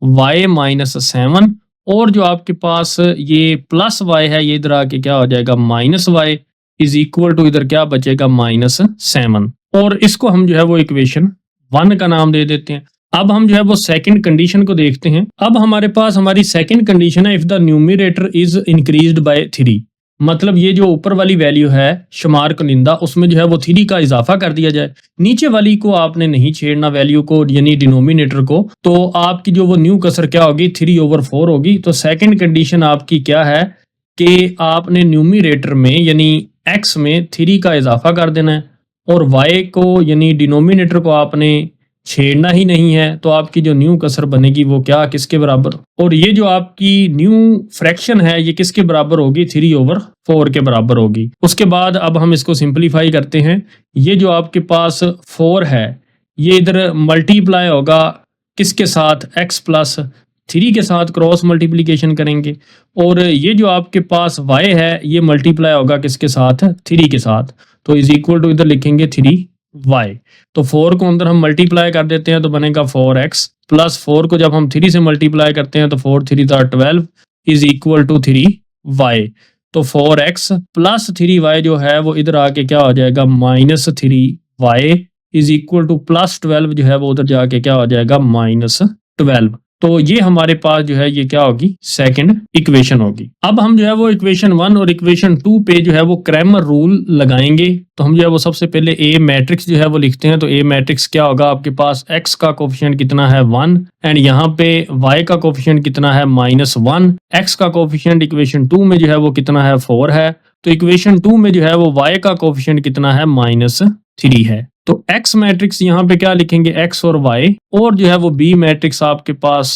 S1: y minus 7, और जो आपके पास ये प्लस y है ये इधर आके क्या हो जाएगा, minus y is equal to इधर क्या बचेगा, -7, और इसको हम जो है वो इक्वेशन 1 का नाम दे देते हैं। अब हम जो है वो सेकंड कंडीशन को देखते हैं। अब हमारे पास हमारी सेकंड कंडीशन है, if the numerator is increased by 3, मतलब ये जो ऊपर वाली वैल्यू है शुमार कुनिंदा उसमें जो है वो 3 का इजाफा कर दिया जाए। नीचे वाली को आपने नहीं छेड़ना वैल्यू को, यानी डिनोमिनेटर को, तो आपकी जो वो न्यू कसर क्या होगी, 3/4 होगी। तो सेकंड कंडीशन आपकी क्या है कि आपने न्यूमरेटर में यानी x में 3 का इजाफा कर देना है और y को यानी डिनोमिनेटर को आपने छेड़ना ही नहीं है। तो आपकी जो न्यू कसर बनेगी वो क्या, किसके बराबर, और ये जो आपकी न्यू फ्रैक्शन है ये किसके बराबर होगी, 3/4 के बराबर होगी। उसके बाद अब हम इसको सिंपलीफाई करते हैं। ये जो आपके पास 4 है ये इधर मल्टीप्लाई होगा किसके साथ, x प्लस 3 के साथ क्रॉस मल्टीप्लीकेशन करेंगे, और ये जो आपके पास y है ये मल्टीप्लाई होगा किसके साथ, 3 के साथ। तो इज इक्वल टू इधर लिखेंगे 3y, तो 4 को अंदर हम मल्टीप्लाई कर देते हैं तो बनेगा 4x, प्लस 4 को जब हम 3 से मल्टीप्लाई करते हैं तो 4 3 12 इज इक्वल टू 3y। तो 4x प्लस 3y जो है वो इधर आके क्या हो जाएगा, -3y is equal two plus 12 जो है वो उधर जाके क्या हो जाएगा, -12। तो ये हमारे पास जो है ये क्या होगी, सेकंड इक्वेशन होगी। अब हम जो है वो इक्वेशन 1 और इक्वेशन 2 पे जो है वो क्रैमर रूल लगाएंगे। तो हम जो है वो सबसे पहले ए मैट्रिक्स जो है वो लिखते हैं। तो ए मैट्रिक्स क्या होगा, आपके पास x का कोफिशिएंट कितना है 1 एंड यहाँ पे y का कोफिशिएंट कितना है -1। x का कोफिशिएंट इक्वेशन 2 में जो है वो कितना है, 4 है। तो इक्वेशन 2 में जो है वो y का कोफिशिएंट कितना है, -3 है। तो x मैट्रिक्स यहाँ पे क्या लिखेंगे, x और y, और जो है वो b मैट्रिक्स आपके पास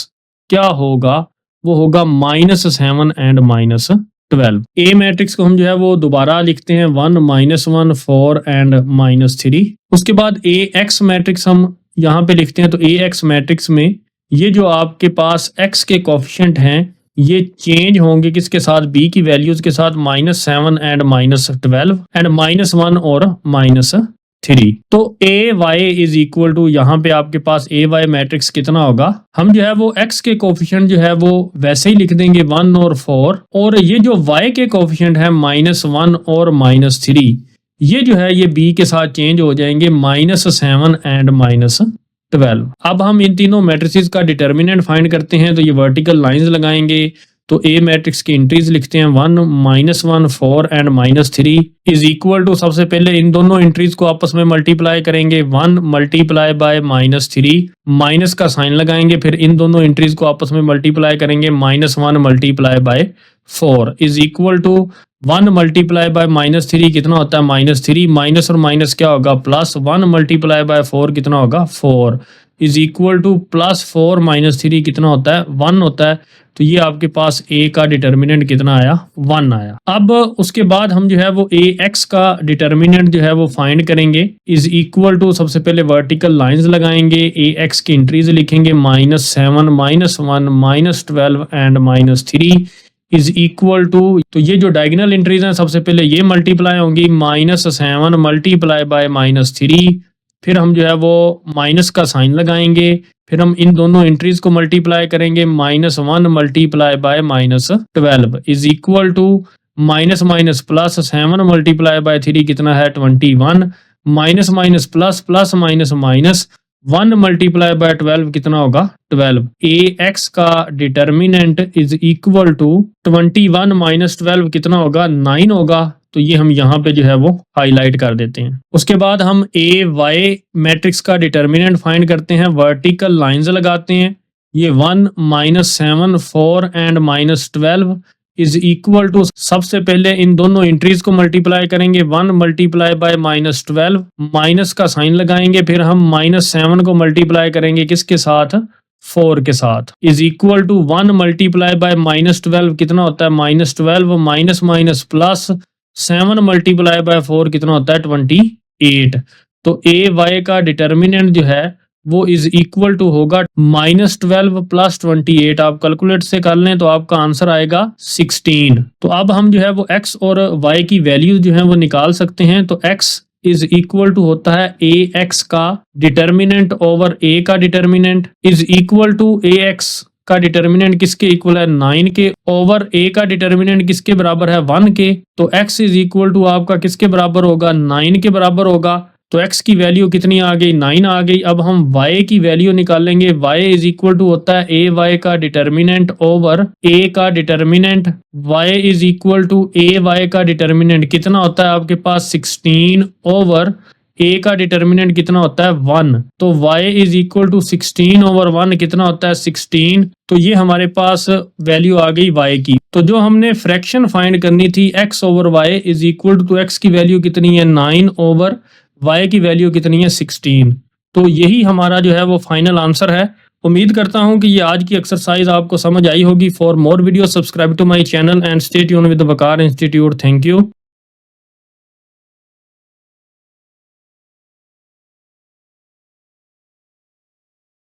S1: क्या होगा, वो होगा -7 एंड -12। a मैट्रिक्स को हम जो है वो दोबारा लिखते हैं 1 -1 4 एंड -3। उसके बाद ax मैट्रिक्स हम यहाँ पे लिखते हैं। तो ax मैट्रिक्स में ये जो आपके पास x के कोफिशिएंट हैं ये चेंज होंगे किसके साथ, b की वैल्यूज के साथ, -7 एंड -12 एंड -1 और -3। तो ए वाई इज इक्वल टू यहाँ पे आपके पास ए वाई मैट्रिक्स कितना होगा, हम जो है वो x के कोफिशिएंट जो है वो वैसे ही लिख देंगे 1 और 4, और ये जो y के कोफिशिएंट है -1 और -3 ये जो है ये b के साथ चेंज हो जाएंगे, -7 एंड -12। अब हम इन तीनों मैट्रिसेस का डिटर्मिनेंट फाइंड करते हैं। तो ये वर्टिकल लाइंस लगाएंगे। तो ए मैट्रिक्स की एंट्रीज लिखते हैं 1 -1 4 एंड -3 इज इक्वल टू, सबसे पहले इन दोनों एंट्रीज को आपस में मल्टीप्लाई करेंगे, 1 मल्टीप्लाई बाय -3, माइनस का साइन लगाएंगे, फिर इन दोनों एंट्रीज को आपस में मल्टीप्लाई करेंगे, -1 multiply by 4 is equal to 1 multiply by -3 कितना होता है -3, माइनस और माइनस क्या होगा प्लस, 1 मल्टीप्लाई बाय 4 कितना होगा 4 इज इक्वल टू +4 -3 कितना होता है 1 होता है। तो ये आपके पास ए का डिटर्मिनेंट कितना आया 1 आया। अब उसके बाद हम जो है वो ए एक्स का डिटर्मिनेंट जो है वो फाइंड करेंगे, इज इक्वल टू सबसे पहले वर्टिकल लाइंस लगाएंगे, ए एक्स की एंट्रीज लिखेंगे -7 -1 -12 एंड -3 इज इक्वल टू, तो ये जो डायगोनल एंट्रीज हैं सबसे पहले ये मल्टीप्लाई होंगी, -7 मल्टीप्लाई बाय -3, फिर हम जो है वो माइनस का साइन लगाएंगे, फिर हम इन दोनों एंट्रीज को मल्टीप्लाई करेंगे, -1 multiply by -12 is equal to minus minus plus 7 multiply by 3 कितना है 21, minus minus plus plus minus minus 1 multiply by 12 कितना होगा 12। ए एक्स का determinant is equal to 21 minus 12 कितना होगा 9 होगा। तो ये हम यहाँ पे जो है वो हाईलाइट कर देते हैं। उसके बाद हम ए वाई मैट्रिक्स का डिटर्मिनेंट फाइंड करते हैं, वर्टिकल लाइंस लगाते हैं, ये 1 -7 4 एंड -12 इज इक्वल टू, सबसे पहले इन दोनों एंट्रीज को मल्टीप्लाई करेंगे, 1 मल्टीप्लाई बाय -12 माइनस का साइन लगाएंगे, फिर हम -7 को मल्टीप्लाई करेंगे किसके साथ 4 के साथ, is equal to 1 multiply by -12 कितना होता है -12 minus minus plus 7 multiply by 4 कितना होता है 28। तो ए वाई का डिटर्मिनेंट जो है वो इज इक्वल टू होगा -12 प्लस 28, आप कैलकुलेट से कर लें तो आपका आंसर आएगा 16। तो अब हम जो है वो x और y की वैल्यूज जो है वो निकाल सकते हैं। तो x इज इक्वल टू होता है ए एक्स का डिटर्मिनेंट ओवर ए का determinant, is equal to A x का डिटर्मिनेंट किसके इक्वल है 9 के, ओवर ए का डिटर्मिनेंट किसके बराबर है 1 के। तो x इज इक्वल टू आपका किसके बराबर होगा 9 के बराबर होगा। तो x की वैल्यू कितनी आ गई 9 आ गई। अब हम y की वैल्यू निकालेंगे, y इज इक्वल टू होता है ए वाई का डिटर्मिनेंट ओवर a का determinant, y is equal to A y का डिटर्मिनेंट कितना होता है आपके पास 16 ओवर a का डिटर्मिनेंट कितना होता है 1। तो y is equal to 16 over 1 कितना होता है 16। तो ये हमारे पास वैल्यू आ गई y की। तो जो हमने फ्रैक्शन फाइंड करनी थी x over y is equal to, x की वैल्यू कितनी है 9 ओवर y की वैल्यू कितनी है 16। तो यही हमारा जो है वो फाइनल आंसर है। उम्मीद करता हूं कि ये आज की एक्सरसाइज आपको समझ आई होगी। For more video subscribe to my channel and stay tuned with Waqar institute. Thank you.